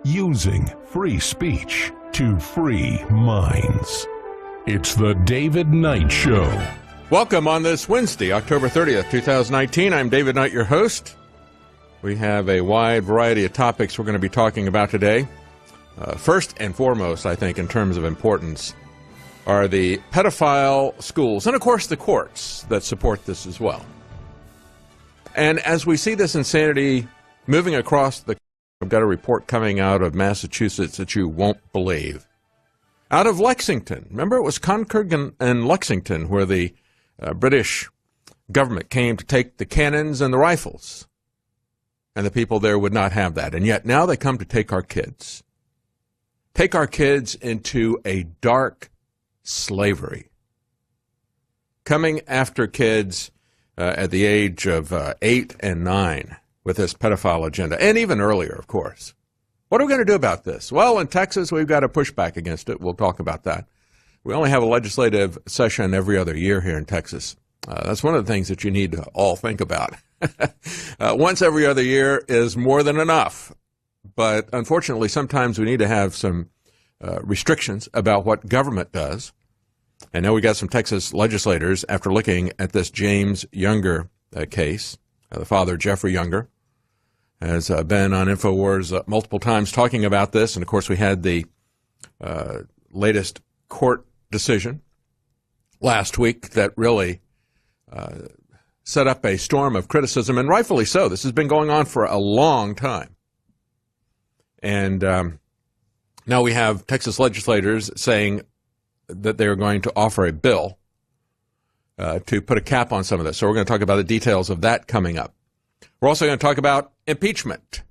Using free speech to free minds. It's the David Knight Show. Welcome on this Wednesday, October 30th, 2019. I'm David Knight, your host. We have a wide variety of topics we're going to be talking about today. First and foremost, I think, in terms of importance, are the pedophile schools and, of course, the courts that support this as well. And as we see this insanity moving across the country, I've got a report coming out of Massachusetts that you won't believe. Out of Lexington. Remember, it was Concord and Lexington where the British government came to take the cannons and the rifles. And the people there would not have that. And yet now they come to take our kids. Take our kids into a dark slavery. Coming after kids at the age of 8 and 9 with this pedophile agenda, and even earlier, of course. What are we going to do about this? Well, in Texas, we've got to push back against it. We'll talk about that. We only have a legislative session every other year here in Texas. That's one of the things that you need to all think about. Once every other year is more than enough. But unfortunately, sometimes we need to have some restrictions about what government does. And now we got some Texas legislators, after looking at this James Younger case, the father, Jeffrey Younger, has been on InfoWars multiple times talking about this. And, of course, we had the latest court decision last week that really set up a storm of criticism, and rightfully so. This has been going on for a long time. And now we have Texas legislators saying that they're going to offer a bill to put a cap on some of this. So we're going to talk about the details of that coming up. We're also going to talk about impeachment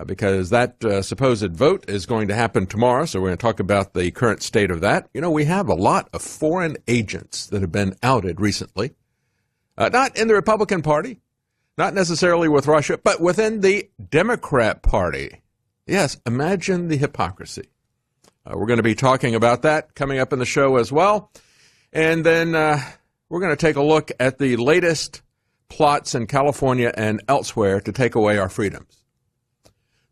because that supposed vote is going to happen tomorrow. So we're going to talk about the current state of that. You know, we have a lot of foreign agents that have been outed recently, not in the Republican Party, not necessarily with Russia, but within the Democrat Party. Yes, imagine the hypocrisy. We're going to be talking about that coming up in the show as well. And then we're going to take a look at the latest plots in California and elsewhere to take away our freedoms.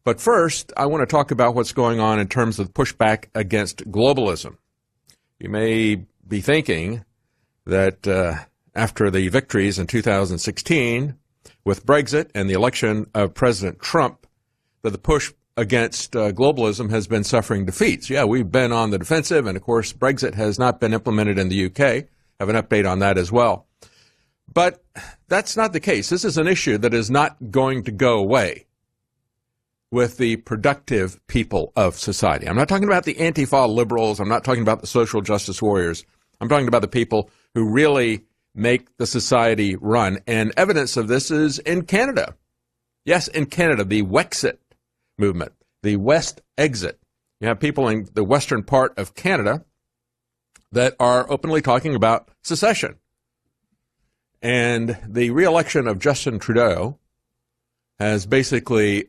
But first, I want to talk about what's going on in terms of pushback against globalism. You may be thinking that after the victories in 2016 with Brexit and the election of President Trump, that the push against globalism has been suffering defeats. Yeah, we've been on the defensive, and of course, Brexit has not been implemented in the UK. I have an update on that as well. But that's not the case. This is an issue that is not going to go away with the productive people of society. I'm not talking about the Antifa liberals. I'm not talking about the social justice warriors. I'm talking about the people who really make the society run. And evidence of this is in Canada. Yes, in Canada, the Wexit movement, the West Exit. You have people in the western part of Canada that are openly talking about secession. And the re-election of Justin Trudeau has basically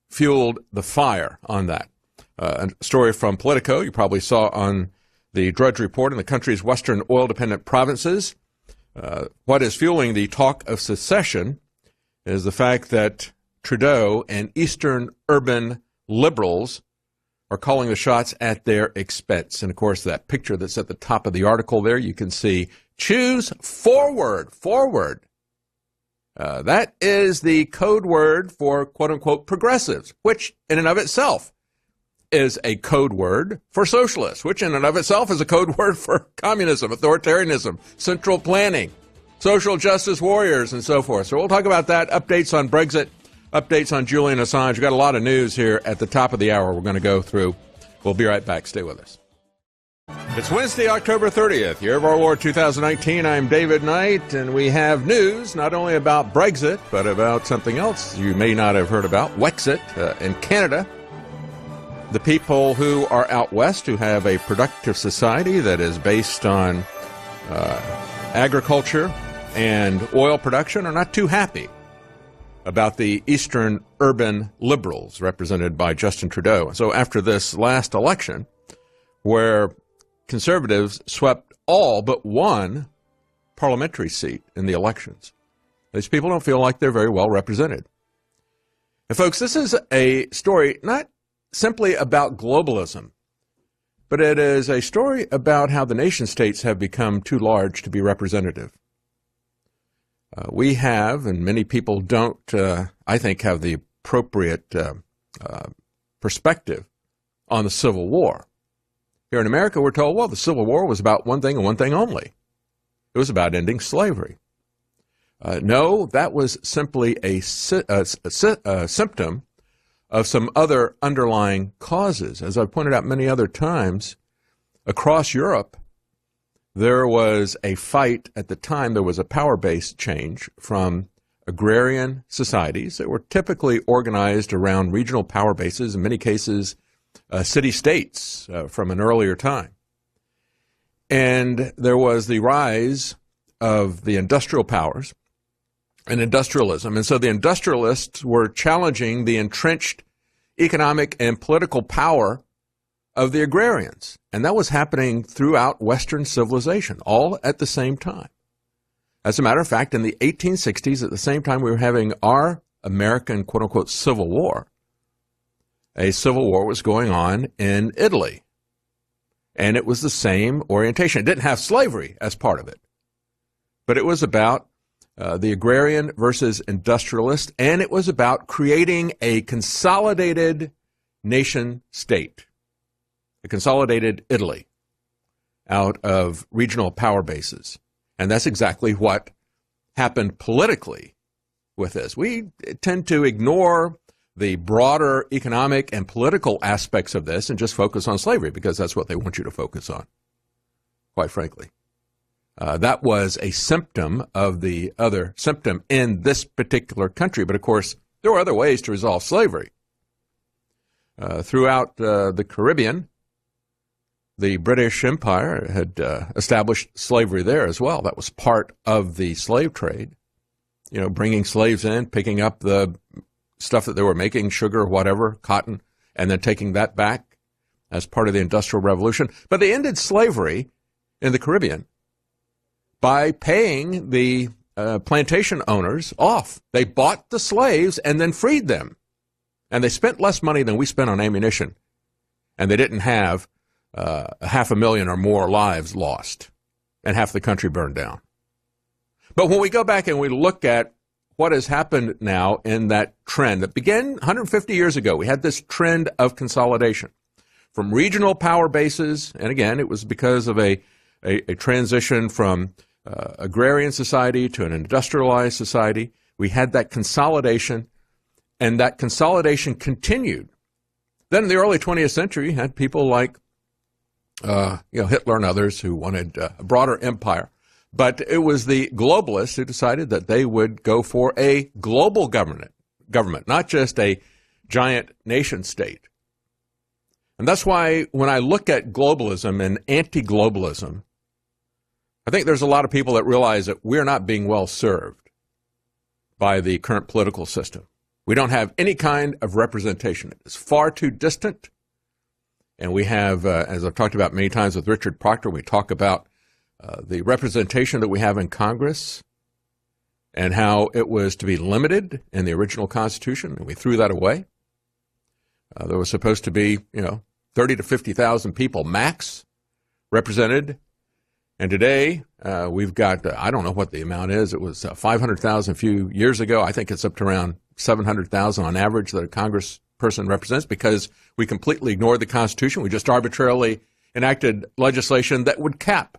fueled the fire on that. A story from Politico you probably saw on the Drudge Report in the country's western oil-dependent provinces. What is fueling the talk of secession is the fact that Trudeau and Eastern urban liberals are calling the shots at their expense. And, of course, that picture that's at the top of the article there, you can see, choose forward. That is the code word for, quote-unquote, progressives, which in and of itself is a code word for socialists, which in and of itself is a code word for communism, authoritarianism, central planning, social justice warriors, and so forth. So we'll talk about that, updates on Brexit, updates on Julian Assange. We've got a lot of news here at the top of the hour we're going to go through. We'll be right back. Stay with us. It's Wednesday, October 30th, year of our Lord 2019. I'm David Knight, and we have news not only about Brexit, but about something else you may not have heard about, Wexit in Canada. The people who are out west, who have a productive society that is based on agriculture and oil production, are not too happy about the Eastern urban liberals represented by Justin Trudeau. So after this last election, where conservatives swept all but one parliamentary seat in the elections, these people don't feel like they're very well represented. And folks, this is a story not simply about globalism, but it is a story about how the nation states have become too large to be representative. We have, and many people don't, I think, have the appropriate perspective on the Civil War. Here in America, we're told, well, the Civil War was about one thing and one thing only. It was about ending slavery. No, that was simply a symptom of some other underlying causes. As I've pointed out many other times, across Europe, there was a fight at the time. There was a power-based change from agrarian societies that were typically organized around regional power bases, in many cases city-states from an earlier time. And there was the rise of the industrial powers and industrialism. And so the industrialists were challenging the entrenched economic and political power of the agrarians. And that was happening throughout Western civilization, all at the same time. As a matter of fact, in the 1860s, at the same time we were having our American, quote-unquote, Civil War, a civil war was going on in Italy. And it was the same orientation. It didn't have slavery as part of it. But it was about the agrarian versus industrialist, and it was about creating a consolidated nation state, a consolidated Italy out of regional power bases. And that's exactly what happened politically with this. We tend to ignore the broader economic and political aspects of this and just focus on slavery because that's what they want you to focus on, quite frankly. That was a symptom of the other symptom in this particular country. But, of course, there were other ways to resolve slavery. Throughout the Caribbean, the British Empire had established slavery there as well. That was part of the slave trade, you know, bringing slaves in, picking up the stuff that they were making, sugar, whatever, cotton, and then taking that back as part of the Industrial Revolution. But they ended slavery in the Caribbean by paying the plantation owners off. They bought the slaves and then freed them. And they spent less money than we spent on ammunition. And they didn't have 500,000 or more lives lost and half the country burned down. But when we go back and we look at what has happened now in that trend that began 150 years ago, we had this trend of consolidation from regional power bases. And again, it was because of a transition from agrarian society to an industrialized society. We had that consolidation, and that consolidation continued. Then in the early 20th century, you had people like Hitler and others who wanted a broader empire. But it was the globalists who decided that they would go for a global government, not just a giant nation state. And that's why when I look at globalism and anti-globalism, I think there's a lot of people that realize that we're not being well served by the current political system. We don't have any kind of representation. It's far too distant. And we have, as I've talked about many times with Richard Proctor, we talk about the representation that we have in Congress and how it was to be limited in the original Constitution, and we threw that away. There was supposed to be, 30 to 50,000 people max represented. And today we've got, I don't know what the amount is. It was 500,000 a few years ago. I think it's up to around 700,000 on average that a congressperson represents because we completely ignored the Constitution. We just arbitrarily enacted legislation that would cap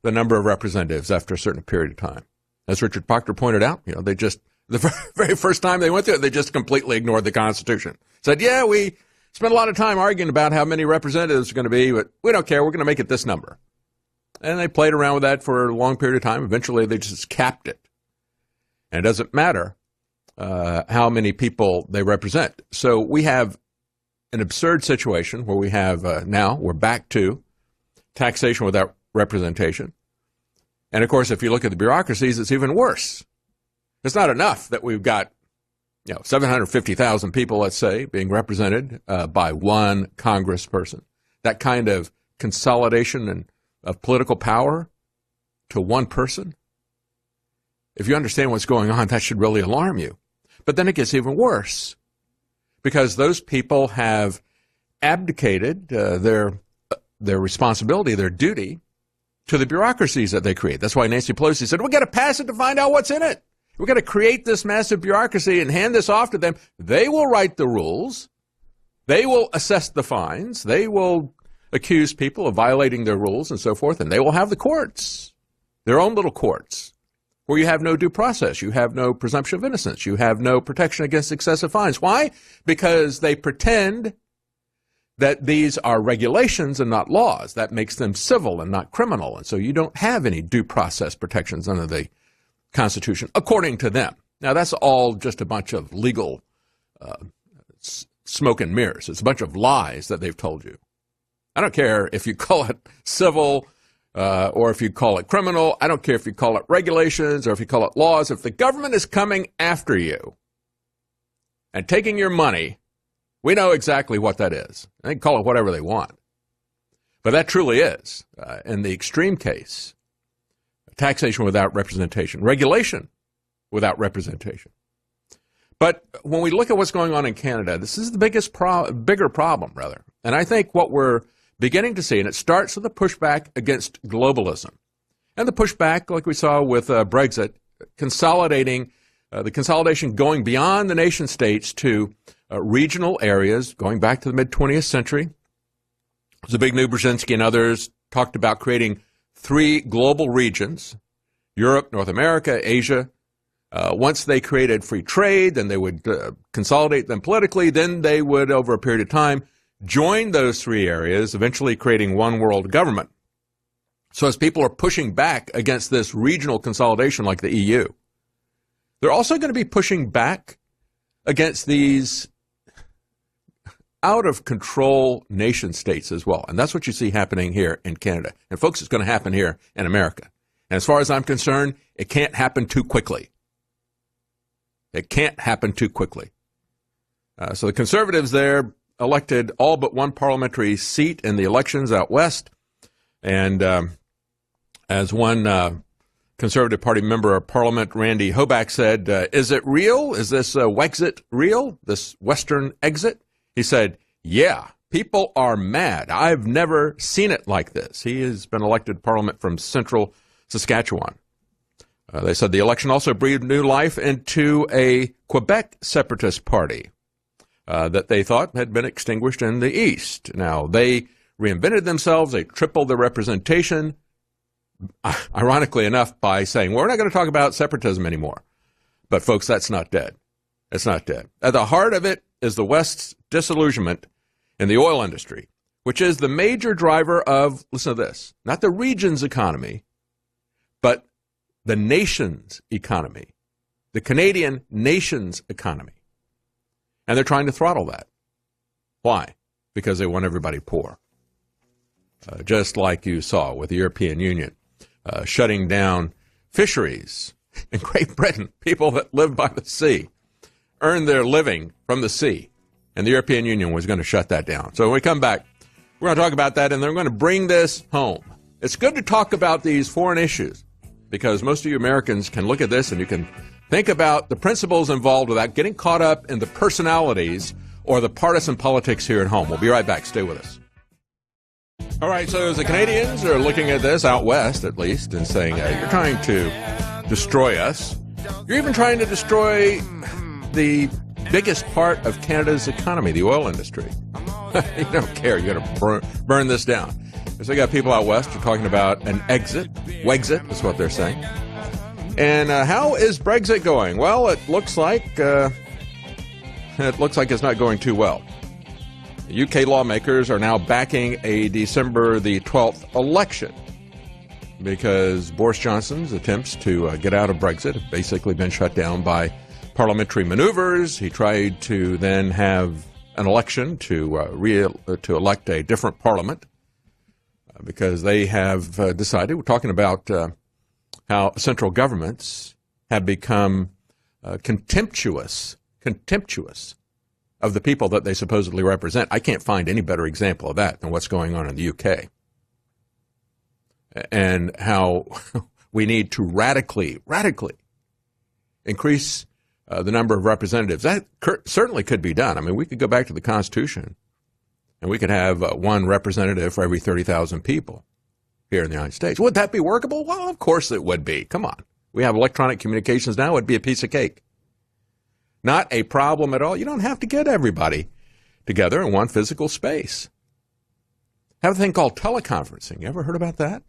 the number of representatives after a certain period of time. As Richard Proctor pointed out, they just, the very first time they went through it, they just completely ignored the Constitution. Said, yeah, we spent a lot of time arguing about how many representatives are going to be, but we don't care. We're going to make it this number. And they played around with that for a long period of time. Eventually, they just capped it. And it doesn't matter how many people they represent. So we have an absurd situation where we have now, we're back to taxation without representation. And of course, if you look at the bureaucracies, it's even worse. It's not enough that we've got 750,000 people, let's say, being represented by one congressperson. That kind of consolidation of political power to one person. If you understand what's going on, that should really alarm you. But then it gets even worse because those people have abdicated their responsibility, their duty, to the bureaucracies that they create. That's why Nancy Pelosi said, we've got to pass it to find out what's in it. We've got to create this massive bureaucracy and hand this off to them. They will write the rules. They will assess the fines. They will accuse people of violating their rules and so forth, and they will have the courts, their own little courts, where you have no due process. You have no presumption of innocence. You have no protection against excessive fines. Why? Because they pretend that these are regulations and not laws. That makes them civil and not criminal. And so you don't have any due process protections under the Constitution, according to them. Now, that's all just a bunch of legal smoke and mirrors. It's a bunch of lies that they've told you. I don't care if you call it civil or if you call it criminal. I don't care if you call it regulations or if you call it laws. If the government is coming after you and taking your money, we know exactly what that is. They can call it whatever they want. But that truly is, in the extreme case, taxation without representation, regulation without representation. But when we look at what's going on in Canada, this is the bigger problem, rather. And I think what we're beginning to see, and it starts with the pushback against globalism. And the pushback, like we saw with Brexit, consolidating, the consolidation going beyond the nation states to regional areas, going back to the mid-20th century. Zbigniew Brzezinski and others talked about creating 3 global regions, Europe, North America, Asia. Once they created free trade, then they would consolidate them politically. Then they would, over a period of time, join those 3 areas, eventually creating one world government. So as people are pushing back against this regional consolidation like the EU, they're also going to be pushing back against these out-of-control nation states as well. And that's what you see happening here in Canada. And, folks, it's going to happen here in America. And as far as I'm concerned, it can't happen too quickly. It can't happen too quickly. So the Conservatives there elected all but one parliamentary seat in the elections out west. And as one Conservative Party member of Parliament, Randy Hoback, said, is it real? Is this Wexit real, this Western exit? He said, yeah, people are mad. I've never seen it like this. He has been elected to Parliament from central Saskatchewan. They said the election also breathed new life into a Quebec separatist party that they thought had been extinguished in the East. Now, they reinvented themselves. They tripled their representation, ironically enough, by saying, well, we're not going to talk about separatism anymore. But, folks, that's not dead. It's not dead. At the heart of it is the West's disillusionment in the oil industry, which is the major driver of, listen to this, not the region's economy, but the nation's economy, the Canadian nation's economy. And they're trying to throttle that. Why? Because they want everybody poor. Just like you saw with the European Union shutting down fisheries in Great Britain. People that live by the sea earn their living from the sea. And the European Union was going to shut that down. So when we come back, we're going to talk about that, and then we're going to bring this home. It's good to talk about these foreign issues because most of you Americans can look at this and you can think about the principles involved without getting caught up in the personalities or the partisan politics here at home. We'll be right back. Stay with us. All right, so as the Canadians are looking at this, out west at least, and saying, you're trying to destroy us. You're even trying to destroy the biggest part of Canada's economy, the oil industry. You don't care. You're going to burn this down. So you got people out west who are talking about an exit. Wexit is what they're saying. And how is Brexit going? Well, it looks like it's not going too well. UK lawmakers are now backing a December the 12th election because Boris Johnson's attempts to get out of Brexit have basically been shut down by parliamentary maneuvers. He tried to then have an election to elect a different parliament because they have decided, we're talking about how central governments have become contemptuous of the people that they supposedly represent. I can't find any better example of that than what's going on in the UK. And how we need to radically increase the number of representatives. That certainly could be done. I mean, we could go back to the Constitution and we could have one representative for every 30,000 people here in the United States. Would that be workable? Well, of course it would be. Come on. We have electronic communications now. It'd be a piece of cake. Not a problem at all. You don't have to get everybody together in one physical space. Have a thing called teleconferencing. You ever heard about that?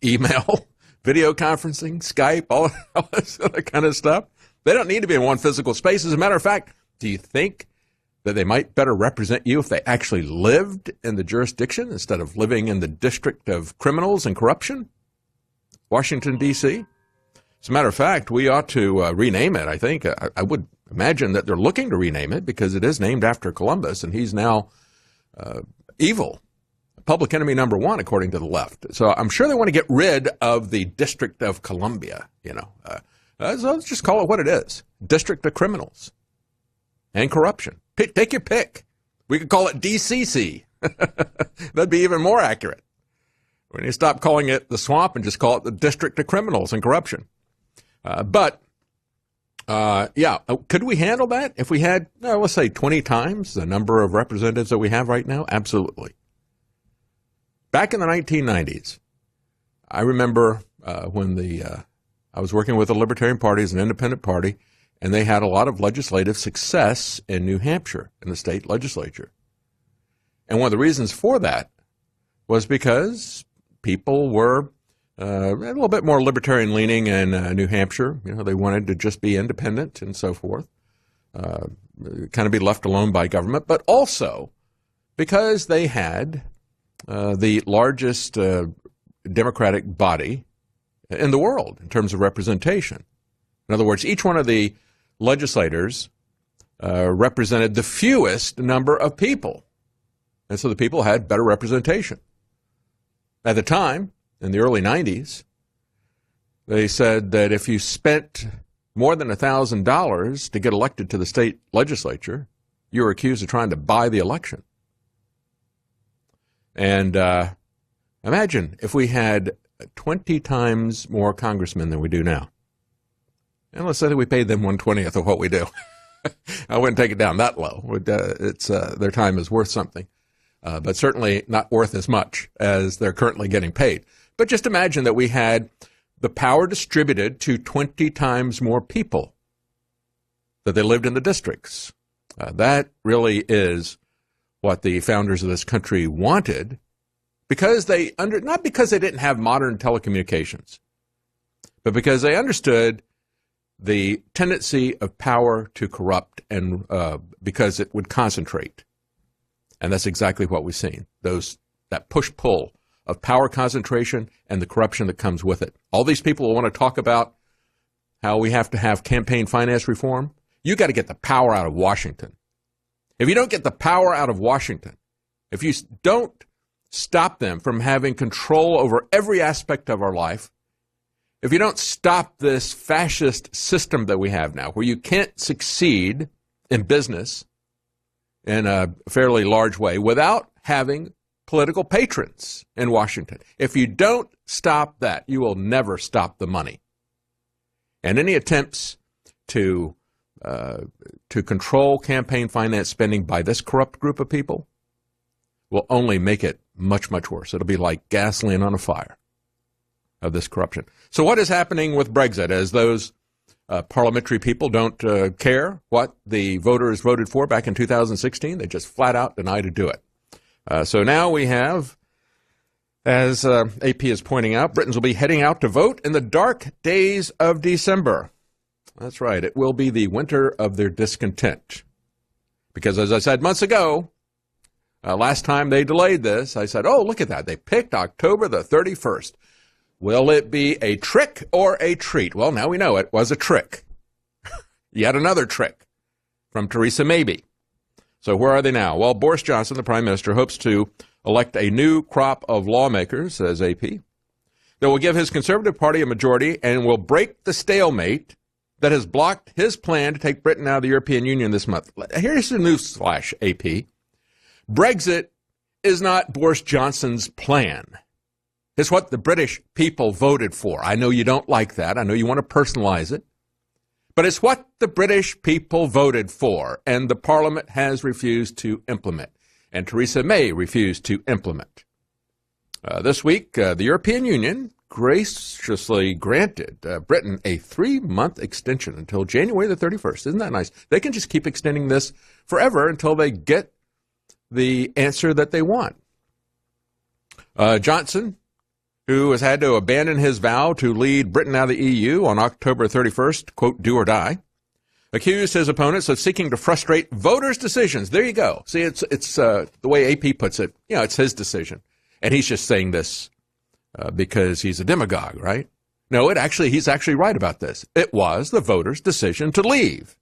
Email, video conferencing, Skype, all this other kind of stuff. They don't need to be in one physical space. As a matter of fact, do you think that they might better represent you if they actually lived in the jurisdiction instead of living in the district of criminals and corruption? Washington, D.C.? As a matter of fact, we ought to rename it, I think. I would imagine that they're looking to rename it because it is named after Columbus, and he's now evil. Public enemy number one, according to the left. So I'm sure they want to get rid of the District of Columbia, So let's just call it what it is. District of Criminals and Corruption. Take your pick. We could call it DCC. That'd be even more accurate. We need to stop calling it the swamp and just call it the District of Criminals and Corruption. Could we handle that if we had, let's say, 20 times the number of representatives that we have right now? Absolutely. Back in the 1990s, I remember when I was working with the Libertarian Party as an independent party, and they had a lot of legislative success in New Hampshire in the state legislature. And one of the reasons for that was because people were a little bit more libertarian leaning in New Hampshire. They wanted to just be independent and so forth, kind of be left alone by government, but also because they had the largest democratic body in the world in terms of representation. In other words, each one of the legislators represented the fewest number of people. And so the people had better representation. At the time, in the early 90s, they said that if you spent more than $1,000 to get elected to the state legislature, you were accused of trying to buy the election. And imagine if we had 20 times more congressmen than we do now. And let's say that we paid them 1/20th of what we do. I wouldn't take it down that low. Their time is worth something, but certainly not worth as much as they're currently getting paid. But just imagine that we had the power distributed to 20 times more people, that they lived in the districts. That really is what the founders of this country wanted, because not because they didn't have modern telecommunications, but because they understood the tendency of power to corrupt, and because it would concentrate. And that's exactly what we've seen, that push-pull of power concentration and the corruption that comes with it. All these people will want to talk about how we have to have campaign finance reform. You got to get the power out of Washington. If you don't get the power out of Washington, if you don't stop them from having control over every aspect of our life, if you don't stop this fascist system that we have now, where you can't succeed in business in a fairly large way without having political patrons in Washington, if you don't stop that, you will never stop the money. And any attempts to control campaign finance spending by this corrupt group of people will only make it much, much worse. It'll be like gasoline on a fire of this corruption. So what is happening with Brexit, as those parliamentary people don't care what the voters voted for back in 2016? They just flat out deny to do it. So now we have, as AP is pointing out, Britons will be heading out to vote in the dark days of December. That's right. It will be the winter of their discontent. Because as I said months ago, last time they delayed this, I said, oh, look at that. They picked October the 31st. Will it be a trick or a treat? Well, now we know it was a trick. Yet another trick from Theresa May. So where are they now? Well, Boris Johnson, the Prime Minister, hopes to elect a new crop of lawmakers, says AP, that will give his Conservative Party a majority and will break the stalemate that has blocked his plan to take Britain out of the European Union this month. Here's the news flash, AP. Brexit is not Boris Johnson's plan. It's what the British people voted for. I know you don't like that. I know you want to personalize it. But it's what the British people voted for, and the Parliament has refused to implement. and Theresa May refused to implement. This week, the European Union graciously granted Britain a 3-month extension until January the 31st. Isn't that nice? They can just keep extending this forever until they get the answer that they want. Johnson, who has had to abandon his vow to lead Britain out of the EU on October 31st, quote, do or die, accused his opponents of seeking to frustrate voters' decisions. There you go. See, it's the way AP puts it. You know, it's his decision. And he's just saying this because he's a demagogue, right? No, he's actually right about this. It was the voters' decision to leave.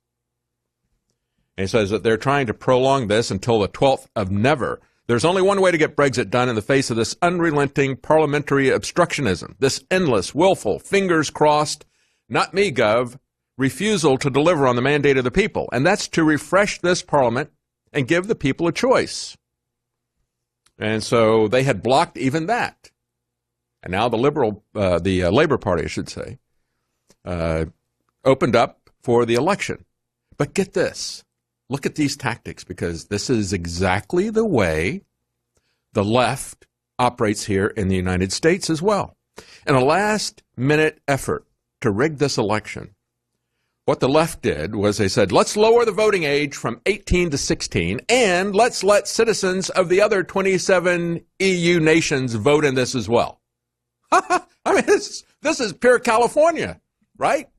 And he says that they're trying to prolong this until the 12th of never. There's only one way to get Brexit done in the face of this unrelenting parliamentary obstructionism, this endless, willful, fingers crossed, not me, Gov, refusal to deliver on the mandate of the people. And that's to refresh this parliament and give the people a choice. And so they had blocked even that. And now the Labour Party, I should say, opened up for the election. But get this. Look at these tactics, because this is exactly the way the left operates here in the United States as well. In a last-minute effort to rig this election, what the left did was they said, let's lower the voting age from 18 to 16, and let's let citizens of the other 27 EU nations vote in this as well. I mean, this is pure California, right?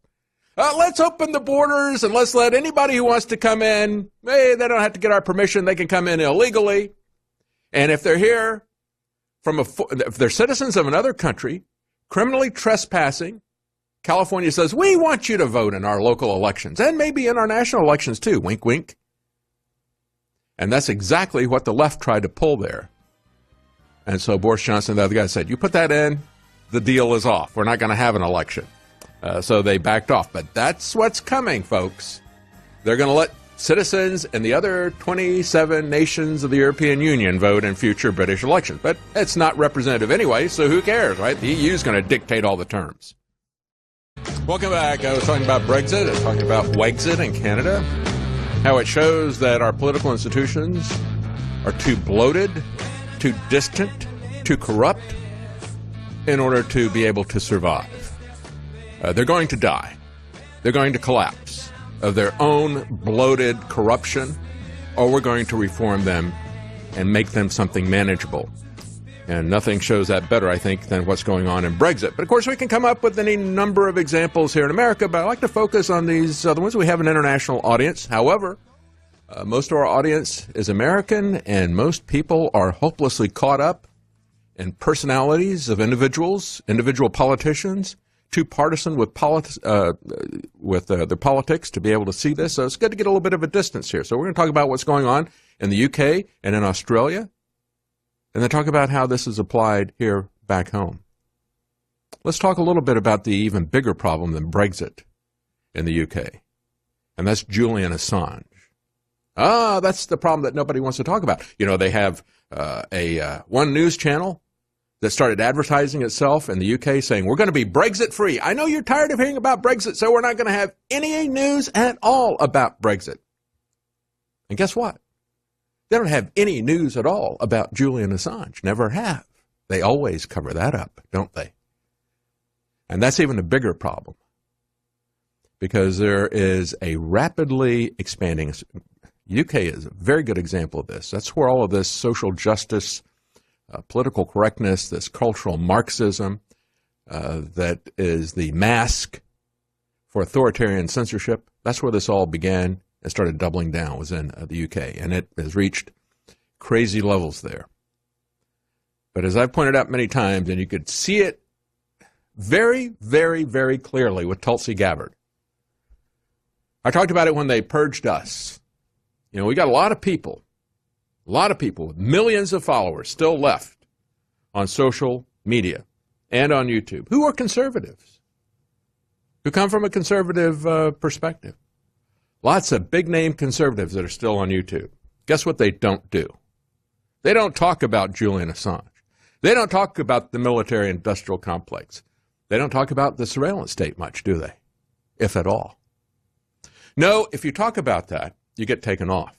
Let's open the borders and let's let anybody who wants to come in, they don't have to get our permission. They can come in illegally. And if they're here if they're citizens of another country, criminally trespassing, California says, we want you to vote in our local elections and maybe in our national elections too. Wink, wink. And that's exactly what the left tried to pull there. And so Boris Johnson, the other guy, said, you put that in, the deal is off. We're not going to have an election. So they backed off. But that's what's coming, folks. They're going to let citizens in the other 27 nations of the European Union vote in future British elections. But it's not representative anyway, so who cares, right? The EU is going to dictate all the terms. Welcome back. I was talking about Brexit. I was talking about Wexit in Canada, how it shows that our political institutions are too bloated, too distant, too corrupt in order to be able to survive. They're going to die. They're going to collapse of their own bloated corruption, or we're going to reform them and make them something manageable. And nothing shows that better, I think, than what's going on in Brexit. But, of course, we can come up with any number of examples here in America, but I like to focus on these other ones. We have an international audience. However, most of our audience is American, and most people are hopelessly caught up in personalities of individual politicians, too partisan with their politics to be able to see this. So it's good to get a little bit of a distance here. So we're going to talk about what's going on in the UK and in Australia, and then talk about how this is applied here back home. Let's talk a little bit about the even bigger problem than Brexit in the UK, and that's Julian Assange. That's the problem that nobody wants to talk about. You know, they have one news channel that started advertising itself in the UK saying, we're going to be Brexit free. I know you're tired of hearing about Brexit, so we're not going to have any news at all about Brexit. And guess what? They don't have any news at all about Julian Assange. Never have. They always cover that up, don't they? And that's even a bigger problem, because there is a rapidly expanding, UK is a very good example of this. That's where all of this social justice, political correctness, this cultural Marxism that is the mask for authoritarian censorship, that's where this all began and started doubling down, was in the UK. And it has reached crazy levels there. But as I've pointed out many times, and you could see it very, very, very clearly with Tulsi Gabbard. I talked about it when they purged us. You know, we got a lot of people with millions of followers still left on social media and on YouTube who are conservatives, who come from a conservative perspective. Lots of big-name conservatives that are still on YouTube. Guess what they don't do? They don't talk about Julian Assange. They don't talk about the military-industrial complex. They don't talk about the surveillance state much, do they? If at all. No, if you talk about that, you get taken off.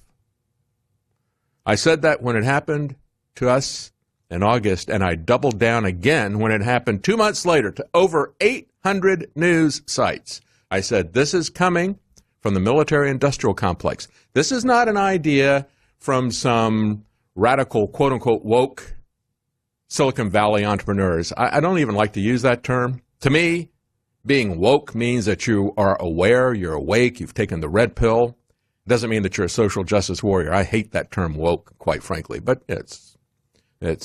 I said that when it happened to us in August, and I doubled down again when it happened 2 months later to over 800 news sites. I said, this is coming from the military-industrial complex. This is not an idea from some radical, quote-unquote, woke Silicon Valley entrepreneurs. I don't even like to use that term. To me, being woke means that you are aware, you're awake, you've taken the red pill. It doesn't mean that you're a social justice warrior. I hate that term woke, quite frankly, but it's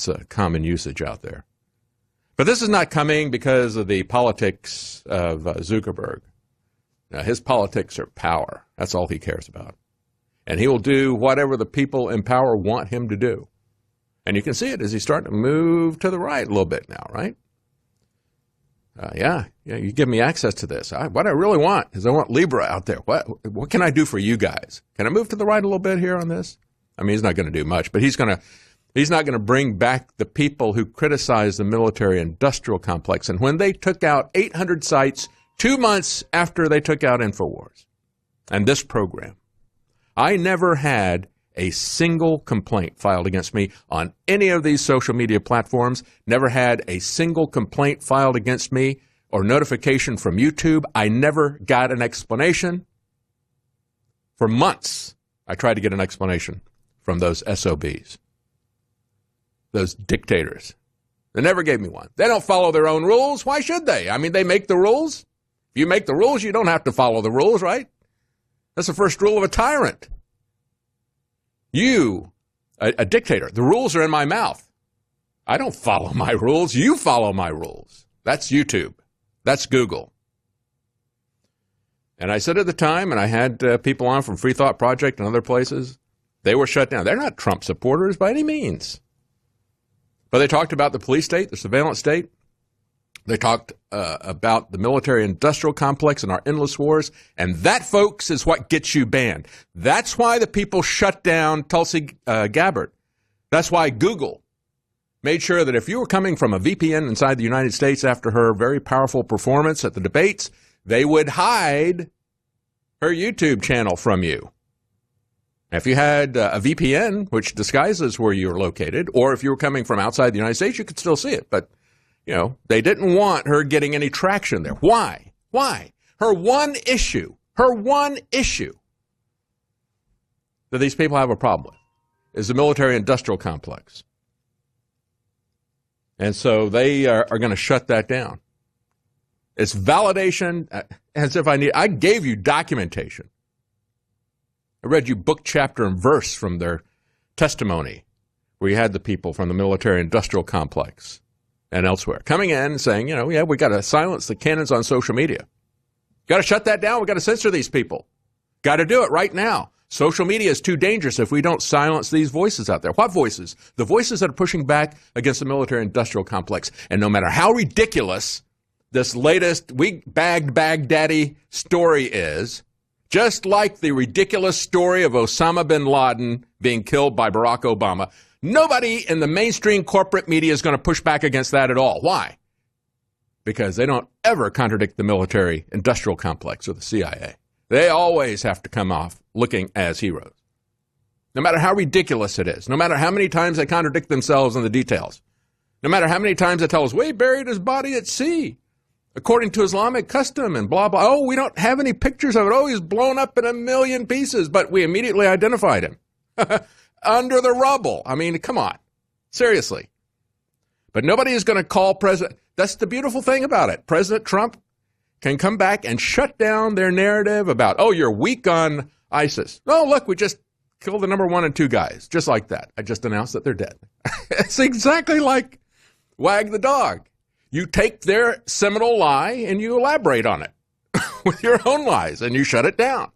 a common usage out there. But this is not coming because of the politics of Zuckerberg. Now, his politics are power. That's all he cares about. And he will do whatever the people in power want him to do. And you can see it as he's starting to move to the right a little bit now, right? Yeah, you give me access to this. What I really want is I want Libra out there. What can I do for you guys? Can I move to the right a little bit here on this? I mean, he's not going to do much, but he's not going to bring back the people who criticize the military-industrial complex. And when they took out 800 sites 2 months after they took out InfoWars and this program, I never had a single complaint filed against me on any of these social media platforms, never had a single complaint filed against me or notification from YouTube. I never got an explanation. For months, I tried to get an explanation from those SOBs, those dictators. They never gave me one. They don't follow their own rules. Why should they? I mean, they make the rules. If you make the rules, you don't have to follow the rules, right? That's the first rule of a tyrant. You, a dictator, the rules are in my mouth. I don't follow my rules. You follow my rules. That's YouTube. That's Google. And I said at the time, and I had people on from Free Thought Project and other places, they were shut down. They're not Trump supporters by any means. But they talked about the police state, the surveillance state. They talked about the military-industrial complex and our endless wars. And that, folks, is what gets you banned. That's why the people shut down Tulsi Gabbard. That's why Google made sure that if you were coming from a VPN inside the United States after her very powerful performance at the debates, they would hide her YouTube channel from you. If you had a VPN, which disguises where you were located, or if you were coming from outside the United States, you could still see it. But you know, they didn't want her getting any traction there. Why? Why? Her one issue that these people have a problem with is the military-industrial complex. And so they are going to shut that down. It's validation as if I gave you documentation. I read you book, chapter, and verse from their testimony where you had the people from the military-industrial complex and elsewhere coming in and saying, you know, yeah, we got to silence the cannons on social media. Got to shut that down. We got to censor these people. Got to do it right now. Social media is too dangerous if we don't silence these voices out there. What voices? The voices that are pushing back against the military-industrial complex. And no matter how ridiculous this latest we-bagged Baghdadi story is, just like the ridiculous story of Osama bin Laden being killed by Barack Obama, nobody in the mainstream corporate media is going to push back against that at all. Why? Because they don't ever contradict the military-industrial complex or the CIA. They always have to come off looking as heroes. No matter how ridiculous it is, no matter how many times they contradict themselves in the details, no matter how many times they tell us, we buried his body at sea, according to Islamic custom and blah, blah. Oh, we don't have any pictures of it. Oh, he's blown up in a million pieces, but we immediately identified him under the rubble. I mean, come on. Seriously. But nobody is going to call President. That's the beautiful thing about it. President Trump can come back and shut down their narrative about, oh, you're weak on ISIS. No, look, we just killed the number 1 and 2 guys. Just like that. I just announced that they're dead. It's exactly like Wag the Dog. You take their seminal lie and you elaborate on it with your own lies and you shut it down.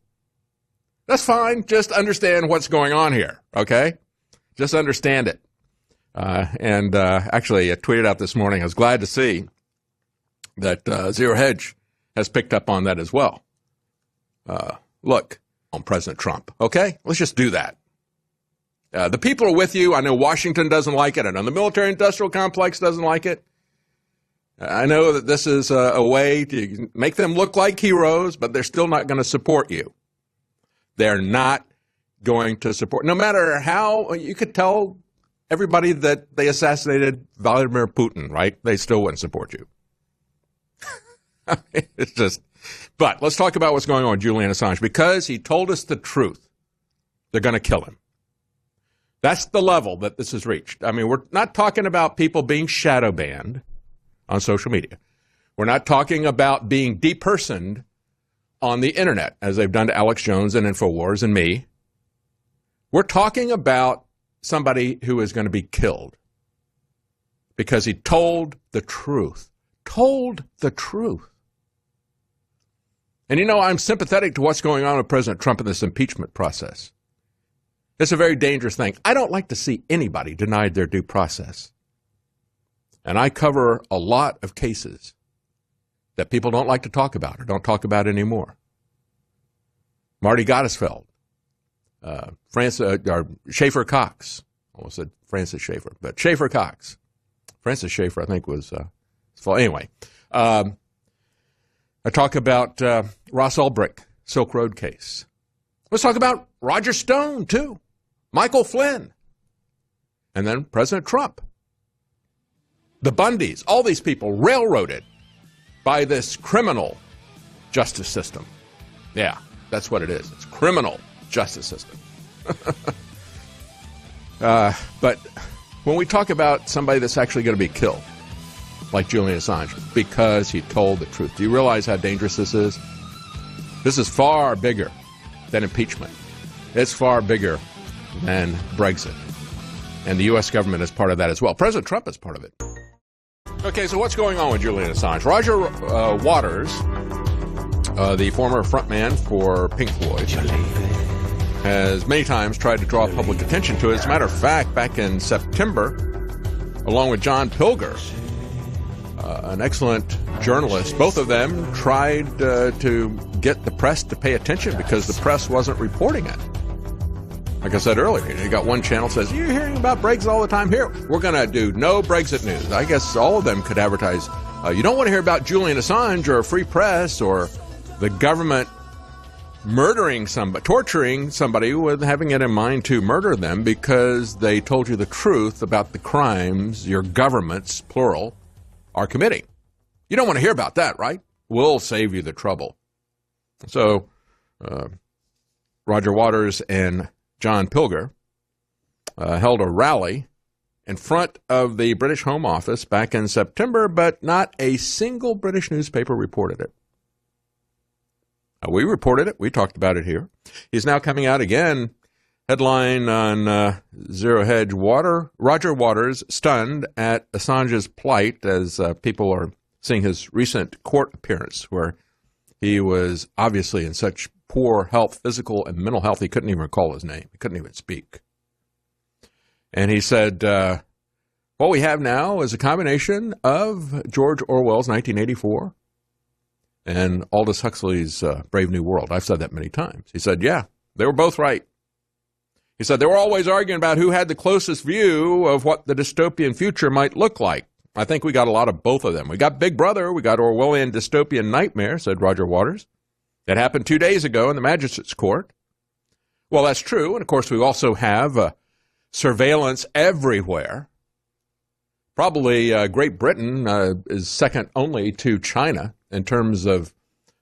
That's fine. Just understand what's going on here, okay? Just understand it. Actually, I tweeted out this morning, I was glad to see that Zero Hedge has picked up on that as well. Look, on President Trump, okay? Let's just do that. The people are with you. I know Washington doesn't like it. I know the military-industrial complex doesn't like it. I know that this is a way to make them look like heroes, but they're still not going to support you. They're not going to support, no matter how you could tell everybody that they assassinated Vladimir Putin, right? They still wouldn't support you. It's just, but let's talk about what's going on with Julian Assange. Because he told us the truth, they're going to kill him. That's the level that this has reached. I mean, we're not talking about people being shadow banned on social media. We're not talking about being depersoned on the internet, as they've done to Alex Jones and InfoWars and me. We're talking about somebody who is going to be killed because he told the truth. Told the truth. And, you know, I'm sympathetic to what's going on with President Trump in this impeachment process. It's a very dangerous thing. I don't like to see anybody denied their due process. And I cover a lot of cases that people don't like to talk about or don't talk about anymore. Marty Gottesfeld, Schaefer Cox. I almost said Francis Schaefer, but Schaefer Cox. Francis Schaefer, I think, was anyway. I talk about Ross Ulbricht, Silk Road case. Let's talk about Roger Stone, too. Michael Flynn. And then President Trump. The Bundys, all these people railroaded by this criminal justice system. Yeah, that's what it is. It's criminal justice system. But when we talk about somebody that's actually going to be killed, like Julian Assange, because he told the truth, do you realize how dangerous this is? This is far bigger than impeachment. It's far bigger than Brexit. And the U.S. government is part of that as well. President Trump is part of it. Okay, so what's going on with Julian Assange? Roger Waters, the former frontman for Pink Floyd, has many times tried to draw public attention to it. As a matter of fact, back in September, along with John Pilger, an excellent journalist, both of them tried to get the press to pay attention because the press wasn't reporting it. Like I said earlier, you got one channel says, you're hearing about Brexit all the time here. We're going to do no Brexit news. I guess all of them could advertise, you don't want to hear about Julian Assange or a free press or the government murdering somebody, torturing somebody with having it in mind to murder them because they told you the truth about the crimes your governments, plural, are committing. You don't want to hear about that, right? We'll save you the trouble. So, Roger Waters and John Pilger held a rally in front of the British Home Office back in September, but not a single British newspaper reported it. We reported it. We talked about it here. He's now coming out again. Headline on Zero Hedge, Roger Waters stunned at Assange's plight as people are seeing his recent court appearance where he was obviously in such poor health, physical and mental health, he couldn't even recall his name. He couldn't even speak. And he said, what we have now is a combination of George Orwell's 1984 and Aldous Huxley's Brave New World. I've said that many times. He said, yeah, they were both right. He said they were always arguing about who had the closest view of what the dystopian future might look like. I think we got a lot of both of them. We got Big Brother, we got Orwellian dystopian nightmare, said Roger Waters. That happened 2 days ago in the magistrate's court. Well, that's true. And, of course, we also have surveillance everywhere. Probably Great Britain is second only to China in terms of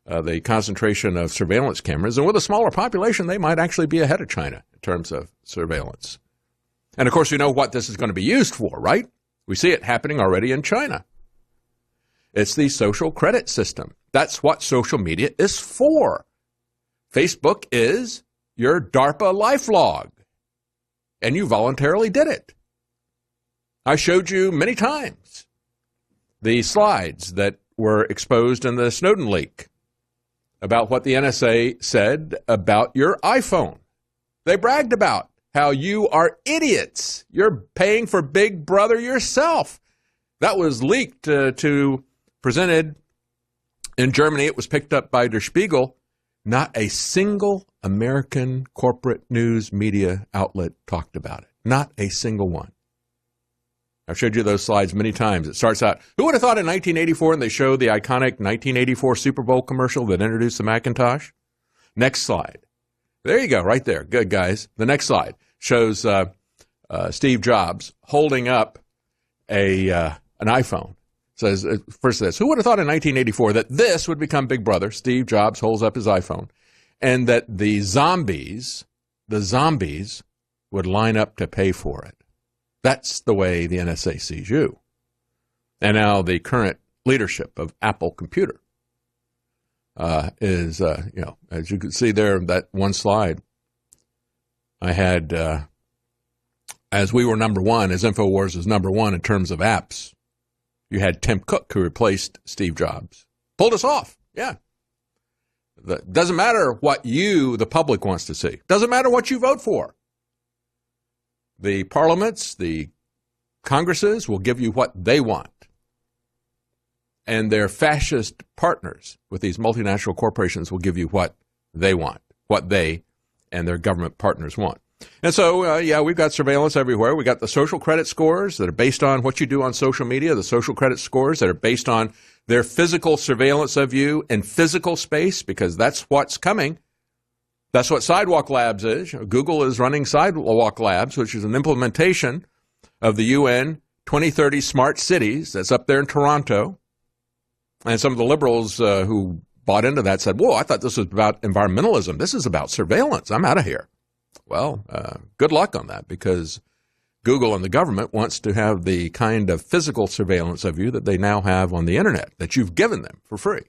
the concentration of surveillance cameras. And with a smaller population, they might actually be ahead of China in terms of surveillance. And, of course, we know what this is going to be used for, right? We see it happening already in China. It's the social credit system. That's what social media is for. Facebook is your DARPA lifelog, and you voluntarily did it. I showed you many times the slides that were exposed in the Snowden leak about what the NSA said about your iPhone. They bragged about how you are idiots. You're paying for Big Brother yourself. That was leaked presented in Germany. It was picked up by Der Spiegel. Not a single American corporate news media outlet talked about it. Not a single one. I've showed you those slides many times. It starts out, who would have thought in 1984, and they show the iconic 1984 Super Bowl commercial that introduced the Macintosh? Next slide. There you go, right there. Good, guys. The next slide shows Steve Jobs holding up an iPhone. Says, first this, who would have thought in 1984 that this would become Big Brother? Steve Jobs holds up his iPhone. And that the zombies would line up to pay for it. That's the way the NSA sees you. And now the current leadership of Apple Computer is, as you can see there, that one slide, I had, as we were number one, as InfoWars was number one in terms of apps, you had Tim Cook, who replaced Steve Jobs. Pulled us off, yeah. Doesn't matter what you, the public, wants to see. Doesn't matter what you vote for. The parliaments, the congresses will give you what they want. And their fascist partners with these multinational corporations will give you what they want, what they and their government partners want. And so, we've got surveillance everywhere. We got the social credit scores that are based on what you do on social media, the social credit scores that are based on their physical surveillance of you in physical space, because that's what's coming. That's what Sidewalk Labs is. Google is running Sidewalk Labs, which is an implementation of the UN 2030 Smart Cities that's up there in Toronto. And some of the liberals who bought into that said, whoa, I thought this was about environmentalism. This is about surveillance. I'm out of here. Well, good luck on that, because Google and the government wants to have the kind of physical surveillance of you that they now have on the internet, that you've given them for free.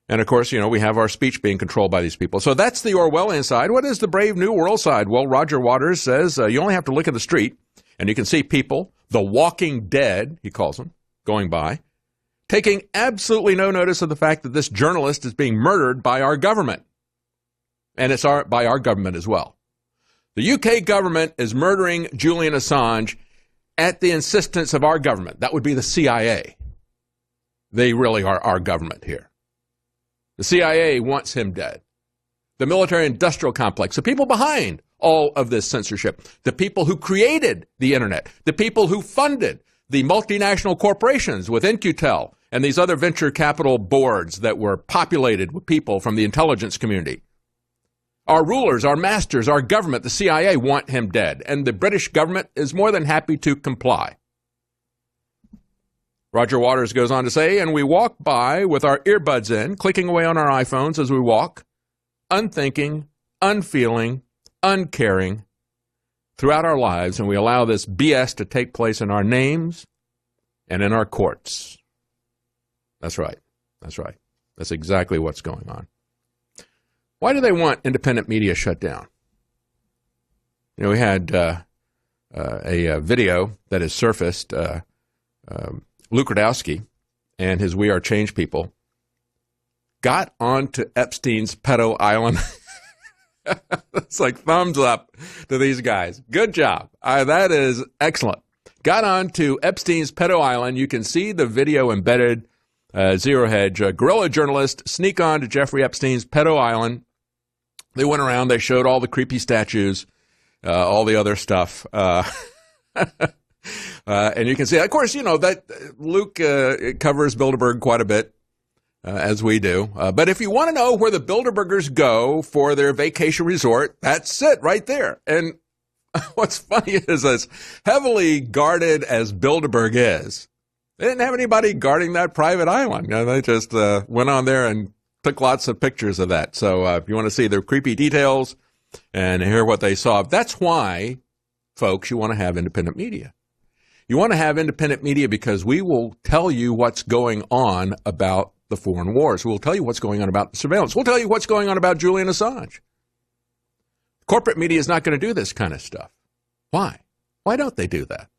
And, of course, we have our speech being controlled by these people. So that's the Orwellian side. What is the Brave New World side? Well, Roger Waters says you only have to look at the street, and you can see people, the walking dead, he calls them, going by, taking absolutely no notice of the fact that this journalist is being murdered by our government. And it's by our government as well. The UK government is murdering Julian Assange at the insistence of our government. That would be the CIA. They really are our government here. The CIA wants him dead. The military-industrial complex, the people behind all of this censorship, the people who created the internet, the people who funded the multinational corporations with In-Q-Tel and these other venture capital boards that were populated with people from the intelligence community. Our rulers, our masters, our government, the CIA want him dead, and the British government is more than happy to comply. Roger Waters goes on to say, and we walk by with our earbuds in, clicking away on our iPhones as we walk, unthinking, unfeeling, uncaring throughout our lives, and we allow this BS to take place in our names and in our courts. That's right. That's right. That's exactly what's going on. Why do they want independent media shut down? We had a video that has surfaced. Luke Rudkowski and his We Are Change people got onto Epstein's pedo island. It's like thumbs up to these guys. Good job. That is excellent. Got onto Epstein's pedo island. You can see the video embedded. Zero Hedge, guerrilla journalists sneak on to Jeffrey Epstein's pedo island. They went around. They showed all the creepy statues, all the other stuff. And you can see, of course, that Luke covers Bilderberg quite a bit, as we do. But if you want to know where the Bilderbergers go for their vacation resort, that's it right there. And what's funny is, as heavily guarded as Bilderberg is, they didn't have anybody guarding that private island. They just went on there and took lots of pictures of that. So if you want to see their creepy details and hear what they saw, that's why, folks, you want to have independent media. You want to have independent media because we will tell you what's going on about the foreign wars. We'll tell you what's going on about the surveillance. We'll tell you what's going on about Julian Assange. Corporate media is not going to do this kind of stuff. Why? Why don't they do that?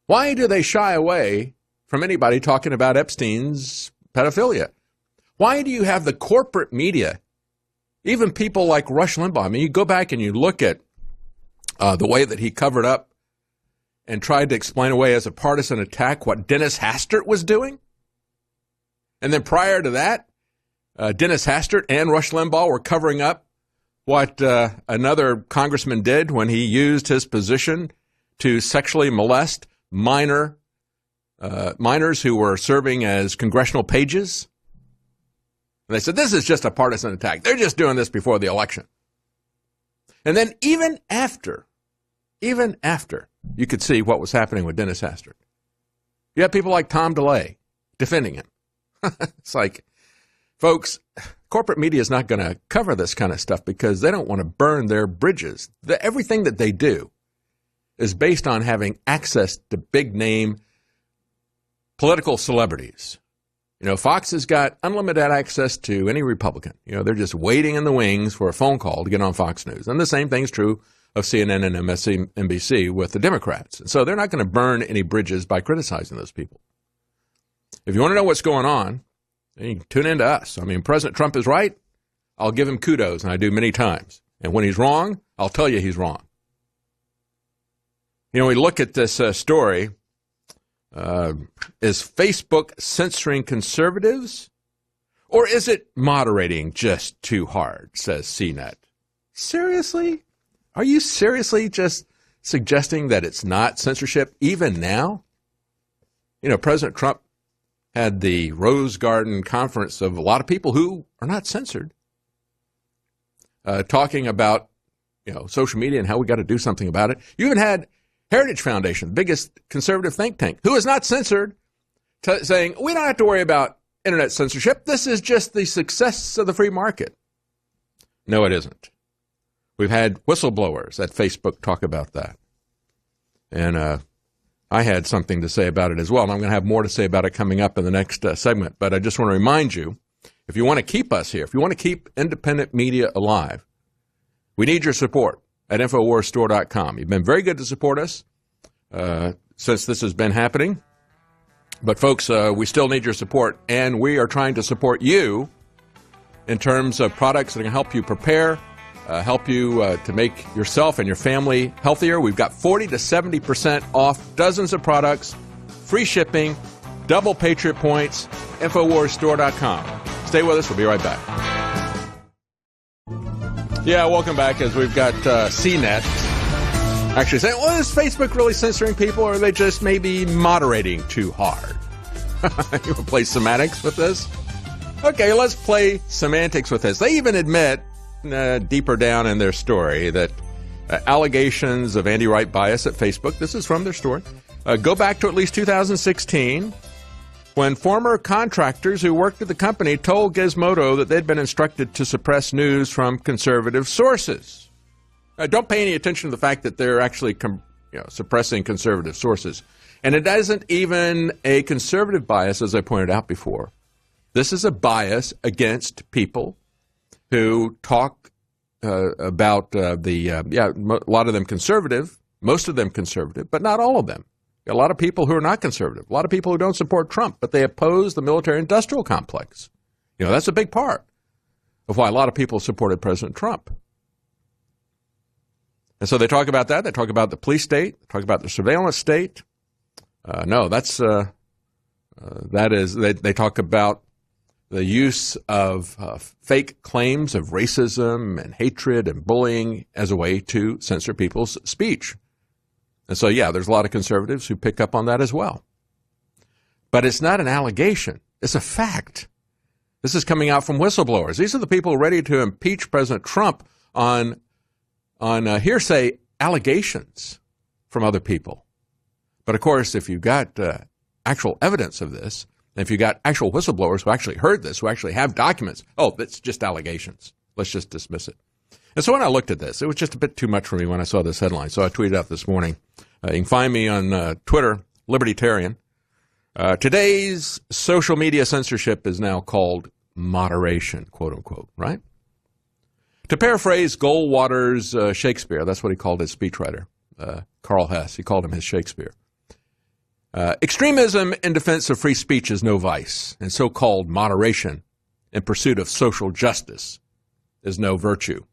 Why do they shy away from anybody talking about Epstein's pedophilia? Why do you have the corporate media, even people like Rush Limbaugh? I mean, you go back and you look at the way that he covered up and tried to explain away as a partisan attack what Dennis Hastert was doing. And then prior to that, Dennis Hastert and Rush Limbaugh were covering up what another congressman did when he used his position to sexually molest minors who were serving as congressional pages. And they said, this is just a partisan attack. They're just doing this before the election. And then even after, you could see what was happening with Dennis Hastert. You have people like Tom DeLay defending him. It's like, folks, corporate media is not going to cover this kind of stuff because they don't want to burn their bridges. Everything that they do is based on having access to big-name political celebrities. You know, Fox has got unlimited access to any Republican. You know, they're just waiting in the wings for a phone call to get on Fox News. And the same thing's true of CNN and MSNBC with the Democrats. And so they're not going to burn any bridges by criticizing those people. If you want to know what's going on, then you can tune in to us. I mean, President Trump is right. I'll give him kudos, and I do many times. And when he's wrong, I'll tell you he's wrong. You know, we look at this story. Is Facebook censoring conservatives, or is it moderating just too hard, says CNET. Seriously? Are you seriously just suggesting that it's not censorship even now? You know, President Trump had the Rose Garden conference of a lot of people who are not censored, talking about, you know, social media and how we got to do something about it. You even had Heritage Foundation, the biggest conservative think tank, who is not censored, saying, we don't have to worry about internet censorship. This is just the success of the free market. No, it isn't. We've had whistleblowers at Facebook talk about that. And I had something to say about it as well, and I'm going to have more to say about it coming up in the next segment. But I just want to remind you, if you want to keep us here, if you want to keep independent media alive, we need your support at InfoWarsStore.com. You've been very good to support us since this has been happening. But, folks, we still need your support, and we are trying to support you in terms of products that can help you prepare, help you to make yourself and your family healthier. We've got 40 to 70% off dozens of products, free shipping, double Patriot points, InfoWarsStore.com. Stay with us. We'll be right back. Yeah, welcome back as we've got CNET actually saying, well, is Facebook really censoring people, or are they just maybe moderating too hard? You want to play semantics with this? Okay, let's play semantics with this. They even admit deeper down in their story that allegations of anti-right bias at Facebook, this is from their story, go back to at least 2016, when former contractors who worked at the company told Gizmodo that they'd been instructed to suppress news from conservative sources. Don't pay any attention to the fact that they're actually suppressing conservative sources. And it isn't even a conservative bias, as I pointed out before. This is a bias against people who talk about a lot of them conservative, most of them conservative, but not all of them. A lot of people who are not conservative, a lot of people who don't support Trump, but they oppose the military-industrial complex. You know, that's a big part of why a lot of people supported President Trump. And so they talk about that. They talk about the police state. They talk about the surveillance state. They talk about the use of fake claims of racism and hatred and bullying as a way to censor people's speech. And so, yeah, there's a lot of conservatives who pick up on that as well. But it's not an allegation. It's a fact. This is coming out from whistleblowers. These are the people ready to impeach President Trump on hearsay allegations from other people. But, of course, if you've got actual evidence of this, and if you've got actual whistleblowers who actually heard this, who actually have documents, that's just allegations. Let's just dismiss it. And so when I looked at this, it was just a bit too much for me when I saw this headline. So I tweeted out this morning. You can find me on Twitter, Libertarian. Today's social media censorship is now called moderation, quote unquote, right? To paraphrase Goldwater's Shakespeare, that's what he called his speechwriter, Carl Hess. He called him his Shakespeare. Extremism in defense of free speech is no vice, and so-called moderation in pursuit of social justice is no virtue.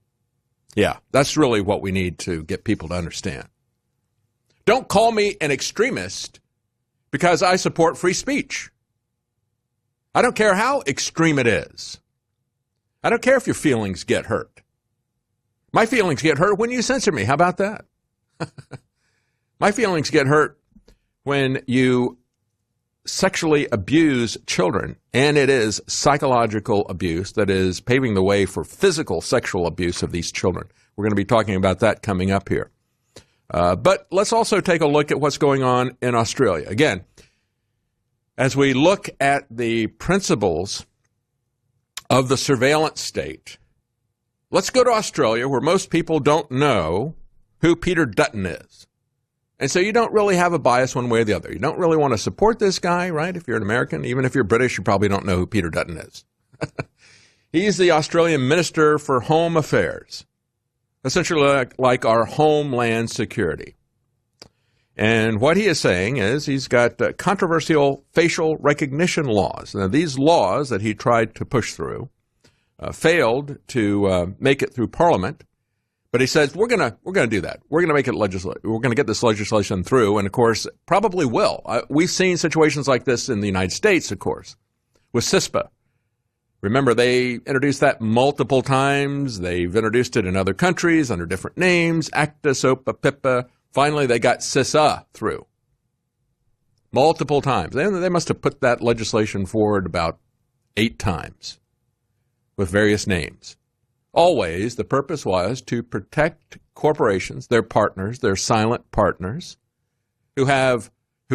Yeah, that's really what we need to get people to understand. Don't call me an extremist because I support free speech. I don't care how extreme it is. I don't care if your feelings get hurt. My feelings get hurt when you censor me. How about that? My feelings get hurt when you sexually abuse children, and it is psychological abuse that is paving the way for physical sexual abuse of these children. We're going to be talking about that coming up here. But let's also take a look at what's going on in Australia. Again, as we look at the principles of the surveillance state, let's go to Australia, where most people don't know who Peter Dutton is. And so you don't really have a bias one way or the other. You don't really want to support this guy, right? If you're an American, even if you're British, you probably don't know who Peter Dutton is. He's the Australian Minister for Home Affairs, essentially like our Homeland Security. And what he is saying is he's got controversial facial recognition laws. Now, these laws that he tried to push through failed to make it through Parliament. But he says, we're going to do that. We're going to make it legislate. We're going to get this legislation through. And, of course, probably will. We've seen situations like this in the United States, of course, with CISPA. Remember, they introduced that multiple times. They've introduced it in other countries under different names, ACTA, SOPA, PIPA. Finally, they got CISA through multiple times. They must have put that legislation forward about 8 times with various names. Always, the purpose was to protect corporations, their partners, their silent partners, who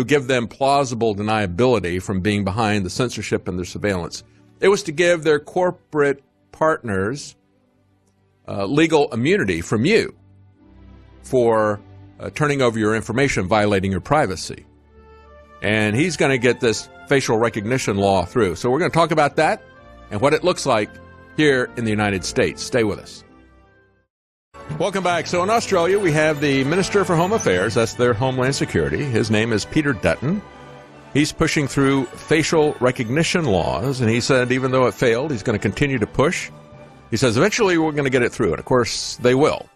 give them plausible deniability from being behind the censorship and the surveillance. It was to give their corporate partners legal immunity from you for turning over your information, violating your privacy. And he's going to get this facial recognition law through. So we're going to talk about that and what it looks like here in the United States. Stay with us. Welcome back. So in Australia, we have the Minister for Home Affairs. That's their Homeland Security. His name is Peter Dutton. He's pushing through facial recognition laws, and he said even though it failed, he's going to continue to push. He says eventually we're going to get it through, and of course they will.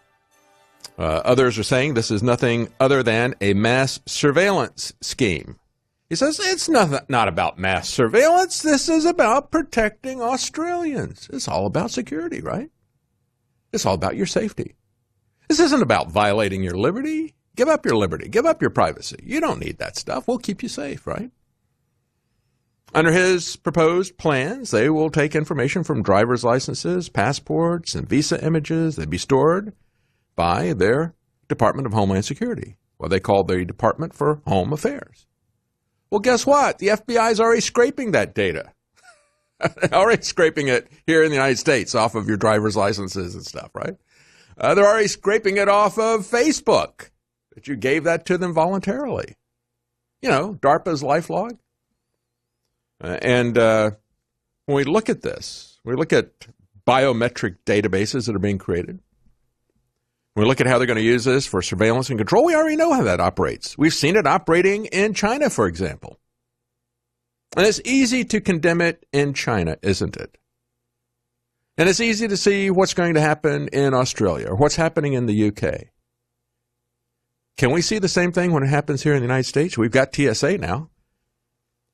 Others are saying this is nothing other than a mass surveillance scheme. He says it's not about mass surveillance. This is about protecting Australians. It's all about security, right? It's all about your safety. This isn't about violating your liberty. Give up your liberty. Give up your privacy. You don't need that stuff. We'll keep you safe, right? Under his proposed plans, they will take information from driver's licenses, passports, and visa images. They'd be stored by their Department of Homeland Security, what they call the Department for Home Affairs. Well, guess what? The FBI is already scraping that data. Already scraping it here in the United States off of your driver's licenses and stuff, right? They're already scraping it off of Facebook, that you gave that to them voluntarily. You know, DARPA's LifeLog. And when we look at this, we look at biometric databases that are being created. We look at how they're going to use this for surveillance and control. We already know how that operates. We've seen it operating in China, for example. And it's easy to condemn it in China, isn't it? And it's easy to see what's going to happen in Australia or what's happening in the UK. Can we see the same thing when it happens here in the United States? We've got TSA now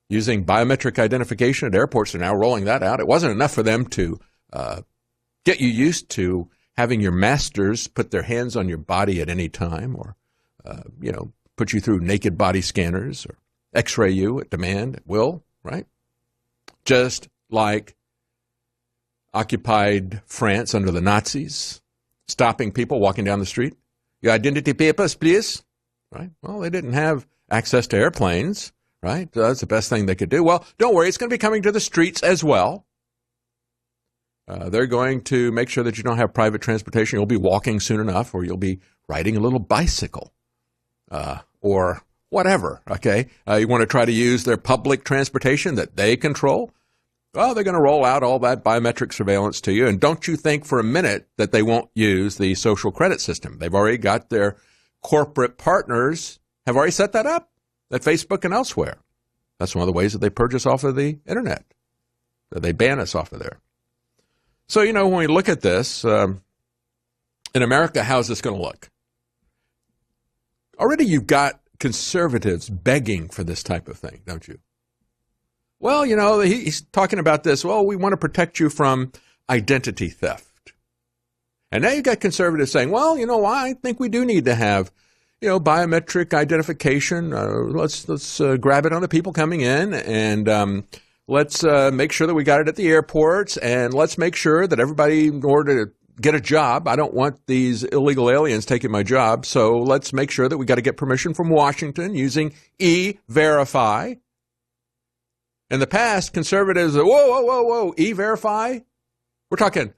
using biometric identification at airports. They're now rolling that out. It wasn't enough for them to get you used to having your masters put their hands on your body at any time or, put you through naked body scanners or x-ray you at demand, at will, right? Just like occupied France under the Nazis, stopping people walking down the street. Your identity papers, please. Right? Well, they didn't have access to airplanes, right? So that's the best thing they could do. Well, don't worry. It's going to be coming to the streets as well. They're going to make sure that you don't have private transportation. You'll be walking soon enough, or you'll be riding a little bicycle or whatever, okay? You want to try to use their public transportation that they control? Well, they're going to roll out all that biometric surveillance to you. And don't you think for a minute that they won't use the social credit system. They've already got their corporate partners have already set that up at Facebook and elsewhere. That's one of the ways that they purge us off of the internet, that they ban us off of there. So, when we look at this, in America, how's this going to look? Already you've got conservatives begging for this type of thing, don't you? Well, he's talking about this. Well, we want to protect you from identity theft. And now you've got conservatives saying, well, I think we do need to have, biometric identification. Let's grab it on the people coming in, and let's make sure that we got it at the airports, and let's make sure that everybody, in order to get a job, I don't want these illegal aliens taking my job, so let's make sure that we got to get permission from Washington using E-Verify. In the past, conservatives, whoa, E-Verify? We're talking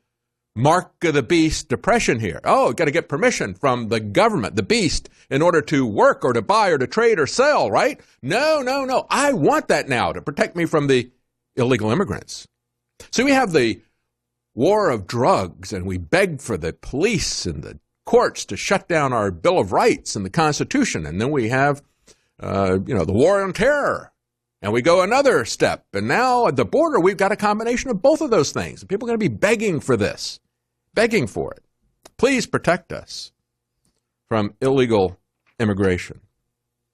mark of the beast depression here. Oh, got to get permission from the government, the beast, in order to work or to buy or to trade or sell, right? No. I want that now to protect me from the illegal immigrants. So we have the war of drugs, and we beg for the police and the courts to shut down our Bill of Rights and the Constitution. And then we have, the war on terror. And we go another step. And now at the border, we've got a combination of both of those things. People are going to be begging for this. Begging for it. Please protect us from illegal immigration.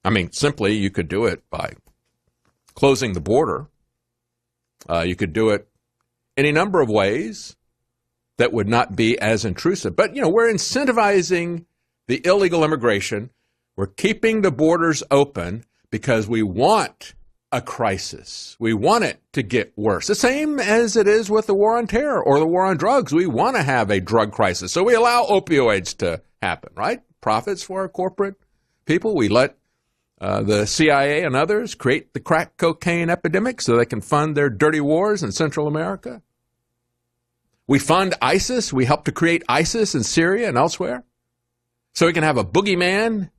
I mean, simply, you could do it by closing the border. You could do it any number of ways that would not be as intrusive. But, we're incentivizing the illegal immigration. We're keeping the borders open because we want a crisis. We want it to get worse. The same as it is with the war on terror or the war on drugs. We want to have a drug crisis. So we allow opioids to happen, right? Profits for our corporate people. We let the CIA and others create the crack cocaine epidemic so they can fund their dirty wars in Central America. We fund ISIS. We help to create ISIS in Syria and elsewhere so we can have a boogeyman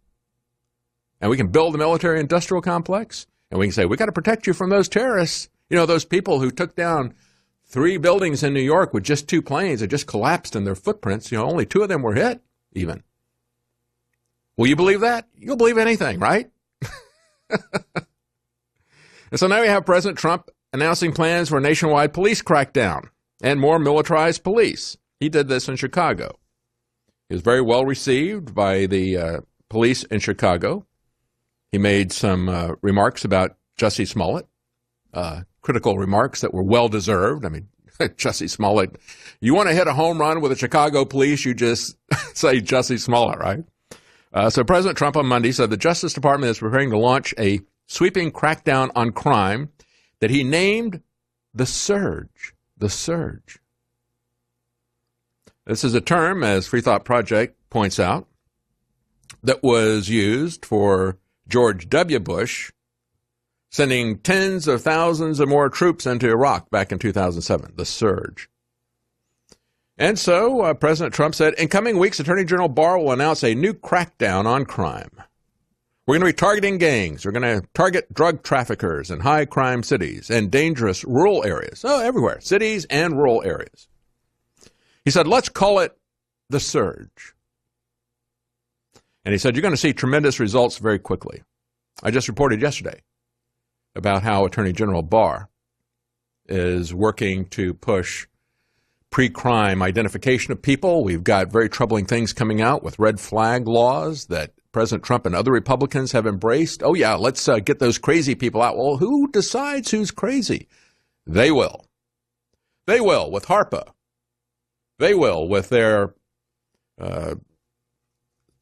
and we can build a military-industrial complex. And we can say, we got to protect you from those terrorists. Those people who took down 3 buildings in New York with just 2 planes that just collapsed in their footprints. Only 2 of them were hit, even. Will you believe that? You'll believe anything, right? And so now we have President Trump announcing plans for a nationwide police crackdown and more militarized police. He did this in Chicago. He was very well received by the police in Chicago. He made some remarks about Jussie Smollett, critical remarks that were well-deserved. I mean, Jussie Smollett, you want to hit a home run with the Chicago police, you just say Jussie Smollett, right? So President Trump on Monday said the Justice Department is preparing to launch a sweeping crackdown on crime that he named the Surge. The Surge. This is a term, as Free Thought Project points out, that was used for George W. Bush sending tens of thousands of more troops into Iraq back in 2007, the Surge. And so President Trump said, in coming weeks, Attorney General Barr will announce a new crackdown on crime. We're going to be targeting gangs. We're going to target drug traffickers in high-crime cities and dangerous rural areas. Oh, everywhere, cities and rural areas. He said, let's call it the Surge. And he said, you're going to see tremendous results very quickly. I just reported yesterday about how Attorney General Barr is working to push pre-crime identification of people. We've got very troubling things coming out with red flag laws that President Trump and other Republicans have embraced. Oh, yeah, let's get those crazy people out. Well, who decides who's crazy? They will. They will with HARPA. They will with their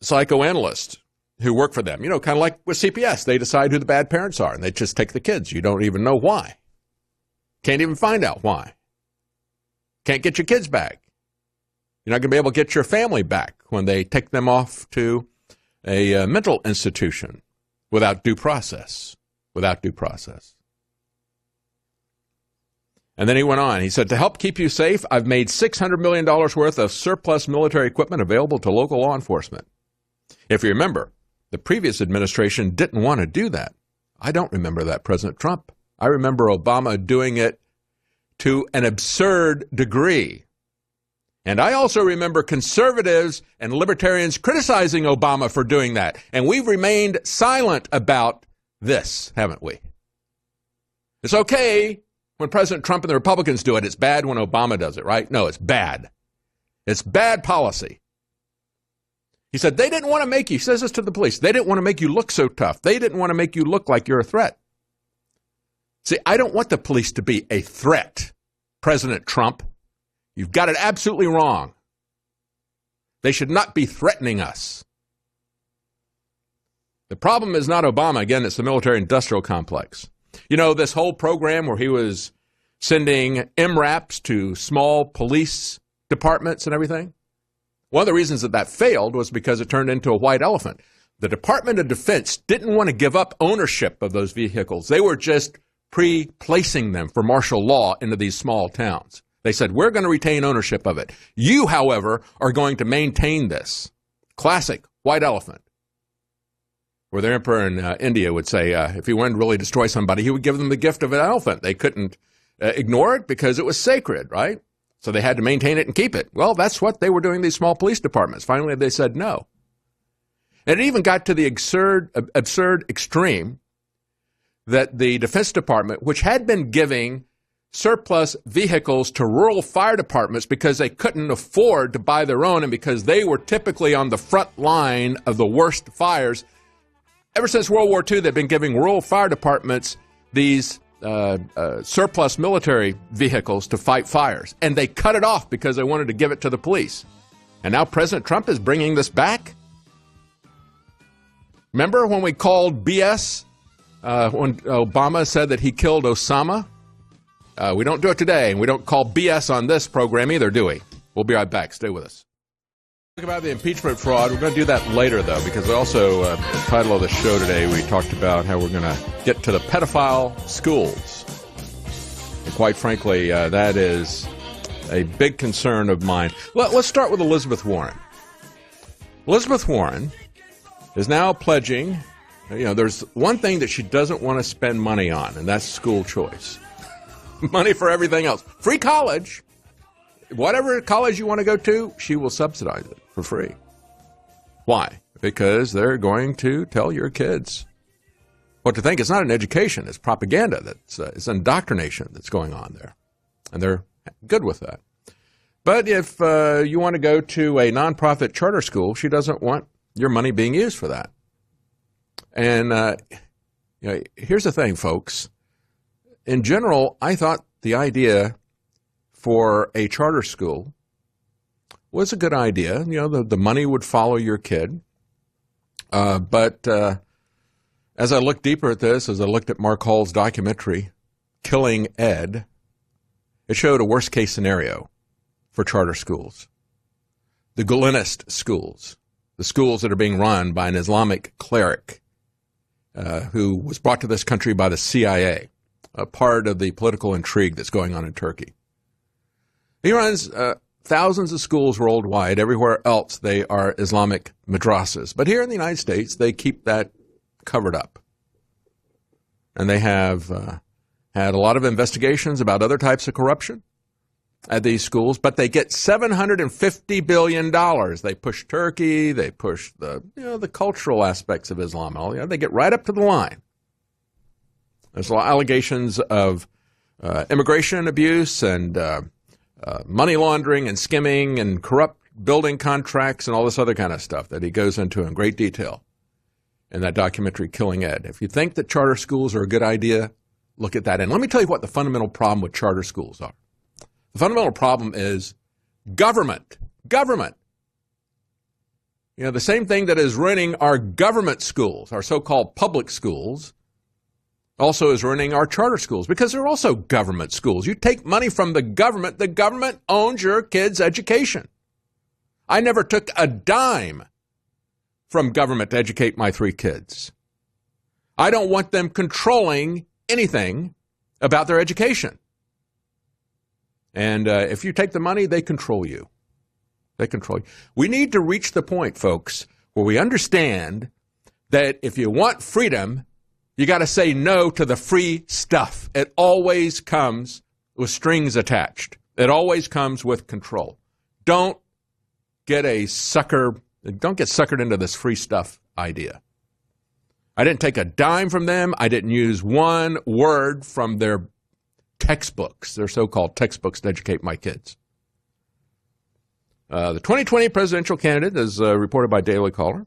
psychoanalysts who work for them. Kind of like with CPS. They decide who the bad parents are, and they just take the kids. You don't even know why. Can't even find out why. Can't get your kids back. You're not going to be able to get your family back when they take them off to a mental institution without due process. Without due process. And then he went on. He said, to help keep you safe, I've made $600 million worth of surplus military equipment available to local law enforcement. If you remember, the previous administration didn't want to do that. I don't remember that, President Trump. I remember Obama doing it to an absurd degree. And I also remember conservatives and libertarians criticizing Obama for doing that. And we've remained silent about this, haven't we? It's okay when President Trump and the Republicans do it. It's bad when Obama does it, right? No, it's bad. It's bad policy. He said, they didn't want to make you, he says this to the police, they didn't want to make you look so tough. They didn't want to make you look like you're a threat. See, I don't want the police to be a threat, President Trump. You've got it absolutely wrong. They should not be threatening us. The problem is not Obama. Again, it's the military-industrial complex. You know, this whole program where he was sending MRAPs to small police departments and everything? One of the reasons that failed was because it turned into a white elephant. The Department of Defense didn't want to give up ownership of those vehicles. They were just pre-placing them for martial law into these small towns. They said, we're going to retain ownership of it. You, however, are going to maintain this. Classic white elephant. Where the emperor in India would say, if he wanted to really destroy somebody, he would give them the gift of an elephant. They couldn't ignore it because it was sacred, right? So they had to maintain it and keep it. Well, that's what they were doing, these small police departments. Finally, they said no. And it even got to the absurd extreme that the Defense Department, which had been giving surplus vehicles to rural fire departments because they couldn't afford to buy their own and because they were typically on the front line of the worst fires, ever since World War II, they've been giving rural fire departments these surplus military vehicles to fight fires. And they cut it off because they wanted to give it to the police. And now President Trump is bringing this back? Remember when we called BS when Obama said that he killed Osama? We don't do it today, and we don't call BS on this program either, do we? We'll be right back. Stay with us. Talk about the impeachment fraud. We're going to do that later, though, because also the title of the show today, we talked about how we're going to get to the pedophile schools. And quite frankly, that is a big concern of mine. Let's start with Elizabeth Warren. Elizabeth Warren is now pledging, there's one thing that she doesn't want to spend money on, and that's school choice. Money for everything else. Free college. Whatever college you want to go to, she will subsidize it for free. Why? Because they're going to tell your kids what to think. It's not an education. It's propaganda. It's indoctrination that's going on there. And they're good with that. But if you want to go to a nonprofit charter school, she doesn't want your money being used for that. And here's the thing, folks. In general, I thought the idea for a charter school was a good idea. The money would follow your kid. But as I looked deeper at this, as I looked at Mark Hall's documentary, Killing Ed, it showed a worst-case scenario for charter schools. The Gulenist schools, the schools that are being run by an Islamic cleric who was brought to this country by the CIA, a part of the political intrigue that's going on in Turkey. He runs thousands of schools worldwide. Everywhere else, they are Islamic madrasas. But here in the United States, they keep that covered up. And they have had a lot of investigations about other types of corruption at these schools, but they get $750 billion. They push Turkey. They push the cultural aspects of Islam. They get right up to the line. There's allegations of immigration abuse and money laundering and skimming and corrupt building contracts and all this other kind of stuff that he goes into in great detail in that documentary, Killing Ed. If you think that charter schools are a good idea, look at that. And let me tell you what the fundamental problem with charter schools are. The fundamental problem is government. Government. The same thing that is running our government schools, our so-called public schools, also is running our charter schools, because they're also government schools. You take money from the government owns your kids' education. I never took a dime from government to educate my 3 kids. I don't want them controlling anything about their education. And if you take the money, they control you. They control you. We need to reach the point, folks, where we understand that if you want freedom, you got to say no to the free stuff. It always comes with strings attached. It always comes with control. Don't get suckered into this free stuff idea. I didn't take a dime from them. I didn't use one word from their textbooks, their so-called textbooks to educate my kids. The 2020 presidential candidate, as reported by Daily Caller,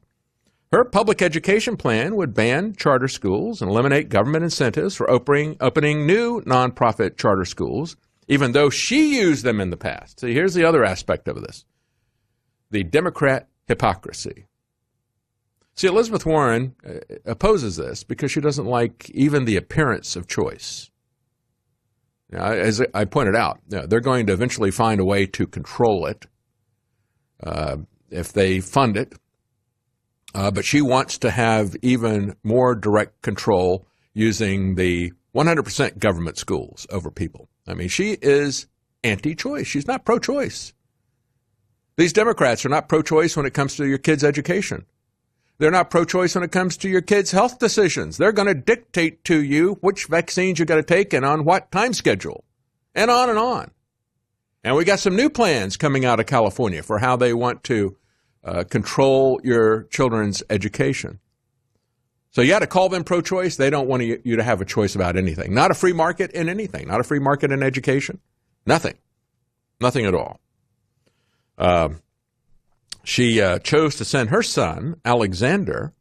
her public education plan would ban charter schools and eliminate government incentives for opening new nonprofit charter schools, even though she used them in the past. See, here's the other aspect of this. The Democrat hypocrisy. See, Elizabeth Warren opposes this because she doesn't like even the appearance of choice. Now, as I pointed out, they're going to eventually find a way to control it if they fund it. But she wants to have even more direct control using the 100% government schools over people. I mean, she is anti-choice. She's not pro-choice. These Democrats are not pro-choice when it comes to your kids' education. They're not pro-choice when it comes to your kids' health decisions. They're going to dictate to you which vaccines you got to take and on what time schedule, and on and on. And we got some new plans coming out of California for how they want to control your children's education. So you got to call them pro-choice. They don't want you to have a choice about anything. Not a free market in anything. Not a free market in education. Nothing. Nothing at all. She chose to send her son, Alexander,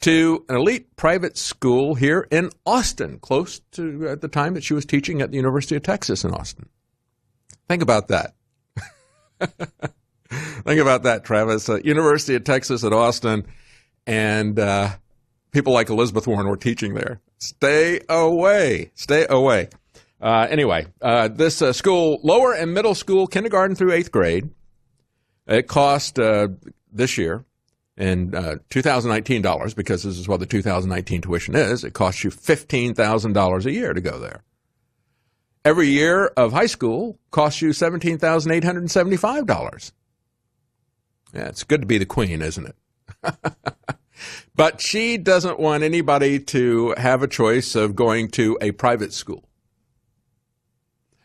to an elite private school here in Austin, close to at the time that she was teaching at the University of Texas in Austin. Think about that. Think about that, Travis. University of Texas at Austin, and people like Elizabeth Warren were teaching there. Stay away. Stay away. Anyway, this school, lower and middle school, kindergarten through 8th grade, it cost this year in 2019 dollars, because this is what the 2019 tuition is, it costs you $15,000 a year to go there. Every year of high school costs you $17,875. Yeah, it's good to be the queen, isn't it? But she doesn't want anybody to have a choice of going to a private school.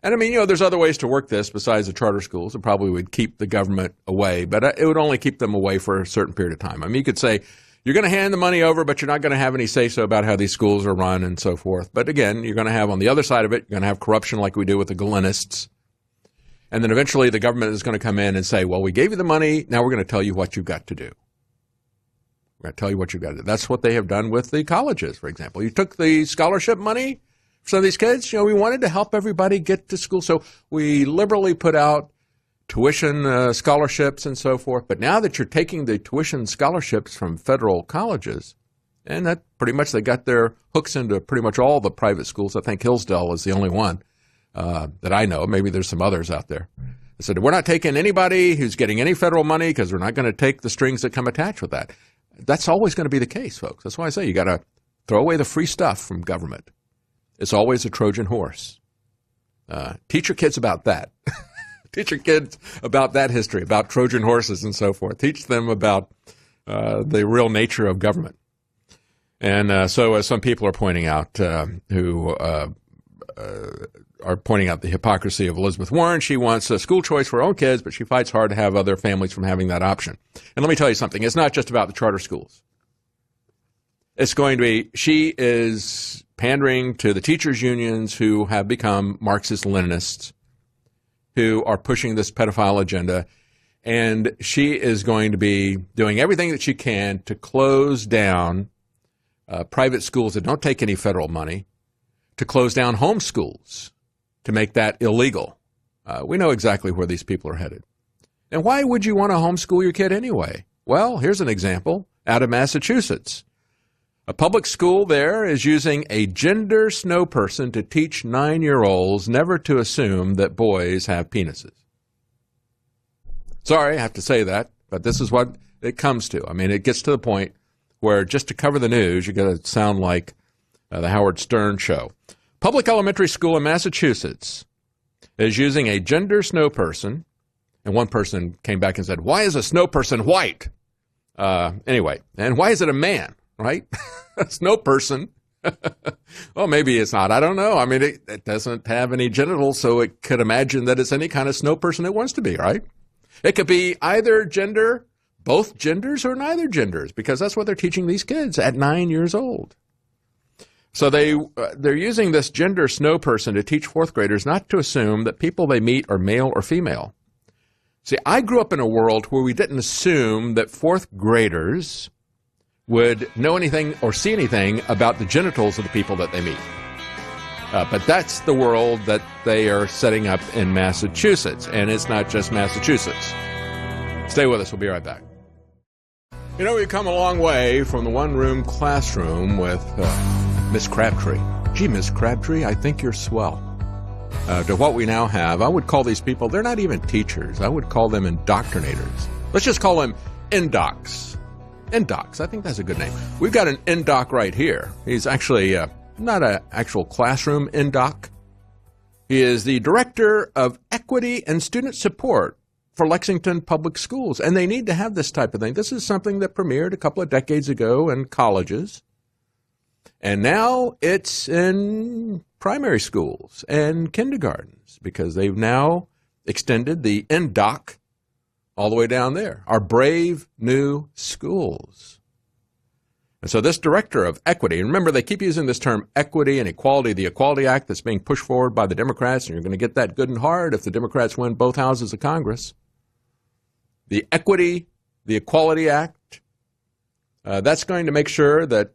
And I mean, there's other ways to work this besides the charter schools. It probably would keep the government away, but it would only keep them away for a certain period of time. I mean, you could say, you're going to hand the money over, but you're not going to have any say-so about how these schools are run and so forth. But again, you're going to have on the other side of it, you're going to have corruption like we do with the Galenists. And then eventually the government is going to come in and say, well, we gave you the money, now we're going to tell you what you've got to do. We're going to tell you what you've got to do. That's what they have done with the colleges, for example. You took the scholarship money for some of these kids. We wanted to help everybody get to school, so we liberally put out tuition scholarships and so forth. But now that you're taking the tuition scholarships from federal colleges, and that pretty much they got their hooks into pretty much all the private schools. I think Hillsdale is the only one that I know. Maybe there's some others out there. They said, we're not taking anybody who's getting any federal money because we're not going to take the strings that come attached with that. That's always going to be the case, folks. That's why I say you got to throw away the free stuff from government. It's always a Trojan horse. Teach your kids about that. Teach your kids about that history, about Trojan horses and so forth. Teach them about the real nature of government. And so as some people are pointing out, who are pointing out the hypocrisy of Elizabeth Warren, she wants a school choice for her own kids, but she fights hard to have other families from having that option. And let me tell you something. It's not just about the charter schools. It's going to be, she is pandering to the teachers' unions who have become Marxist-Leninists, who are pushing this pedophile agenda, and she is going to be doing everything that she can to close down private schools that don't take any federal money, to close down homeschools, to make that illegal. We know exactly where these people are headed. And why would you want to homeschool your kid anyway? Well, here's an example out of Massachusetts. A public school there is using a gender snow person to teach 9-year-olds never to assume that boys have penises. Sorry, I have to say that, but this is what it comes to. I mean, it gets to the point where just to cover the news, you got to sound like the Howard Stern show. Public elementary school in Massachusetts is using a gender snow person, and one person came back and said, why is a snow person white? Anyway, and why is it a man? Right? A snow person. Well, maybe it's not. I don't know. I mean, it doesn't have any genitals, so it could imagine that it's any kind of snow person it wants to be, right? It could be either gender, both genders, or neither genders, because that's what they're teaching these kids at 9 years old. So they're using this gender snow person to teach fourth graders not to assume that people they meet are male or female. See, I grew up in a world where we didn't assume that fourth graders would know anything or see anything about the genitals of the people that they meet. But that's the world that they are setting up in Massachusetts, and it's not just Massachusetts. Stay with us. We'll be right back. You know, we've come a long way from the one-room classroom with Miss Crabtree. Gee, Miss Crabtree, I think you're swell. To what we now have, I would call these people, they're not even teachers. I would call them indoctrinators. Let's just call them indocs. Indocs, I think that's a good name. We've got an indoc right here. He's actually not an actual classroom indoc. He is the Director of Equity and Student Support for Lexington Public Schools, and they need to have this type of thing. This is something that premiered a couple of decades ago in colleges, and now it's in primary schools and kindergartens because they've now extended the NDOC all the way down there, our brave new schools. And so this Director of Equity, and remember they keep using this term equity and equality, the Equality Act that's being pushed forward by the Democrats, and you're going to get that good and hard if the Democrats win both houses of Congress. The Equity, the Equality Act, that's going to make sure that,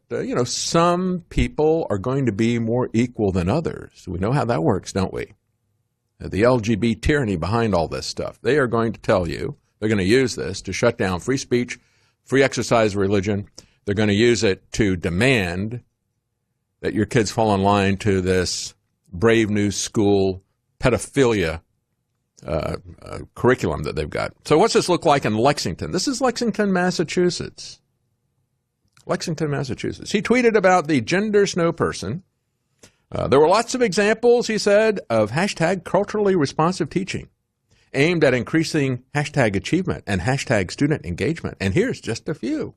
some people are going to be more equal than others. We know how that works, don't we? The LGBT tyranny behind all this stuff. They are going to tell you, they're going to use this to shut down free speech, free exercise of religion. They're going to use it to demand that your kids fall in line to this brave new school pedophilia curriculum that they've got. So what's this look like in Lexington? This is Lexington, Massachusetts. Lexington, Massachusetts. He tweeted about the gender snow person. There were lots of examples, he said, of hashtag culturally responsive teaching aimed at increasing hashtag achievement and hashtag student engagement. And here's just a few.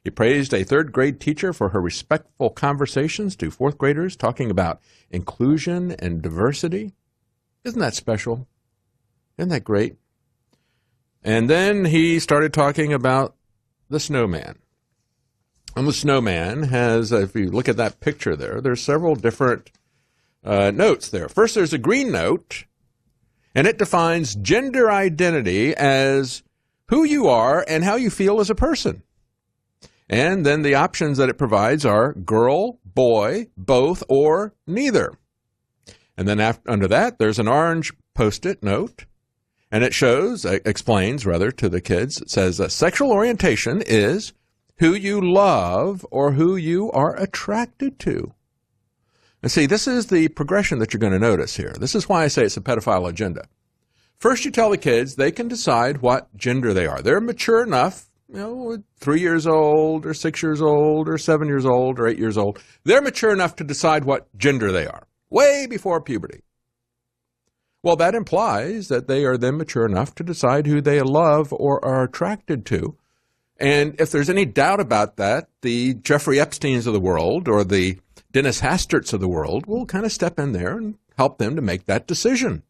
He praised a third grade teacher for her respectful conversations to fourth graders talking about inclusion and diversity. Isn't that special? Isn't that great? And then he started talking about the snowman. And the snowman has, if you look at that picture there, there's several different notes there. First, there's a green note, and it defines gender identity as who you are and how you feel as a person. And then the options that it provides are girl, boy, both, or neither. And then under that, there's an orange Post-it note, and it explains to the kids, it says that sexual orientation is who you love or who you are attracted to. And see, this is the progression that you're going to notice here. This is why I say it's a pedophile agenda. First, you tell the kids they can decide what gender they are. They're mature enough, 3 years old or 6 years old or 7 years old or 8 years old. They're mature enough to decide what gender they are, way before puberty. Well, that implies that they are then mature enough to decide who they love or are attracted to. And if there's any doubt about that, the Jeffrey Epsteins of the world or the Dennis Hasterts of the world will kind of step in there and help them to make that decision.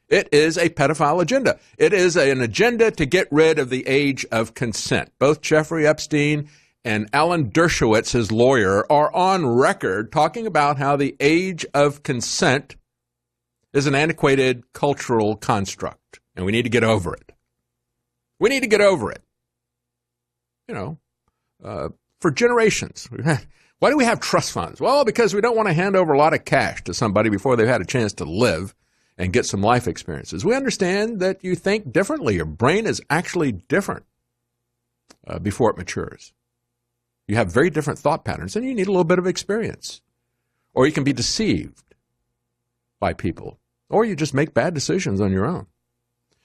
It is a pedophile agenda. It is an agenda to get rid of the age of consent. Both Jeffrey Epstein and Alan Dershowitz, his lawyer, are on record talking about how the age of consent is an antiquated cultural construct, and we need to get over it. We need to get over it. For generations. Why do we have trust funds? Well, because we don't want to hand over a lot of cash to somebody before they've had a chance to live and get some life experiences. We understand that you think differently. Your brain is actually different before it matures. You have very different thought patterns, and you need a little bit of experience. Or you can be deceived by people, or you just make bad decisions on your own.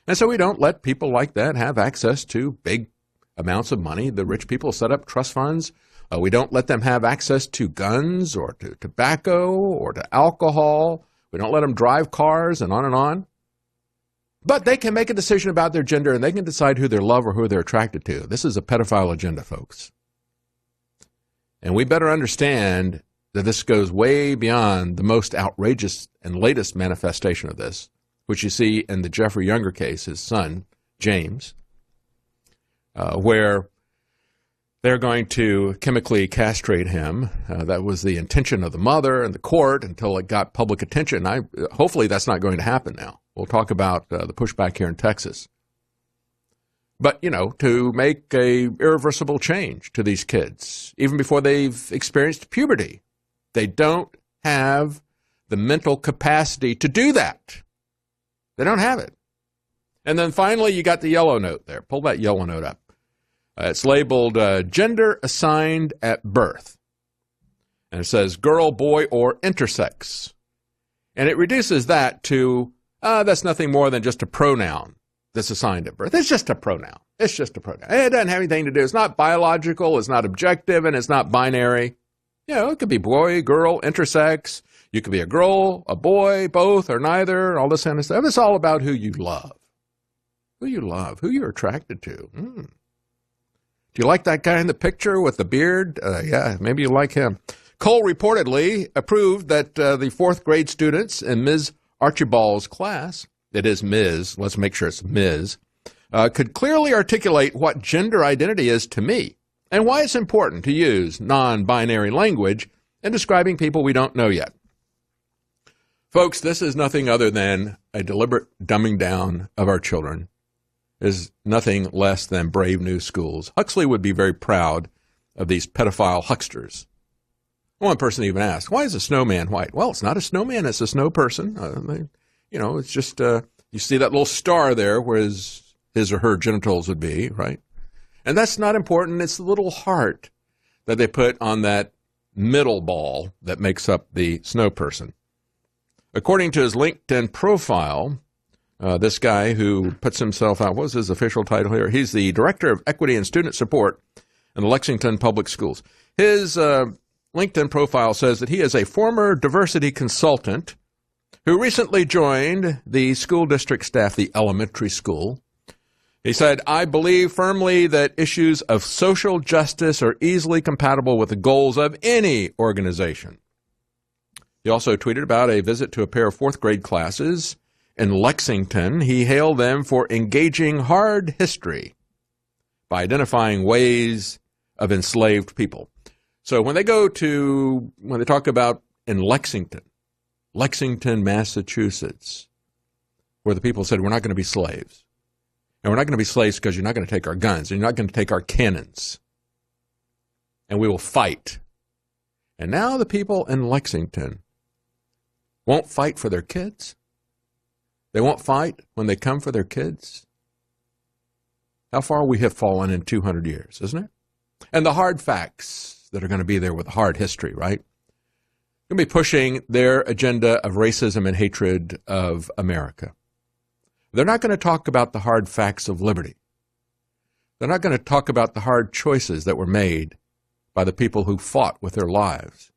And so we don't let people like that have access to big amounts of money. The rich people set up trust funds. We don't let them have access to guns or to tobacco or to alcohol. We don't let them drive cars and on and on. But they can make a decision about their gender, and they can decide who they love or who they're attracted to. This is a pedophile agenda, folks. And we better understand that this goes way beyond the most outrageous and latest manifestation of this, which you see in the Jeffrey Younger case, his son, James, where they're going to chemically castrate him. That was the intention of the mother and the court until it got public attention. Hopefully that's not going to happen now. We'll talk about the pushback here in Texas. But, to make a irreversible change to these kids, even before they've experienced puberty, they don't have the mental capacity to do that. They don't have it. And then finally, you got the yellow note there. Pull that yellow note up. It's labeled gender assigned at birth. And it says girl, boy, or intersex. And it reduces that to, that's nothing more than just a pronoun that's assigned at birth. It's just a pronoun. It's just a pronoun. It doesn't have anything to do. It's not biological. It's not objective, and it's not binary. You know, it could be boy, girl, intersex. You could be a girl, a boy, both, or neither, all this kind of stuff. It's all about who you love. Who you love, who you're attracted to. Do you like that guy in the picture with the beard? Yeah, maybe you like him. Cole reportedly approved that the fourth grade students in Ms. Archibald's class, it is Ms., let's make sure it's Ms., could clearly articulate what gender identity is to me and why it's important to use non-binary language in describing people we don't know yet. Folks, this is nothing other than a deliberate dumbing down of our children. It is nothing less than brave new schools. Huxley would be very proud of these pedophile hucksters. One person even asked, why is a snowman white? Well, it's not a snowman, it's a snow person. It's just, you see that little star there where his or her genitals would be, right? And that's not important. It's the little heart that they put on that middle ball that makes up the snow person. According to his LinkedIn profile, this guy who puts himself out, what was his official title here? He's the Director of Equity and Student Support in the Lexington Public Schools. His LinkedIn profile says that he is a former diversity consultant who recently joined the school district staff, the elementary school. He said, I believe firmly that issues of social justice are easily compatible with the goals of any organization. He also tweeted about a visit to a pair of fourth grade classes in Lexington. He hailed them for engaging hard history by identifying ways of enslaved people. So when they talk about in Lexington, Massachusetts, where the people said, we're not going to be slaves. And we're not going to be slaves because you're not going to take our guns, and you're not going to take our cannons. And we will fight. And now the people in Lexington won't fight for their kids. They won't fight when they come for their kids. How far we have fallen in 200 years, isn't it? And the hard facts that are going to be there with hard history, right? Going to be pushing their agenda of racism and hatred of America. They're not going to talk about the hard facts of liberty. They're not going to talk about the hard choices that were made by the people who fought with their lives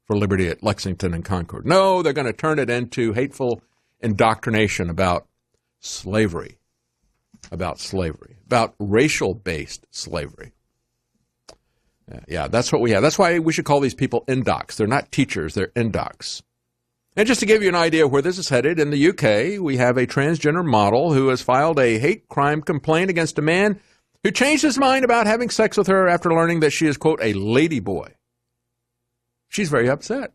for liberty at Lexington and Concord. No, they're going to turn it into hateful indoctrination about slavery, about racial-based slavery. Yeah, that's what we have. That's why we should call these people indocs. They're not teachers, they're indocs. And just to give you an idea where this is headed, in the UK, we have a transgender model who has filed a hate crime complaint against a man who changed his mind about having sex with her after learning that she is, quote, a lady boy. She's very upset.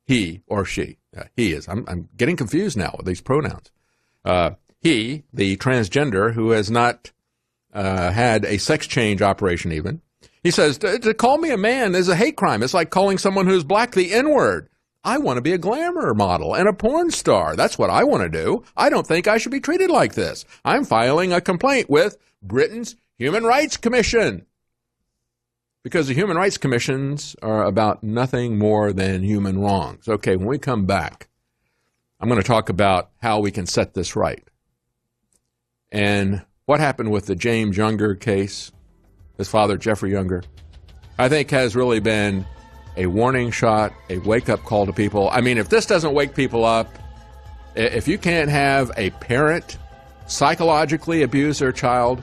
He or she. He is. I'm getting confused now with these pronouns. He, the transgender who has not had a sex change operation even, he says, to call me a man is a hate crime. It's like calling someone who's black the N-word. I want to be a glamour model and a porn star. That's what I want to do. I don't think I should be treated like this. I'm filing a complaint with Britain's Human Rights Commission. Because the Human Rights Commissions are about nothing more than human wrongs. Okay, when we come back, I'm going to talk about how we can set this right. And what happened with the James Younger case, his father, Jeffrey Younger, I think has really been a warning shot, a wake-up call to people. I mean, if this doesn't wake people up, if you can't have a parent psychologically abuse their child,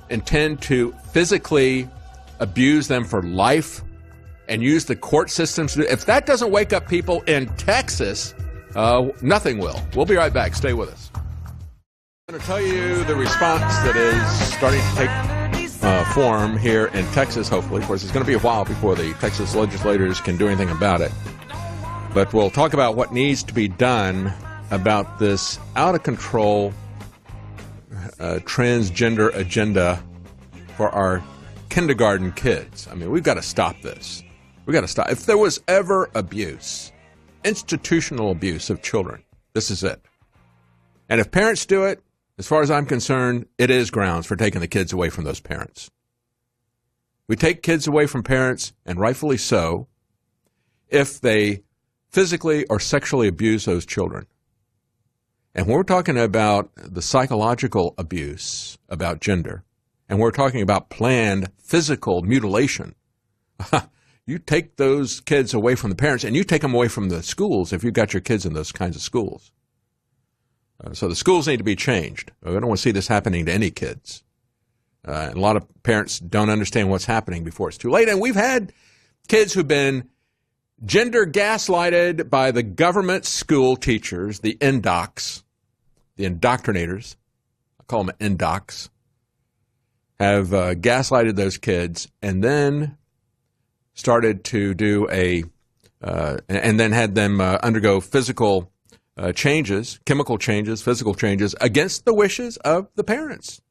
intend to physically abuse them for life, and use the court systems to do, if that doesn't wake up people in Texas, nothing will. We'll be right back. Stay with us. I'm going to tell you the response that is starting to take form here in Texas, hopefully. Of course, it's going to be a while before the Texas legislators can do anything about it. But we'll talk about what needs to be done about this out-of-control transgender agenda for our kindergarten kids. I mean, we've got to stop this. We've got to stop. If there was ever abuse, institutional abuse of children, this is it. And if parents do it, as far as I'm concerned, it is grounds for taking the kids away from those parents. We take kids away from parents, and rightfully so, if they physically or sexually abuse those children. And when we're talking about the psychological abuse about gender, and we're talking about planned physical mutilation, you take those kids away from the parents, and you take them away from the schools if you've got your kids in those kinds of schools. So the schools need to be changed. We don't want to see this happening to any kids. And a lot of parents don't understand what's happening before it's too late. And we've had kids who've been gender gaslighted by the government school teachers, the NDOCs, the indoctrinators. I call them NDOCs. Have gaslighted those kids and then started to do and then had them undergo physical changes, chemical changes, physical changes against the wishes of the parents.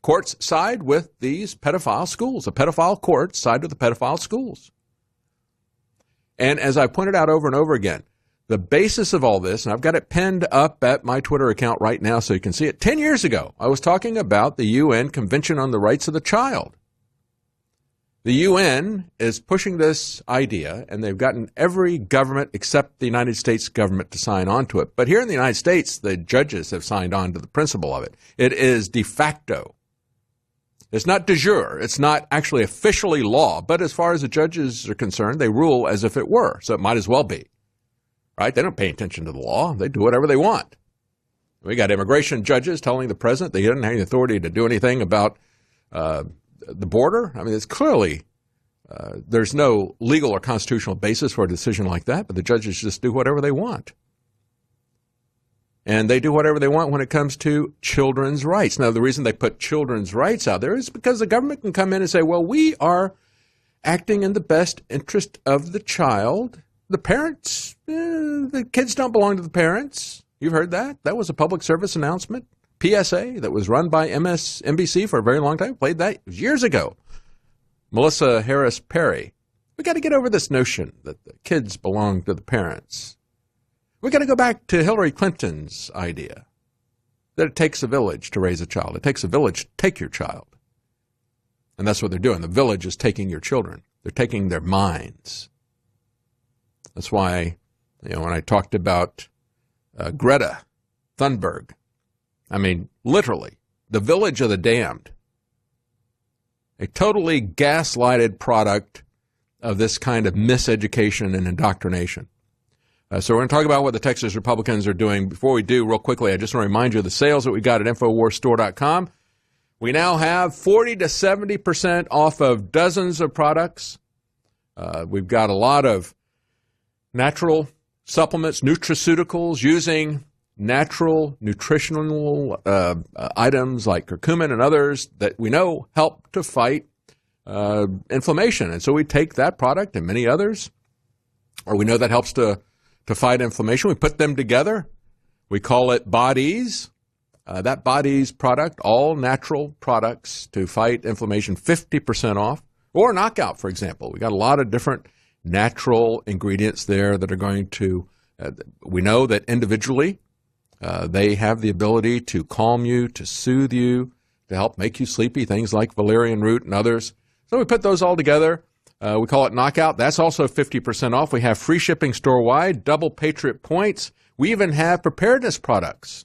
Courts side with these pedophile schools. The pedophile courts side with the pedophile schools. And as I pointed out over and over again, the basis of all this, and I've got it pinned up at my Twitter account right now so you can see it. 10 years ago, I was talking about the UN Convention on the Rights of the Child. The UN is pushing this idea, and they've gotten every government except the United States government to sign on to it. But here in the United States, the judges have signed on to the principle of it. It is de facto. It's not de jure. It's not actually officially law. But as far as the judges are concerned, they rule as if it were. So it might as well be. Right? They don't pay attention to the law. They do whatever they want. We got immigration judges telling the president they didn't have any authority to do anything about the border. I mean, it's clearly there's no legal or constitutional basis for a decision like that, but the judges just do whatever they want. And they do whatever they want when it comes to children's rights. Now, the reason they put children's rights out there is because the government can come in and say, well, we are acting in the best interest of the child. The parents, the kids don't belong to the parents. You've heard that? That was a public service announcement, PSA, that was run by MSNBC for a very long time. Played that years ago. Melissa Harris Perry. We got to get over this notion that the kids belong to the parents. We got to go back to Hillary Clinton's idea that it takes a village to raise a child. It takes a village to take your child. And that's what they're doing. The village is taking your children. They're taking their minds. That's why, when I talked about Greta Thunberg, I mean, literally, the village of the damned, a totally gaslighted product of this kind of miseducation and indoctrination. So we're going to talk about what the Texas Republicans are doing. Before we do, real quickly, I just want to remind you of the sales that we got at InfoWarsStore.com. We now have 40 to 70% off of dozens of products. We've got a lot of natural supplements, nutraceuticals, using natural nutritional items like curcumin and others that we know help to fight inflammation. And so we take that product and many others, or we know that helps to fight inflammation. We put them together. We call it Bodies. That Bodies product, all natural products to fight inflammation, 50% off. Or Knockout, for example. We got a lot of different natural ingredients there that are going to, we know that individually they have the ability to calm you, to soothe you, to help make you sleepy, things like valerian root and others. So we put those all together. We call it Knockout. That's also 50% off. We have free shipping store-wide, double Patriot points. We even have preparedness products.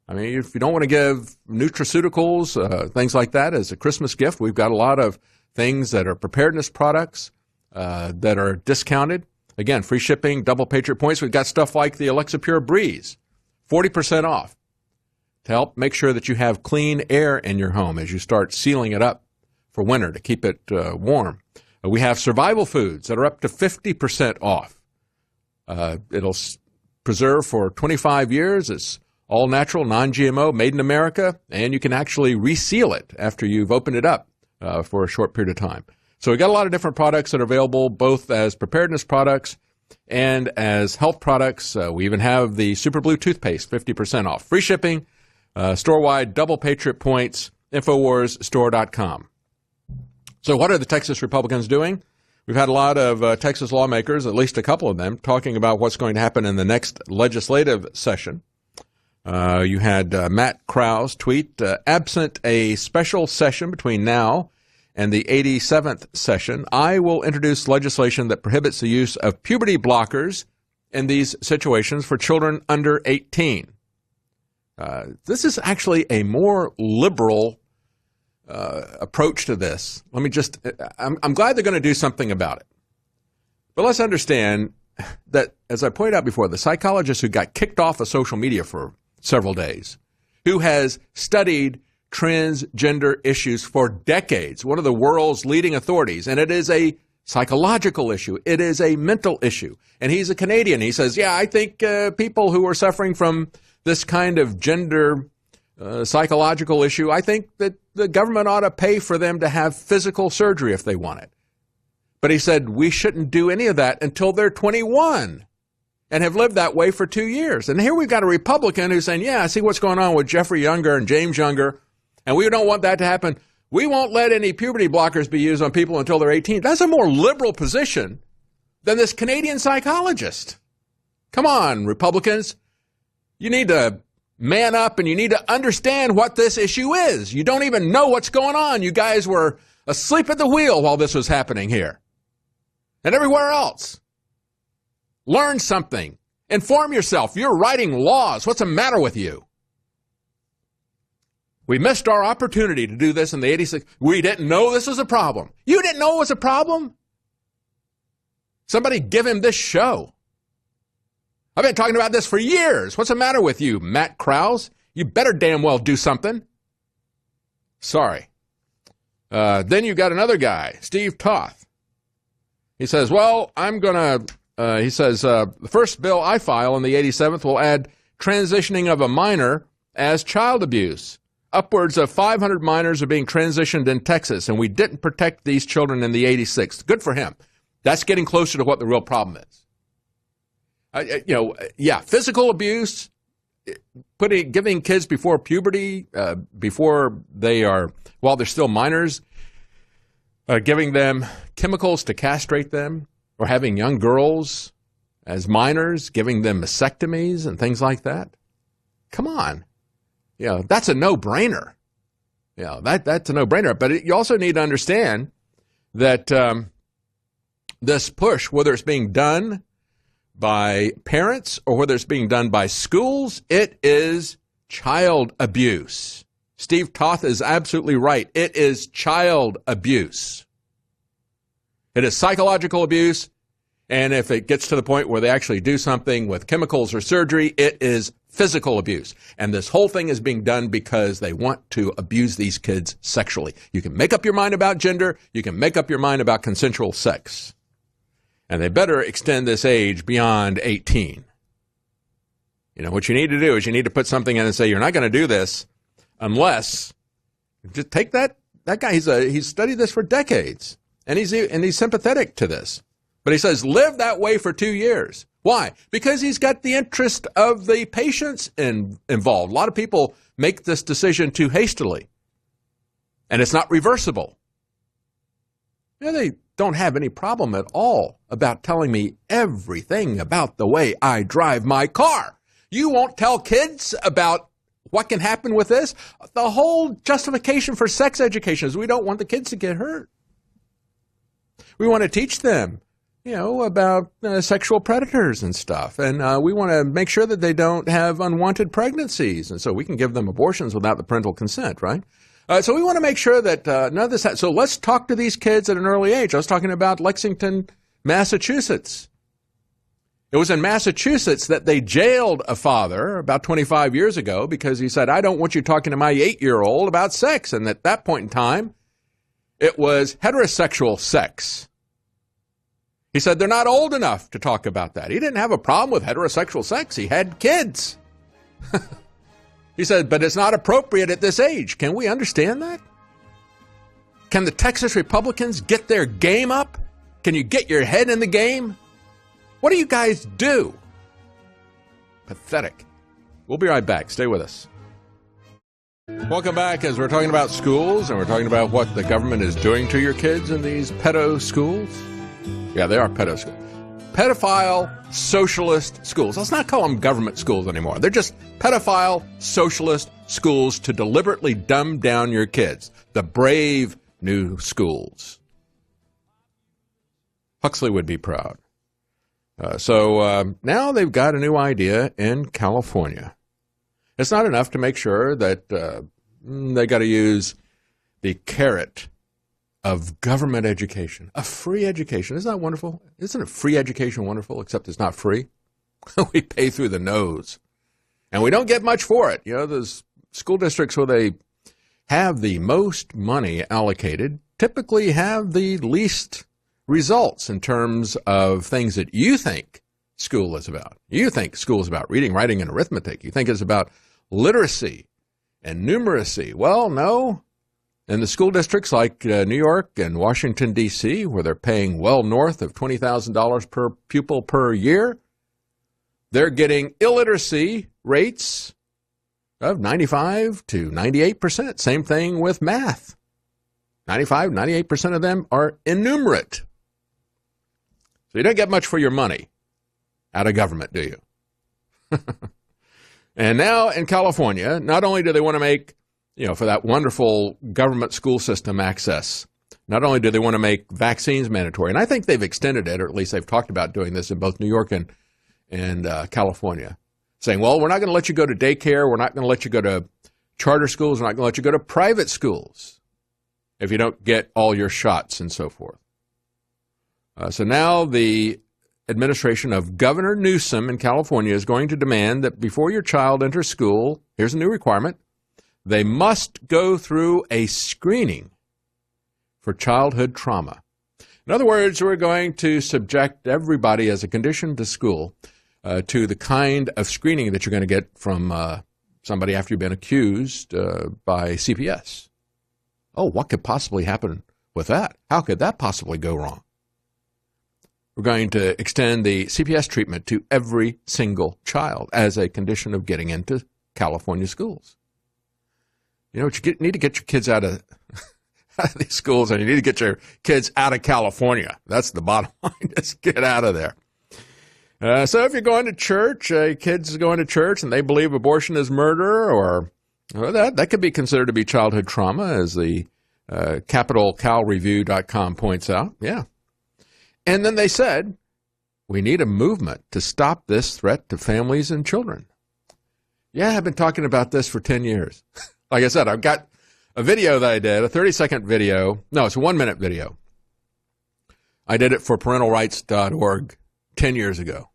I mean, if you don't want to give nutraceuticals, things like that as a Christmas gift, we've got a lot of things that are preparedness products that are discounted. Again, free shipping, double Patriot points. We've got stuff like the Alexa Pure Breeze, 40% off to help make sure that you have clean air in your home as you start sealing it up for winter to keep it warm. We have survival foods that are up to 50% off. It'll preserve for 25 years. It's all natural, non-GMO, made in America, and you can actually reseal it after you've opened it up for a short period of time. So we've got a lot of different products that are available both as preparedness products and as health products. We even have the Super Blue toothpaste, 50% off. Free shipping, store-wide, double Patriot points, InfoWarsStore.com. So what are the Texas Republicans doing? We've had a lot of Texas lawmakers, at least a couple of them, talking about what's going to happen in the next legislative session. You had Matt Krause tweet, absent a special session between now and the 87th session, I will introduce legislation that prohibits the use of puberty blockers in these situations for children under 18. This is actually a more liberal approach to this. I'm glad they're going to do something about it. But let's understand that, as I pointed out before, the psychologist who got kicked off of social media for several days, who has studied transgender issues for decades, one of the world's leading authorities, and it is a psychological issue. It is a mental issue. And he's a Canadian. He says, yeah, I think people who are suffering from this kind of gender psychological issue, I think that the government ought to pay for them to have physical surgery if they want it. But he said we shouldn't do any of that until they're 21 and have lived that way for 2 years. And here we've got a Republican who's saying, yeah, I see what's going on with Jeffrey Younger and James Younger, and we don't want that to happen. We won't let any puberty blockers be used on people until they're 18. That's a more liberal position than this Canadian psychologist. Come on, Republicans. You need to man up and you need to understand what this issue is. You don't even know what's going on. You guys were asleep at the wheel while this was happening here and everywhere else. Learn something. Inform yourself. You're writing laws. What's the matter with you? We missed our opportunity to do this in the 86. We didn't know this was a problem. You didn't know it was a problem? Somebody give him this show. I've been talking about this for years. What's the matter with you, Matt Krause? You better damn well do something. Sorry. Then you got another guy, Steve Toth. He says, well, the first bill I file on the 87th will add transitioning of a minor as child abuse. Upwards of 500 minors are being transitioned in Texas, and we didn't protect these children in the 86th. Good for him. That's getting closer to what the real problem is. Physical abuse, giving kids before puberty, while they're still minors, giving them chemicals to castrate them, or having young girls as minors, giving them mastectomies and things like that. Come on. That's a no-brainer. That's a no-brainer. But you also need to understand that this push, whether it's being done by parents or whether it's being done by schools, it is child abuse. Steve Toth is absolutely right. It is child abuse. It is psychological abuse, and if it gets to the point where they actually do something with chemicals or surgery, it is physical abuse. And this whole thing is being done because they want to abuse these kids sexually. You can make up your mind about gender. You can make up your mind about consensual sex. And they better extend this age beyond 18. What you need to do is you need to put something in and say, you're not going to do this unless, just take that guy, he's studied this for decades, and he's sympathetic to this. But he says, live that way for 2 years. Why? Because he's got the interest of the patients involved. A lot of people make this decision too hastily, and it's not reversible. They don't have any problem at all about telling me everything about the way I drive my car. You won't tell kids about what can happen with this? The whole justification for sex education is we don't want the kids to get hurt. We want to teach them, about sexual predators and stuff. And we want to make sure that they don't have unwanted pregnancies. And so we can give them abortions without the parental consent, right? So we want to make sure that none of this happens. So let's talk to these kids at an early age. I was talking about Lexington, Massachusetts. It was in Massachusetts that they jailed a father about 25 years ago because he said, I don't want you talking to my 8-year-old about sex. And at that point in time, it was heterosexual sex. He said they're not old enough to talk about that. He didn't have a problem with heterosexual sex. He had kids. He said, but it's not appropriate at this age. Can we understand that? Can the Texas Republicans get their game up? Can you get your head in the game? What do you guys do? Pathetic. We'll be right back. Stay with us. Welcome back as we're talking about schools and we're talking about what the government is doing to your kids in these pedo schools. Yeah, they are pedo schools. pedophile socialist schools. Let's not call them government schools anymore. They're just pedophile socialist schools to deliberately dumb down your kids. The brave new schools. Huxley would be proud. So now they've got a new idea in California. It's not enough to make sure that they got to use the carrot of government education, a free education. Isn't that wonderful? Isn't a free education wonderful, except it's not free? We pay through the nose, and we don't get much for it. You know, those school districts where they have the most money allocated typically have the least results in terms of things that you think school is about. You think school is about reading, writing, and arithmetic. You think it's about literacy and numeracy. Well, no. In the school districts like New York and Washington, D.C., where they're paying well north of $20,000 per pupil per year, they're getting illiteracy rates of 95 to 98%. Same thing with math. 95, 98% of them are innumerate. So you don't get much for your money out of government, do you? And now in California, not only do they want to make, for that wonderful government school system access, not only do they want to make vaccines mandatory, and I think they've extended it, or at least they've talked about doing this in both New York and California, saying, well, we're not going to let you go to daycare, we're not going to let you go to charter schools, we're not going to let you go to private schools if you don't get all your shots and so forth. So now the administration of Governor Newsom in California is going to demand that before your child enters school, here's a new requirement, they must go through a screening for childhood trauma. In other words, we're going to subject everybody as a condition to school to the kind of screening that you're going to get from somebody after you've been accused by CPS. Oh, what could possibly happen with that? How could that possibly go wrong? We're going to extend the CPS treatment to every single child as a condition of getting into California schools. You know what, you need to get your kids out of these schools, and you need to get your kids out of California. That's the bottom line. Just get out of there. So if you're going to church, kids are going to church and they believe abortion is murder, or that could be considered to be childhood trauma, as the CapitalCalReview.com points out. Yeah. And then they said, we need a movement to stop this threat to families and children. Yeah, I've been talking about this for 10 years. Like I said, I've got a video that I did, a 30-second video. No, it's a 1-minute video. I did it for parentalrights.org 10 years ago.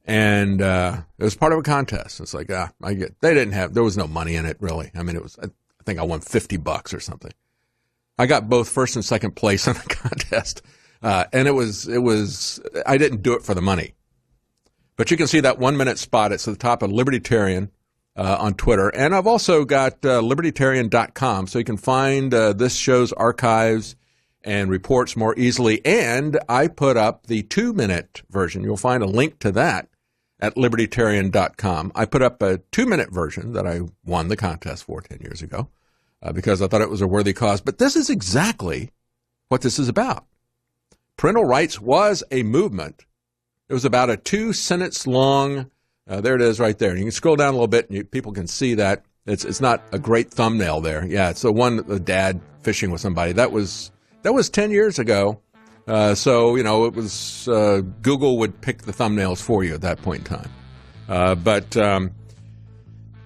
And it was part of a contest. It's like, there was no money in it, really. I mean, I think I won $50 or something. I got both first and second place in the contest. And it was, I didn't do it for the money. But you can see that 1-minute spot. It's at the top of Libertarian on Twitter. And I've also got libertarian.com, so you can find this show's archives and reports more easily. And I put up the 2-minute version. You'll find a link to that at libertarian.com. I put up a 2-minute version that I won the contest for 10 years ago because I thought it was a worthy cause. But this is exactly what this is about. Parental rights was a movement. It was about a 2-sentence long, there it is right there. You can scroll down a little bit and people can see that. It's not a great thumbnail there. Yeah, it's the one, the dad fishing with somebody. That was 10 years ago. So, it was, Google would pick the thumbnails for you at that point in time.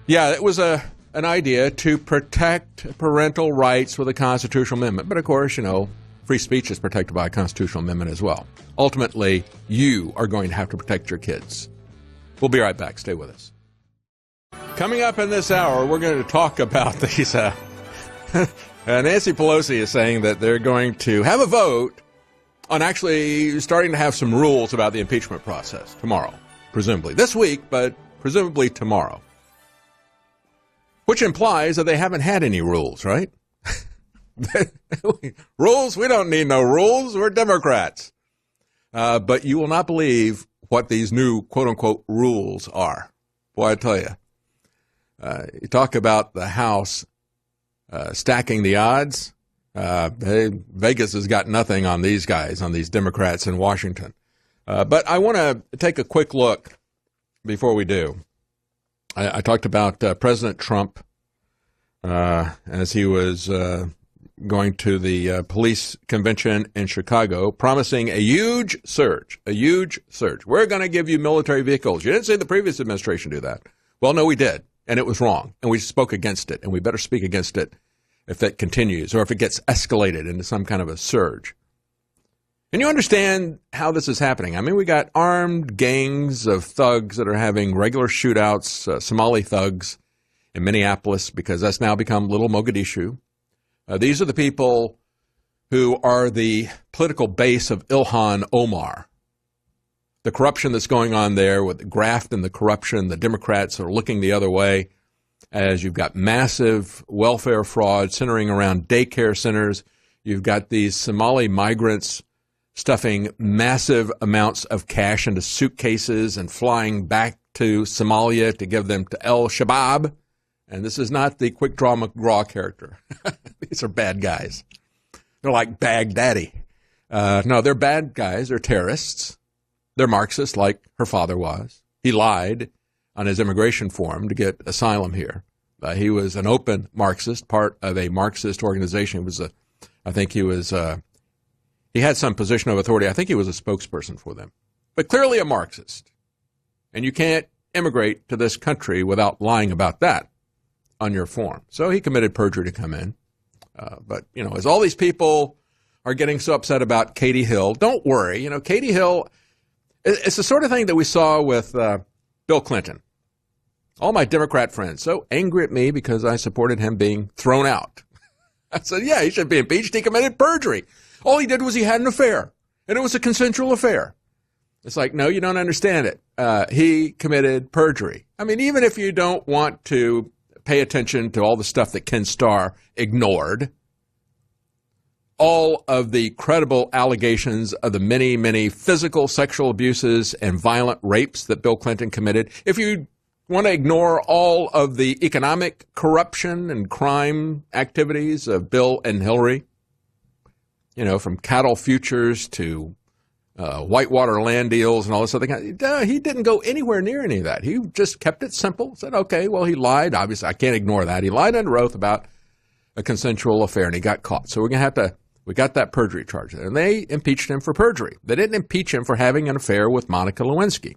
Yeah, it was an idea to protect parental rights with a constitutional amendment. But of course, free speech is protected by a constitutional amendment as well. Ultimately, you are going to have to protect your kids. We'll be right back. Stay with us. Coming up in this hour, we're going to talk about these. Nancy Pelosi is saying that they're going to have a vote on actually starting to have some rules about the impeachment process tomorrow, presumably. This week, but presumably tomorrow. Which implies that they haven't had any rules, right? Rules? We don't need no rules. We're Democrats. But you will not believe what these new quote-unquote rules are. Boy, I tell you. You talk about the House stacking the odds. Vegas has got nothing on these guys, on these Democrats in Washington. But I want to take a quick look before we do. I talked about President Trump as he was going to the police convention in Chicago, promising a huge surge, a huge surge. We're going to give you military vehicles. You didn't see the previous administration do that. Well, no, we did, and it was wrong, and we spoke against it, and we better speak against it if it continues or if it gets escalated into some kind of a surge. Can you understand how this is happening? I mean, we got armed gangs of thugs that are having regular shootouts, Somali thugs in Minneapolis, because that's now become Little Mogadishu. These are the people who are the political base of Ilhan Omar. The corruption that's going on there with the graft and the corruption, the Democrats are looking the other way as you've got massive welfare fraud centering around daycare centers. You've got these Somali migrants stuffing massive amounts of cash into suitcases and flying back to Somalia to give them to El-Shabaab. And this is not the Quick Draw McGraw character. These are bad guys. They're like Baghdadi. No, they're bad guys. They're terrorists. They're Marxists like her father was. He lied on his immigration form to get asylum here. He was an open Marxist, part of a Marxist organization. He had some position of authority. I think he was a spokesperson for them. But clearly a Marxist. And you can't immigrate to this country without lying about that on your form. So he committed perjury to come in. But, as all these people are getting so upset about Katie Hill, don't worry. Katie Hill, it's the sort of thing that we saw with Bill Clinton. All my Democrat friends so angry at me because I supported him being thrown out. I said, yeah, he should be impeached. He committed perjury. All he did was he had an affair, and it was a consensual affair. It's like, no, you don't understand it. He committed perjury. I mean, even if you don't want to pay attention to all the stuff that Ken Starr ignored, all of the credible allegations of the many, many physical sexual abuses and violent rapes that Bill Clinton committed, if you want to ignore all of the economic corruption and crime activities of Bill and Hillary, from cattle futures to whitewater land deals and all this other kind. He didn't go anywhere near any of that. He just kept it simple, said, okay, well, he lied. Obviously, I can't ignore that. He lied under oath about a consensual affair, and he got caught. So we got that perjury charge. And they impeached him for perjury. They didn't impeach him for having an affair with Monica Lewinsky.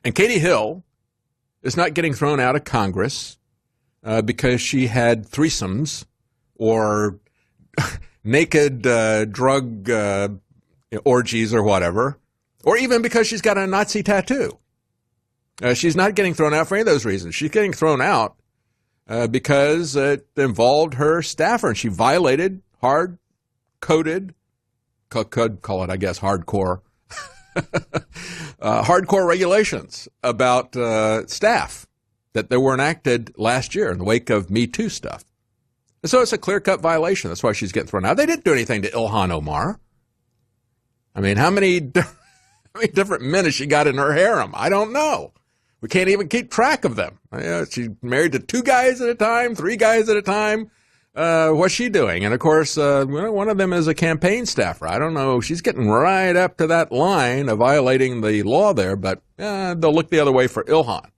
And Katie Hill is not getting thrown out of Congress because she had threesomes or naked drug orgies or whatever, or even because she's got a Nazi tattoo. She's not getting thrown out for any of those reasons. She's getting thrown out because it involved her staffer, and she violated hard-coded, could call it, I guess, hardcore, hardcore regulations about staff that were enacted last year in the wake of Me Too stuff. And so it's a clear-cut violation. That's why she's getting thrown out. They didn't do anything to Ilhan Omar. I mean, how many different men has she got in her harem? I don't know. We can't even keep track of them. She's married to 2 guys at a time, 3 guys at a time. What's she doing? And, of course, one of them is a campaign staffer. I don't know. She's getting right up to that line of violating the law there, but they'll look the other way for Ilhan.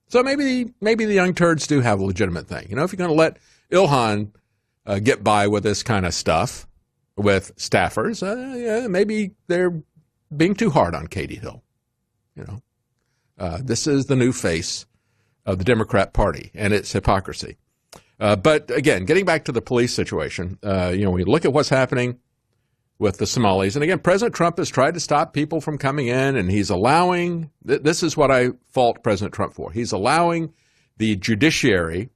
So maybe the young turds do have a legitimate thing. If you're going to let Ilhan get by with this kind of stuff with staffers, maybe they're being too hard on Katie Hill. This is the new face of the Democrat Party and its hypocrisy. But again, getting back to the police situation, we look at what's happening with the Somalis. And again, President Trump has tried to stop people from coming in, and he's allowing, this is what I fault President Trump for. He's allowing the judiciary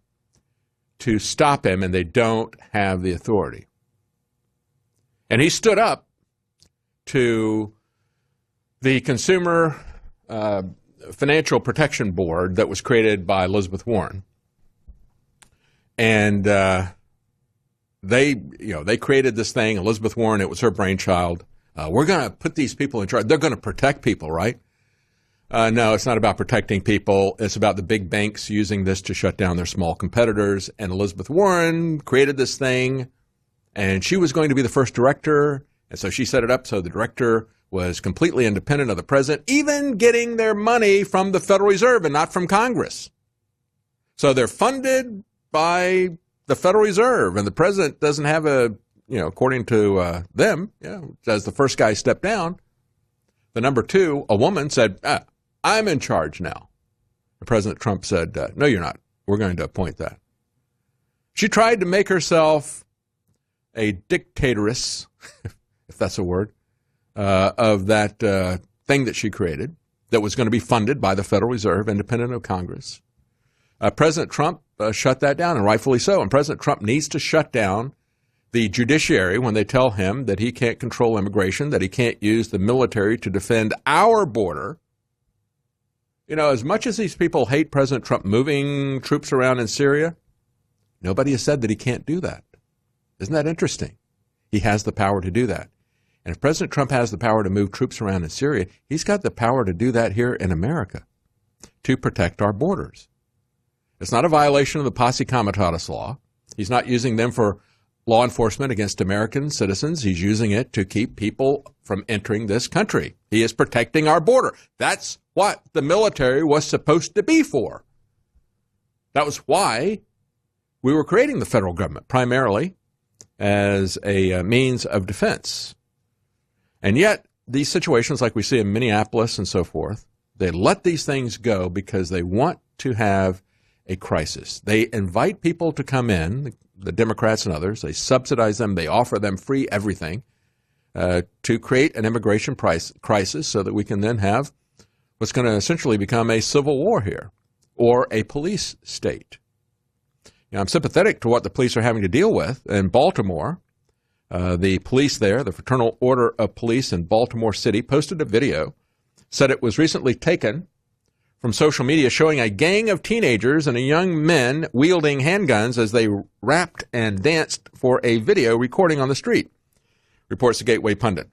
to stop him, and they don't have the authority. And he stood up to the Consumer Financial Protection Board that was created by Elizabeth Warren. And they created this thing, Elizabeth Warren, it was her brainchild. We're going to put these people in charge. They're going to protect people, right? No, it's not about protecting people. It's about the big banks using this to shut down their small competitors. And Elizabeth Warren created this thing, and she was going to be the first director, And so she set it up so the director was completely independent of the president, even getting their money from the Federal Reserve and not from Congress. So they're funded by the Federal Reserve, and the president doesn't have according to them, as the first guy stepped down, the number two, a woman, said, I'm in charge now. And President Trump said, no, you're not. We're going to appoint that. She tried to make herself a dictatoress, if that's a word, of that thing that she created that was going to be funded by the Federal Reserve, independent of Congress. President Trump shut that down, and rightfully so. And President Trump needs to shut down the judiciary when they tell him that he can't control immigration, that he can't use the military to defend our border. You know, as much as these people hate President Trump moving troops around in Syria, nobody has said that he can't do that. Isn't that interesting? He has the power to do that. And if President Trump has the power to move troops around in Syria, he's got the power to do that here in America to protect our borders. It's not a violation of the Posse Comitatus law. He's not using them for law enforcement against American citizens. He's using it to keep people from entering this country. He is protecting our border. That's what the military was supposed to be for. That was why we were creating the federal government, primarily as a means of defense. And yet, these situations like we see in Minneapolis and so forth, they let these things go because they want to have a crisis. They invite people to come in, the Democrats and others. They subsidize them. They offer them free everything to create an immigration crisis so that we can then have what's going to essentially become a civil war here or a police state. I'm sympathetic to what the police are having to deal with in Baltimore. The police there, the Fraternal Order of Police in Baltimore City, posted a video, said it was recently taken from social media showing a gang of teenagers and a young men wielding handguns as they rapped and danced for a video recording on the street, reports the Gateway Pundit.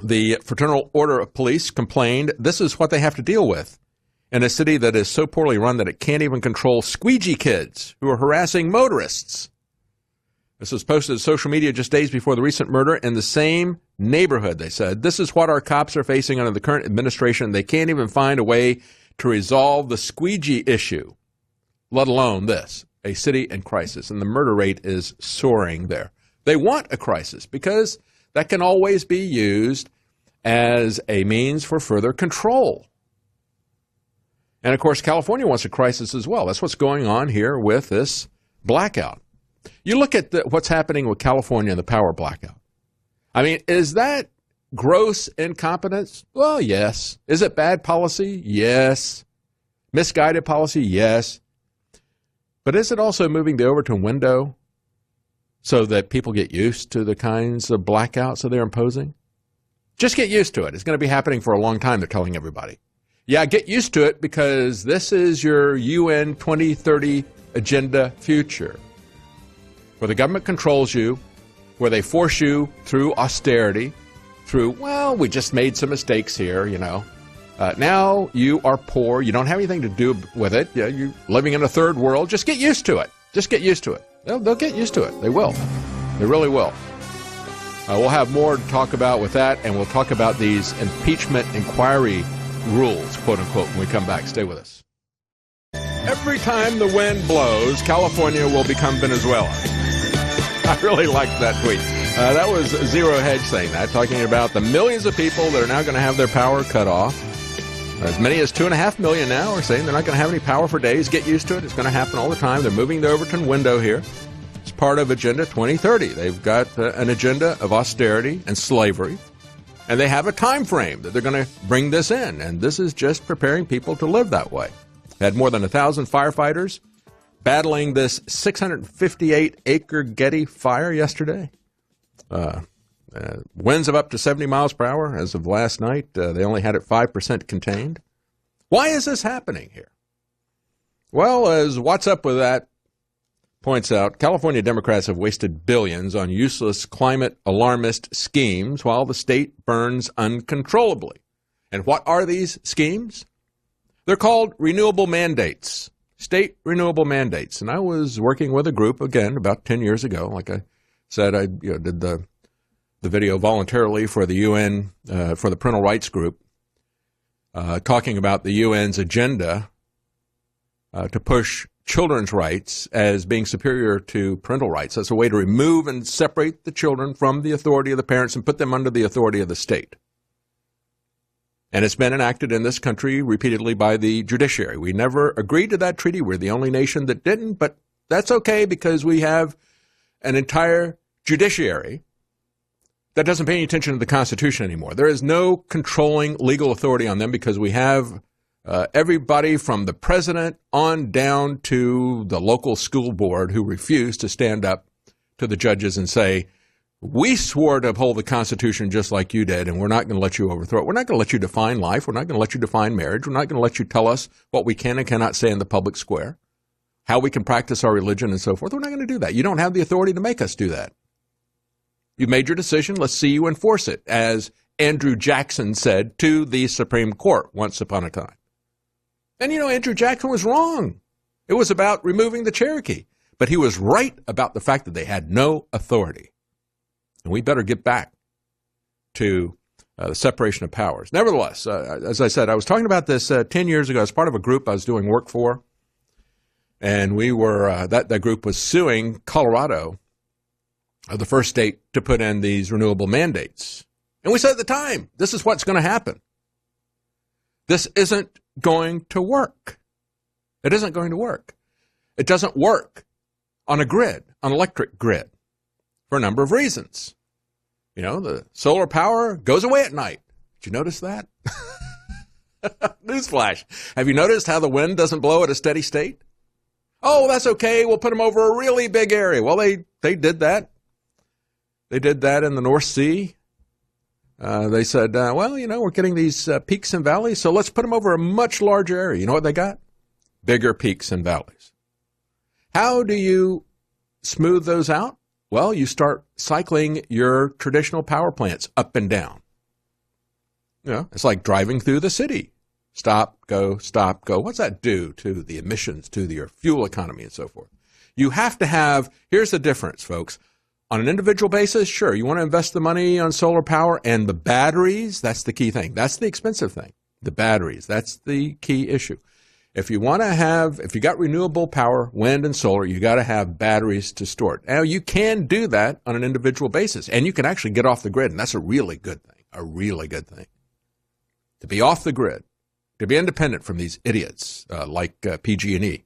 The Fraternal Order of Police complained this is what they have to deal with in a city that is so poorly run that it can't even control squeegee kids who are harassing motorists. This was posted to social media just days before the recent murder in the same neighborhood, they said. This is what our cops are facing under the current administration. They can't even find a way to resolve the squeegee issue, let alone this, a city in crisis. And the murder rate is soaring there. They want a crisis because that can always be used as a means for further control. And, of course, California wants a crisis as well. That's what's going on here with this blackout. You look at what's happening with California and the power blackout. I mean, is that gross incompetence? Well, yes. Is it bad policy? Yes. Misguided policy? Yes. But is it also moving the Overton window so that people get used to the kinds of blackouts that they're imposing? Just get used to it. It's going to be happening for a long time, they're telling everybody. Yeah, get used to it because this is your UN 2030 agenda future, where the government controls you, where they force you through austerity, through, well, we just made some mistakes here, now you are poor. You don't have anything to do with it. You're living in a third world. Just get used to it. Just get used to it. They'll get used to it. They will. They really will. We'll have more to talk about with that, and we'll talk about these impeachment inquiry rules, quote unquote, when we come back. Stay with us. Every time the wind blows, California will become Venezuela. I really liked that tweet. That was Zero Hedge saying that, talking about the millions of people that are now going to have their power cut off. As many as 2.5 million now are saying they're not going to have any power for days. Get used to it. It's going to happen all the time. They're moving the Overton window here. It's part of Agenda 2030. They've got an agenda of austerity and slavery, and they have a time frame that they're going to bring this in, and this is just preparing people to live that way. They had more than 1,000 firefighters battling this 658-acre Getty fire yesterday. Winds of up to 70 miles per hour as of last night. They only had it 5% contained. Why is this happening here? Well, as What's Up With That points out, California Democrats have wasted billions on useless climate alarmist schemes while the state burns uncontrollably. And what are these schemes? They're called renewable mandates, state renewable mandates. And I was working with a group, again, about 10 years ago. Like I said, I did the the video voluntarily for the UN, for the parental rights group, talking about the UN's agenda to push children's rights as being superior to parental rights. That's a way to remove and separate the children from the authority of the parents and put them under the authority of the state. And it's been enacted in this country repeatedly by the judiciary. We never agreed to that treaty. We're the only nation that didn't, but that's okay because we have an entire judiciary that doesn't pay any attention to the Constitution anymore. There is no controlling legal authority on them because we have everybody from the president on down to the local school board who refuse to stand up to the judges and say, we swore to uphold the Constitution just like you did, and we're not going to let you overthrow it. We're not going to let you define life. We're not going to let you define marriage. We're not going to let you tell us what we can and cannot say in the public square, how we can practice our religion and so forth. We're not going to do that. You don't have the authority to make us do that. You've made your decision. Let's see you enforce it, as Andrew Jackson said to the Supreme Court once upon a time. And, Andrew Jackson was wrong. It was about removing the Cherokee. But he was right about the fact that they had no authority. And we better get back to the separation of powers. Nevertheless, as I said, I was talking about this 10 years ago as part of a group I was doing work for. And we were, that group was suing Colorado, the first state to put in these renewable mandates. And we said at the time, this is what's going to happen. This isn't going to work. It isn't going to work. It doesn't work on a grid, an electric grid, for a number of reasons. The solar power goes away at night. Did you notice that? Newsflash. Have you noticed how the wind doesn't blow at a steady state? Oh, that's okay. We'll put them over a really big area. Well, they did that. They did that in the North Sea. They said, we're getting these peaks and valleys, so let's put them over a much larger area. You know what they got? Bigger peaks and valleys. How do you smooth those out? Well, you start cycling your traditional power plants up and down. It's like driving through the city. Stop, go, stop, go. What's that do to the emissions, to your fuel economy and so forth? You have to have, here's the difference, folks. On an individual basis, sure, you want to invest the money on solar power and the batteries, that's the key thing. That's the expensive thing. The batteries, that's the key issue. If you got renewable power, wind and solar, you got to have batteries to store it. Now, you can do that on an individual basis, and you can actually get off the grid, and that's a really good thing, to be off the grid, to be independent from these idiots like PG&E.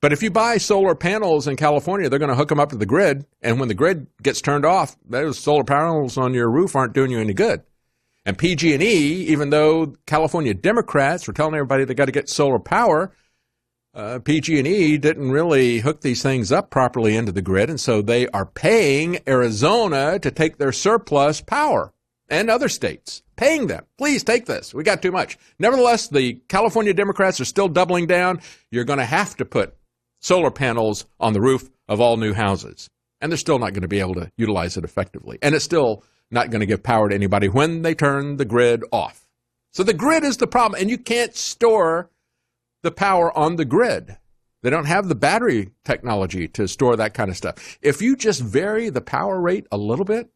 But if you buy solar panels in California, they're going to hook them up to the grid, and when the grid gets turned off, those solar panels on your roof aren't doing you any good. And PG&E, even though California Democrats were telling everybody they got to get solar power, PG&E didn't really hook these things up properly into the grid, and so they are paying Arizona to take their surplus power, and other states, paying them. Please take this. We got too much. Nevertheless, the California Democrats are still doubling down. You're going to have to put solar panels on the roof of all new houses, and they're still not going to be able to utilize it effectively. And it's still not going to give power to anybody when they turn the grid off. So the grid is the problem, and you can't store the power on the grid. They don't have the battery technology to store that kind of stuff. If you just vary the power rate a little bit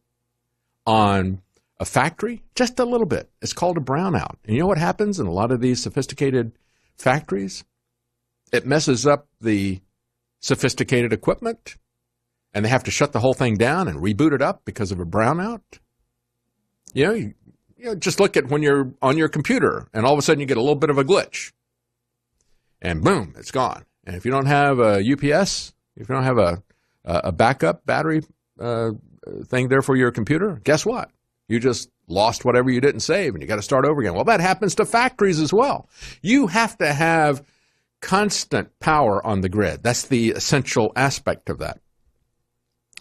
on a factory, just a little bit, it's called a brownout. And you know what happens in a lot of these sophisticated factories? It messes up the sophisticated equipment, and they have to shut the whole thing down and reboot it up because of a brownout. You just look at when you're on your computer, and all of a sudden you get a little bit of a glitch, and boom, it's gone. And if you don't have a UPS, if you don't have a backup battery thing there for your computer, guess what? You just lost whatever you didn't save, and you got to start over again. Well, that happens to factories as well. You have to have constant power on the grid. That's the essential aspect of that.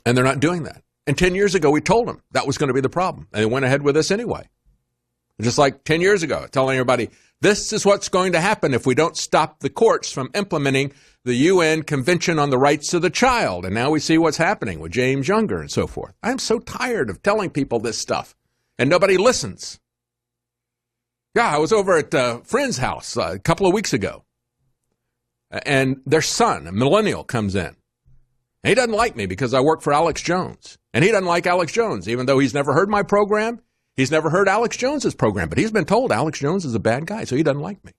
And they're not doing that. And 10 years ago, we told them that was going to be the problem. And they went ahead with this anyway. Just like 10 years ago, telling everybody, this is what's going to happen if we don't stop the courts from implementing the UN Convention on the Rights of the Child. And now we see what's happening with James Younger and so forth. I'm so tired of telling people this stuff, and nobody listens. Yeah, I was over at a friend's house a couple of weeks ago, and their son, a millennial, comes in. And he doesn't like me because I work for Alex Jones. And he doesn't like Alex Jones, even though he's never heard my program. He's never heard Alex Jones's program, but he's been told Alex Jones is a bad guy, so he doesn't like me.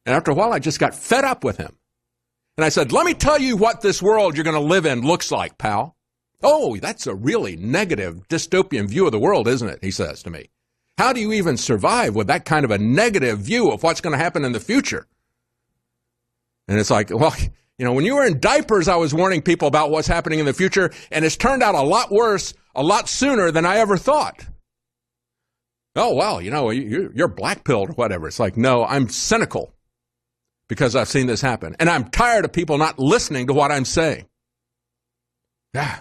And after a while, I just got fed up with him. And I said, let me tell you what this world you're going to live in looks like, pal. Oh, that's a really negative, dystopian view of the world, isn't it? He says to me. How do you even survive with that kind of a negative view of what's going to happen in the future? And it's like, well, you know, when you were in diapers, I was warning people about what's happening in the future, and it's turned out a lot worse, a lot sooner than I ever thought. Oh, well, you know, you're black-pilled or whatever. It's like, no, I'm cynical because I've seen this happen. And I'm tired of people not listening to what I'm saying. Yeah,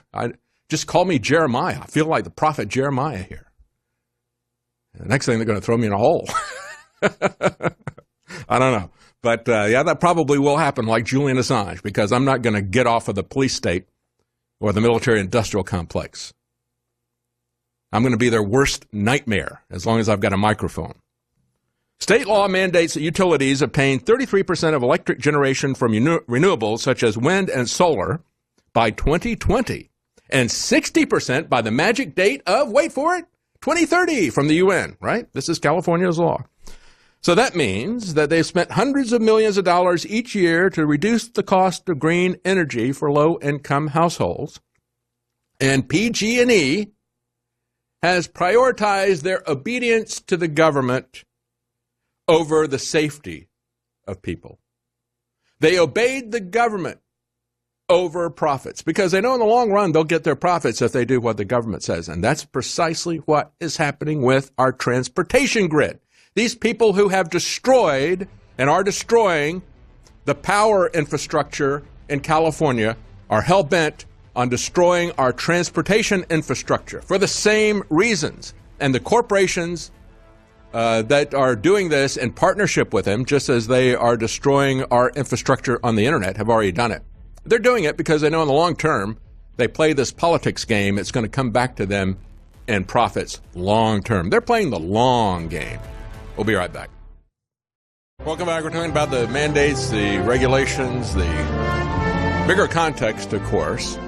just call me Jeremiah. I feel like the prophet Jeremiah here. The next thing, they're going to throw me in a hole. I don't know. But, yeah, that probably will happen like Julian Assange, because I'm not going to get off of the police state or the military-industrial complex. I'm going to be their worst nightmare as long as I've got a microphone. State law mandates that utilities obtain 33% of electric generation from renewables, such as wind and solar, by 2020, and 60% by the magic date of, wait for it, 2030 from the UN, right? This is California's law. So that means that they've spent hundreds of millions of dollars each year to reduce the cost of green energy for low-income households. And PG&E has prioritized their obedience to the government over the safety of people. They obeyed the government over profits because they know in the long run they'll get their profits if they do what the government says. And that's precisely what is happening with our transportation grid. These people who have destroyed and are destroying the power infrastructure in California are hell-bent on destroying our transportation infrastructure for the same reasons. And the corporations that are doing this in partnership with them, just as they are destroying our infrastructure on the internet, have already done it. They're doing it because they know in the long term, they play this politics game, it's going to come back to them in profits long term. They're playing the long game. We'll be right back. Welcome back. We're talking about the mandates, the regulations, the bigger context, of course,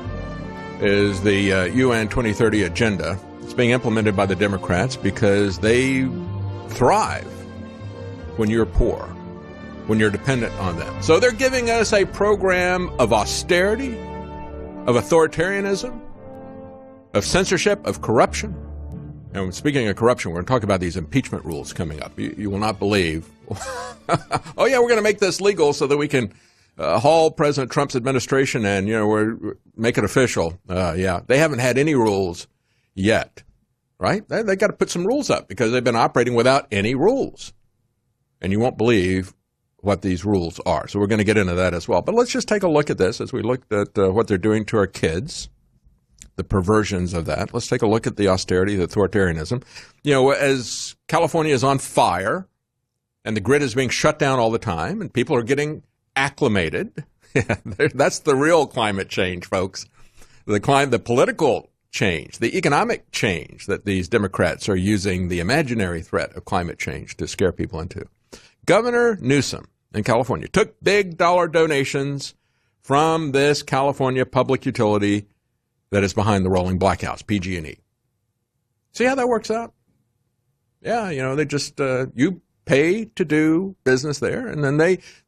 is the UN 2030 agenda. It's being implemented by the Democrats because they thrive when you're poor, when you're dependent on them. So they're giving us a program of austerity, of authoritarianism, of censorship, of corruption. And speaking of corruption, we're going to talk about these impeachment rules coming up. You will not believe. Oh, yeah, we're going to make this legal so that we can haul President Trump's administration and, you know, we're make it official. Yeah, they haven't had any rules yet, right? They got to put some rules up because they've been operating without any rules. And you won't believe what these rules are. So we're going to get into that as well. But let's just take a look at this as we looked at what they're doing to our kids, the perversions of that. Let's take a look at the austerity, the authoritarianism. You know, as California is on fire and the grid is being shut down all the time and people are getting acclimated, that's the real climate change, folks. The political change, the economic change that these Democrats are using the imaginary threat of climate change to scare people into. Governor Newsom in California took big dollar donations from this California public utility that is behind the rolling blackouts, PG&E. See how that works out? Yeah, you know, they just, you pay to do business there, and then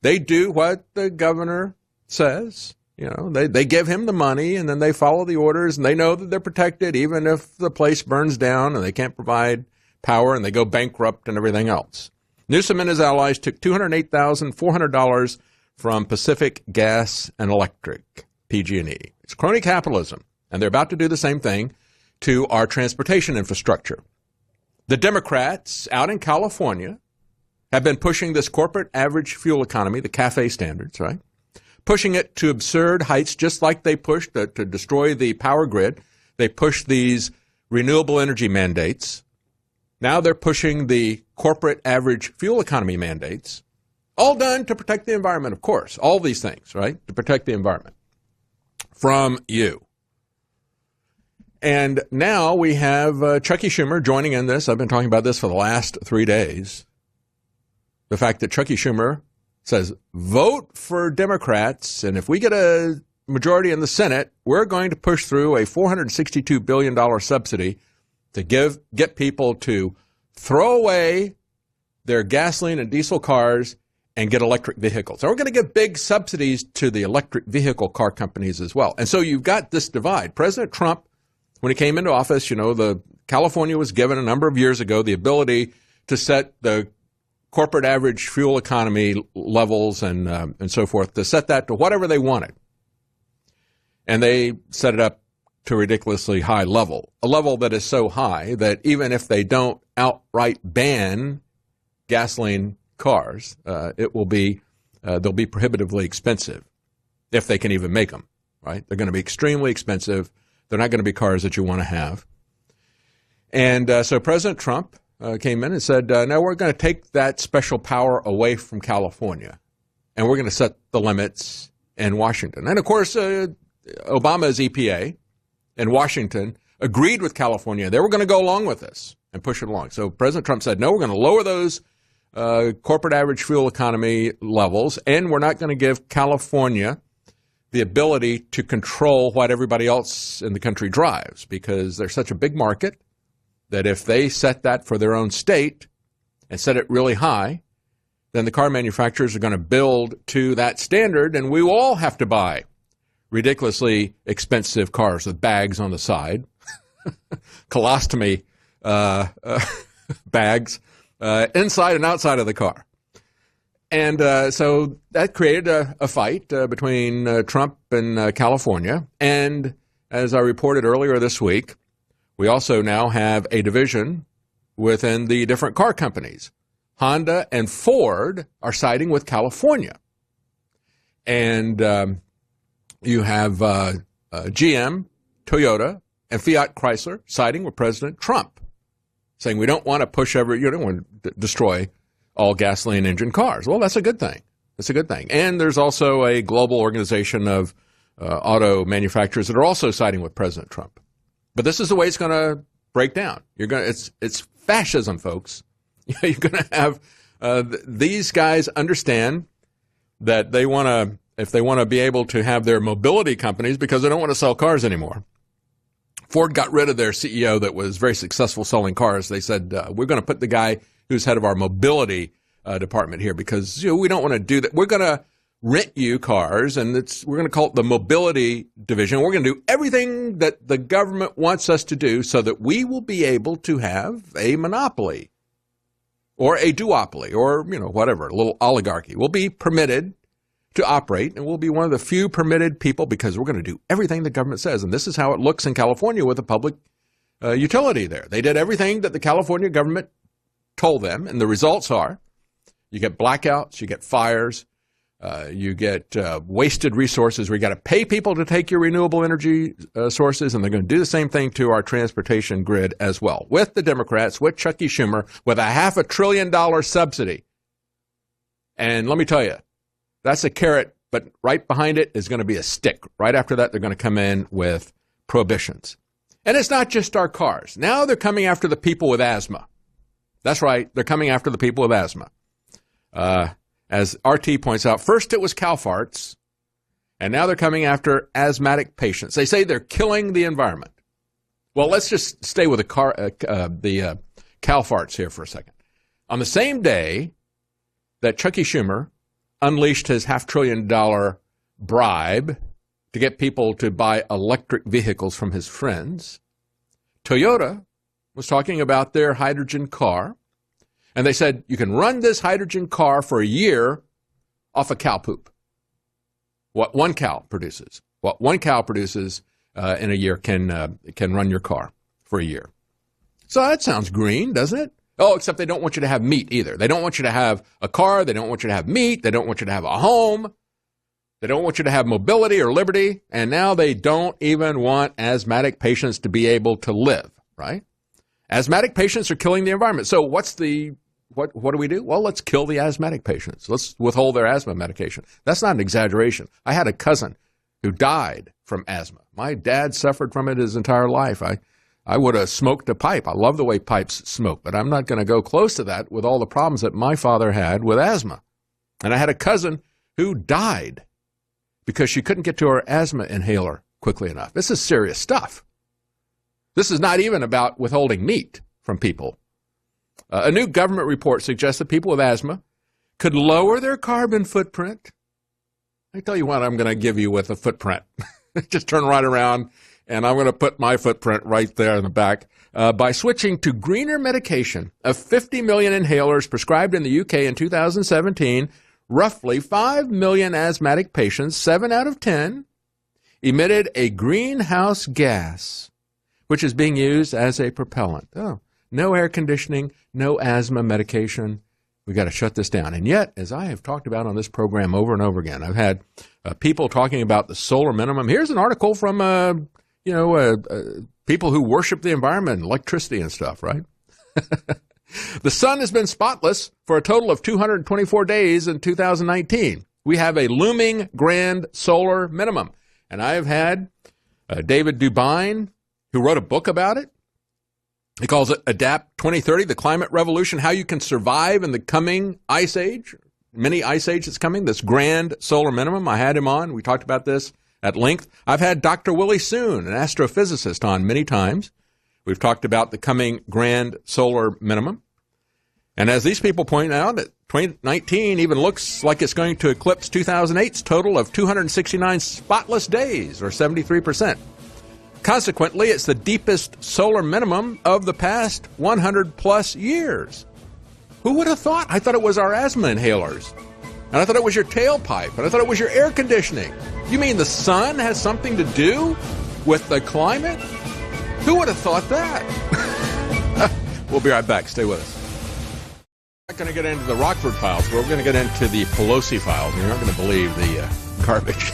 they do what the governor says. You know, they give him the money, and then they follow the orders, and they know that they're protected even if the place burns down and they can't provide power and they go bankrupt and everything else. Newsom and his allies took $208,400 from Pacific Gas and Electric, PG&E. It's crony capitalism. And they're about to do the same thing to our transportation infrastructure. The Democrats out in California have been pushing this corporate average fuel economy, the CAFE standards, right? Pushing it to absurd heights, just like they pushed to destroy the power grid. They pushed these renewable energy mandates. Now they're pushing the corporate average fuel economy mandates, all done to protect the environment, of course. All these things, right? To protect the environment from you. And now we have Chuckie Schumer joining in this. I've been talking about this for the last 3 days. The fact that Chuckie Schumer says, vote for Democrats, and if we get a majority in the Senate, we're going to push through a $462 billion subsidy to get people to throw away their gasoline and diesel cars and get electric vehicles. And we're going to give big subsidies to the electric vehicle car companies as well. And so you've got this divide. President Trump, when he came into office, California was given a number of years ago the ability to set the corporate average fuel economy levels and so forth, to set that to whatever they wanted. And they set it up to a ridiculously high level, a level that is so high that even if they don't outright ban gasoline cars, they'll be prohibitively expensive if they can even make them, right? They're going to be extremely expensive. They're not going to be cars that you want to have. And so President Trump came in and said, no, we're going to take that special power away from California, and we're going to set the limits in Washington. And, of course, Obama's EPA in Washington agreed with California. They were going to go along with this and push it along. So President Trump said, no, we're going to lower those corporate average fuel economy levels, and we're not going to give California the ability to control what everybody else in the country drives, because they're such a big market that if they set that for their own state and set it really high, then the car manufacturers are going to build to that standard, and we will all have to buy ridiculously expensive cars with bags on the side, colostomy bags inside and outside of the car. And so that created a fight between Trump and California. And as I reported earlier this week, we also now have a division within the different car companies. Honda and Ford are siding with California. And you have GM, Toyota, and Fiat Chrysler siding with President Trump, saying we don't want to don't want to destroy all gasoline engine cars. Well, that's a good thing. That's a good thing. And there's also a global organization of auto manufacturers that are also siding with President Trump. But this is the way it's going to break down. It's fascism, folks. You're going to have these guys understand that if they want to be able to have their mobility companies, because they don't want to sell cars anymore. Ford got rid of their CEO that was very successful selling cars. They said, we're going to put the guy who's head of our mobility department here, because we don't want to do that. We're going to rent you cars, and we're going to call it the mobility division. We're going to do everything that the government wants us to do so that we will be able to have a monopoly or a duopoly or, whatever, a little oligarchy. We'll be permitted to operate, and we'll be one of the few permitted people because we're going to do everything the government says. And this is how it looks in California with a public utility there. They did everything that the California government told them, and the results are you get blackouts, you get fires, you get wasted resources where you got to pay people to take your renewable energy sources, and they're going to do the same thing to our transportation grid as well, with the Democrats, with Chucky Schumer, with a $500 billion subsidy. And let me tell you, that's a carrot, but right behind it is going to be a stick. Right after that, they're going to come in with prohibitions. And it's not just our cars. Now they're coming after the people with asthma. That's right. They're coming after the people with asthma. As RT points out, first it was cow farts, and now they're coming after asthmatic patients. They say they're killing the environment. Well, let's just stay with the cow farts here for a second. On the same day that Chucky Schumer unleashed his $500 billion bribe to get people to buy electric vehicles from his friends, Toyota was talking about their hydrogen car, and they said you can run this hydrogen car for a year off of cow poop. What one cow produces in a year can run your car for a year. So that sounds green, doesn't it? Oh, except they don't want you to have meat either. They don't want you to have a car. They don't want you to have meat. They don't want you to have a home. They don't want you to have mobility or liberty. And now they don't even want asthmatic patients to be able to live, right? Asthmatic patients are killing the environment. So what do we do? Well, let's kill the asthmatic patients. Let's withhold their asthma medication. That's not an exaggeration. I had a cousin who died from asthma. My dad suffered from it his entire life. I would have smoked a pipe. I love the way pipes smoke, but I'm not going to go close to that with all the problems that my father had with asthma. And I had a cousin who died because she couldn't get to her asthma inhaler quickly enough. This is serious stuff. This is not even about withholding meat from people. A new government report suggests that people with asthma could lower their carbon footprint. I tell you what I'm going to give you with a footprint. Just turn right around, and I'm going to put my footprint right there in the back. By switching to greener medication of 50 million inhalers prescribed in the UK in 2017, roughly 5 million asthmatic patients, 7 out of 10, emitted a greenhouse gas, which is being used as a propellant. Oh, no air conditioning, no asthma medication. We got to shut this down. And yet, as I have talked about on this program over and over again, I've had people talking about the solar minimum. Here's an article from, people who worship the environment and electricity and stuff, right? The sun has been spotless for a total of 224 days in 2019. We have a looming grand solar minimum. And I have had David Dubine, who wrote a book about it. He calls it Adapt 2030, the Climate Revolution, how you can survive in the coming ice age, mini ice age that's coming, this grand solar minimum. I had him on. We talked about this at length. I've had Dr. Willie Soon, an astrophysicist, on many times. We've talked about the coming grand solar minimum. And as these people point out, 2019 even looks like it's going to eclipse 2008's total of 269 spotless days, or 73%. Consequently, it's the deepest solar minimum of the past 100-plus years. Who would have thought? I thought it was our asthma inhalers. And I thought it was your tailpipe. And I thought it was your air conditioning. You mean the sun has something to do with the climate? Who would have thought that? We'll be right back. Stay with us. We're not going to get into the Rockford files, but we're going to get into the Pelosi files. You're not going to believe the garbage.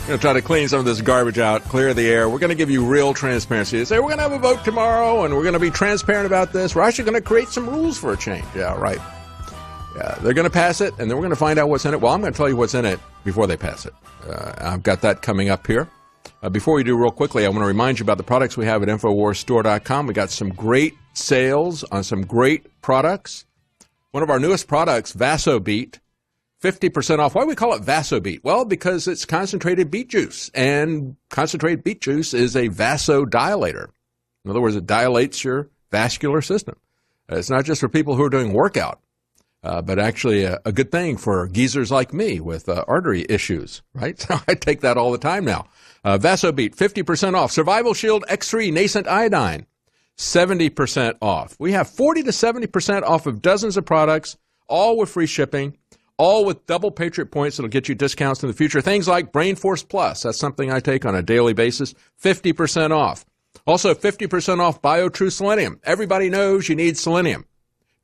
We're going to try to clean some of this garbage out, clear the air. We're going to give you real transparency. They say, we're going to have a vote tomorrow, and we're going to be transparent about this. We're actually going to create some rules for a change. Yeah, right. Yeah, they're going to pass it, and then we're going to find out what's in it. Well, I'm going to tell you what's in it before they pass it. I've got that coming up here. Before we do, real quickly, I want to remind you about the products we have at InfoWarsStore.com. We got some great sales on some great products. One of our newest products, VasoBeat, 50% off. Why do we call it VasoBeat? Well, because it's concentrated beet juice, and concentrated beet juice is a vasodilator. In other words, it dilates your vascular system. It's not just for people who are doing workout, but actually a good thing for geezers like me with artery issues, right? So I take that all the time now. VasoBeat, 50% off. Survival Shield X3 Nascent Iodine, 70% off. We have 40 to 70% off of dozens of products, all with free shipping. All with double Patriot points that'll get you discounts in the future. Things like Brain Force Plus. That's something I take on a daily basis. 50% off. Also, 50% off BioTrue Selenium. Everybody knows you need selenium.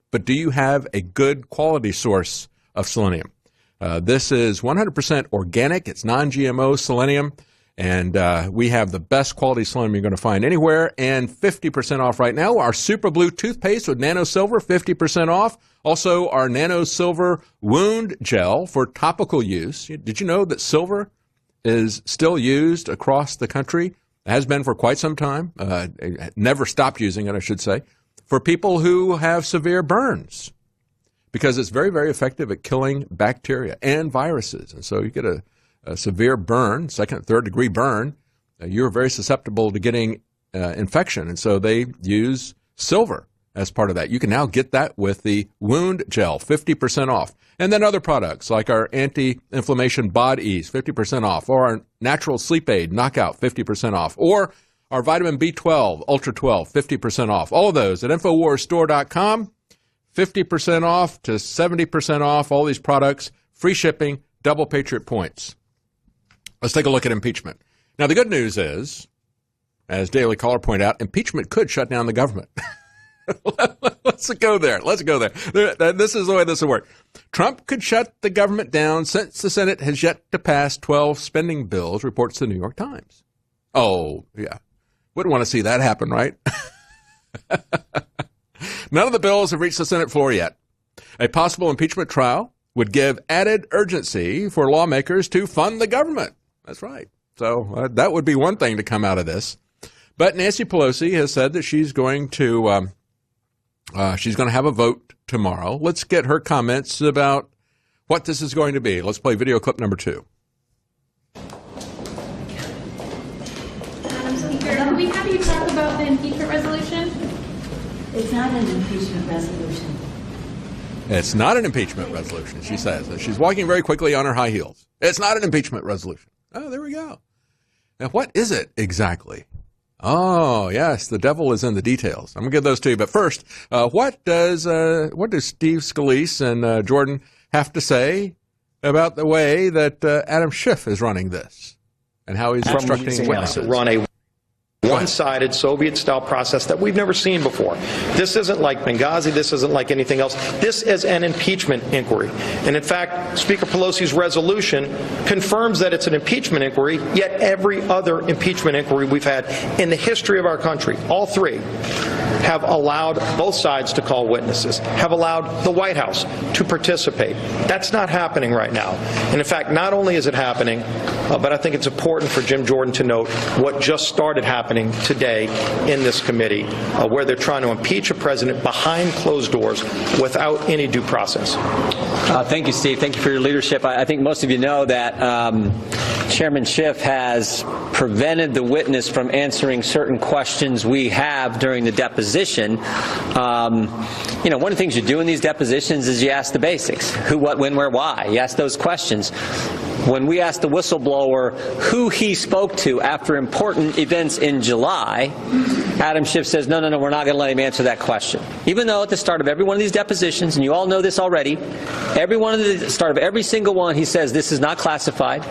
But do you have a good quality source of selenium? This is 100% organic. It's non-GMO selenium. And we have the best quality selenium you're going to find anywhere. And 50% off right now. Our Super Blue toothpaste with Nano Silver, 50% off. Also, our Nano Silver wound gel for topical use. Did you know that silver is still used across the country? It has been for quite some time. Never stopped using it, I should say, for people who have severe burns, because it's very, very effective at killing bacteria and viruses. And so you get a severe burn, second, third degree burn, you're very susceptible to getting infection. And so they use silver as part of that. You can now get that with the wound gel, 50% off. And then other products like our anti-inflammation Bod Ease, 50% off, or our natural sleep aid Knockout, 50% off, or our vitamin B12, Ultra 12, 50% off. All of those at InfoWarsStore.com, 50% off to 70% off, all these products, free shipping, double Patriot points. Let's take a look at impeachment. Now, the good news is, as Daily Caller pointed out, impeachment could shut down the government. Let's go there. Let's go there. This is the way this will work. Trump could shut the government down since the Senate has yet to pass 12 spending bills, reports the New York Times. Oh, yeah. Wouldn't want to see that happen, right? None of the bills have reached the Senate floor yet. A possible impeachment trial would give added urgency for lawmakers to fund the government. That's right. So that would be one thing to come out of this. But Nancy Pelosi has said that she's going to have a vote tomorrow. Let's get her comments about what this is going to be. Let's play video clip number 2. Madam Speaker, can we have you talk about the impeachment resolution? It's not an impeachment resolution. It's not an impeachment resolution, she says. She's walking very quickly on her high heels. It's not an impeachment resolution. Oh, there we go. Now, what is it exactly? Oh, yes, the devil is in the details. I'm going to give those to you. But first, what does Steve Scalise and Jordan have to say about the way that Adam Schiff is running this and how he's instructing witnesses? Run a one-sided Soviet-style process that we've never seen before. This isn't like Benghazi. This isn't like anything else. This is an impeachment inquiry. And in fact, Speaker Pelosi's resolution confirms that it's an impeachment inquiry, yet every other impeachment inquiry we've had in the history of our country, all three, have allowed both sides to call witnesses, have allowed the White House to participate. That's not happening right now. And in fact, not only is it happening, but I think it's important for Jim Jordan to note what just started happening today in this committee, where they're trying to impeach a president behind closed doors without any due process. Thank you, Steve. Thank you for your leadership. I think most of you know that Chairman Schiff has prevented the witness from answering certain questions we have during the deposition. One of the things you do in these depositions is you ask the basics: who, what, when, where, why. You ask those questions. When we asked the whistleblower who he spoke to after important events in July, Adam Schiff says, no, we're not going to let him answer that question. Even though at the start of every one of these depositions, and you all know this already, the start of every single one, he says this is not classified.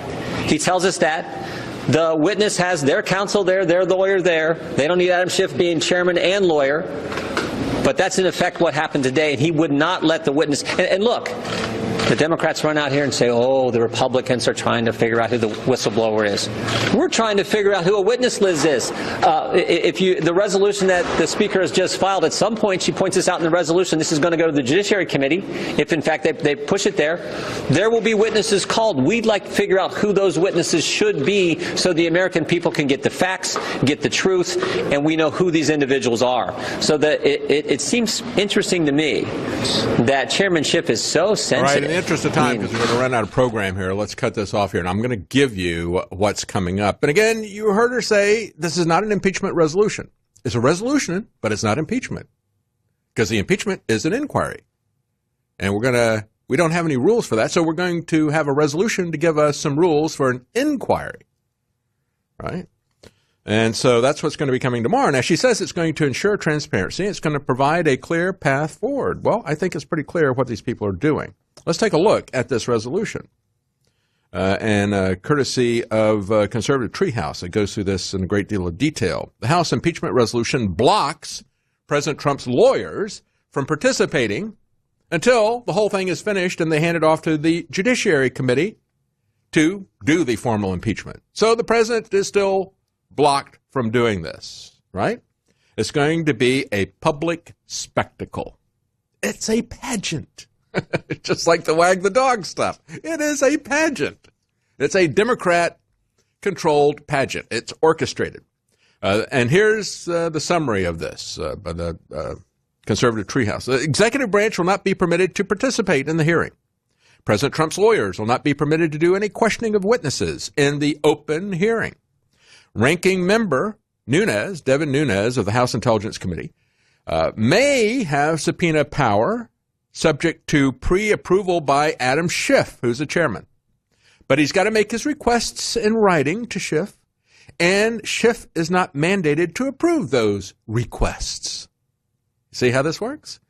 He tells us that. The witness has their counsel there, their lawyer there. They don't need Adam Schiff being chairman and lawyer. But that's in effect what happened today, and he would not let the witness. And look, the Democrats run out here and say, oh, the Republicans are trying to figure out who the whistleblower is. We're trying to figure out who a witness list is. The resolution that the Speaker has just filed, at some point she points this out in the resolution, this is going to go to the Judiciary Committee. If, in fact, they push it there will be witnesses called. We'd like to figure out who those witnesses should be so the American people can get the facts, get the truth, and we know who these individuals are. So that it seems interesting to me that Chairman Schiff is so sensitive. In the interest of time, because we're going to run out of program here, let's cut this off here, and I'm going to give you what's coming up. And again, you heard her say this is not an impeachment resolution. It's a resolution, but it's not impeachment, because the impeachment is an inquiry. And we don't have any rules for that, so we're going to have a resolution to give us some rules for an inquiry, right? And so that's what's going to be coming tomorrow. Now, she says it's going to ensure transparency. It's going to provide a clear path forward. Well, I think it's pretty clear what these people are doing. Let's take a look at this resolution. Courtesy of Conservative Treehouse, it goes through this in a great deal of detail. The House impeachment resolution blocks President Trump's lawyers from participating until the whole thing is finished and they hand it off to the Judiciary Committee to do the formal impeachment. So the president is still blocked from doing this, right? It's going to be a public spectacle. It's a pageant. Just like the wag the dog stuff. It is a pageant. It's a Democrat-controlled pageant. It's orchestrated. And here's the summary of this by the Conservative Treehouse. The executive branch will not be permitted to participate in the hearing. President Trump's lawyers will not be permitted to do any questioning of witnesses in the open hearing. Ranking member Devin Nunes of the House Intelligence Committee, may have subpoena power subject to pre-approval by Adam Schiff, who's the chairman. But he's got to make his requests in writing to Schiff, and Schiff is not mandated to approve those requests. See how this works?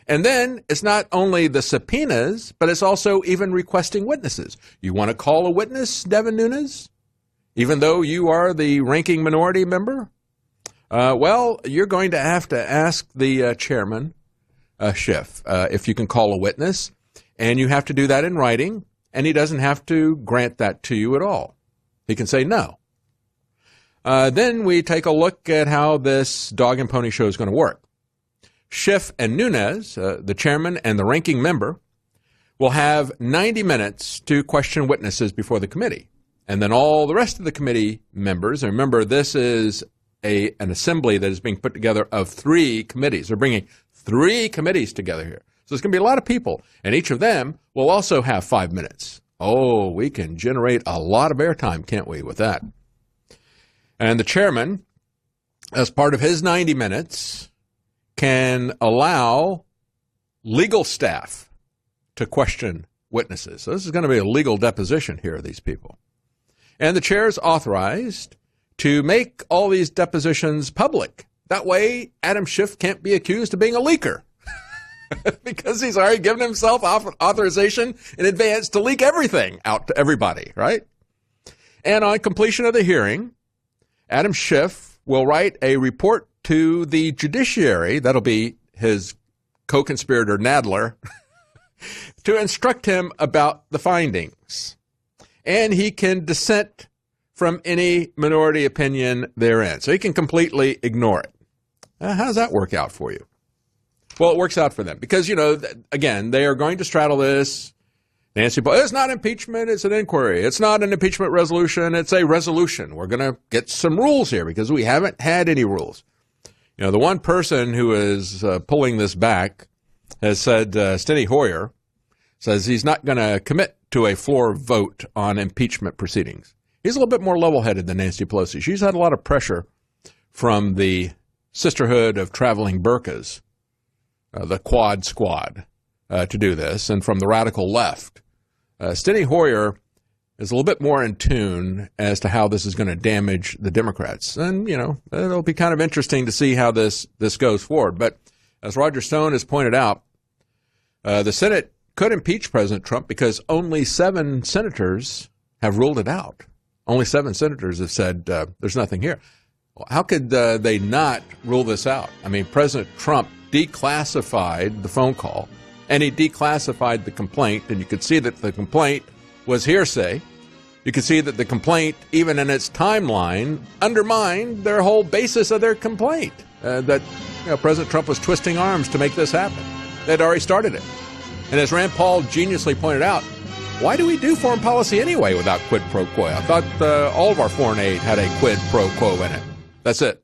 And then it's not only the subpoenas, but it's also even requesting witnesses. You want to call a witness, Devin Nunes, even though you are the ranking minority member? Well, you're going to have to ask the chairman, Schiff, if you can call a witness, and you have to do that in writing, and he doesn't have to grant that to you at all. He can say no. Then we take a look at how this dog and pony show is going to work. Schiff and Nunes, the chairman and the ranking member, will have 90 minutes to question witnesses before the committee. And then all the rest of the committee members, and remember, this is an assembly that is being put together of 3 committees. They're bringing 3 committees together here. So there's going to be a lot of people, and each of them will also have 5 minutes. Oh, we can generate a lot of airtime, can't we, with that? And the chairman, as part of his 90 minutes, can allow legal staff to question witnesses. So this is going to be a legal deposition here of these people. And the chair is authorized to make all these depositions public. That way, Adam Schiff can't be accused of being a leaker because he's already given himself authorization in advance to leak everything out to everybody, right? And on completion of the hearing, Adam Schiff will write a report to the judiciary, that'll be his co-conspirator Nadler, to instruct him about the findings. And he can dissent from any minority opinion therein. So he can completely ignore it. How does that work out for you? Well, it works out for them because, again, they are going to straddle this. Nancy Pelosi, it's not impeachment, it's an inquiry. It's not an impeachment resolution, it's a resolution. We're going to get some rules here because we haven't had any rules. The one person who is pulling this back has said, Steny Hoyer, says he's not going to commit to a floor vote on impeachment proceedings. He's a little bit more level-headed than Nancy Pelosi. She's had a lot of pressure from the Sisterhood of Traveling Burkas, the Quad Squad, to do this, and from the radical left. Steny Hoyer is a little bit more in tune as to how this is going to damage the Democrats. And, it'll be kind of interesting to see how this goes forward. But as Roger Stone has pointed out, the Senate could impeach President Trump because only 7 senators have ruled it out. Only 7 senators have said there's nothing here. How could they not rule this out? I mean, President Trump declassified the phone call, and he declassified the complaint, and you could see that the complaint was hearsay. You could see that the complaint, even in its timeline, undermined their whole basis of their complaint, that President Trump was twisting arms to make this happen. They'd already started it. And as Rand Paul geniusly pointed out, why do we do foreign policy anyway without quid pro quo? I thought all of our foreign aid had a quid pro quo in it. That's it.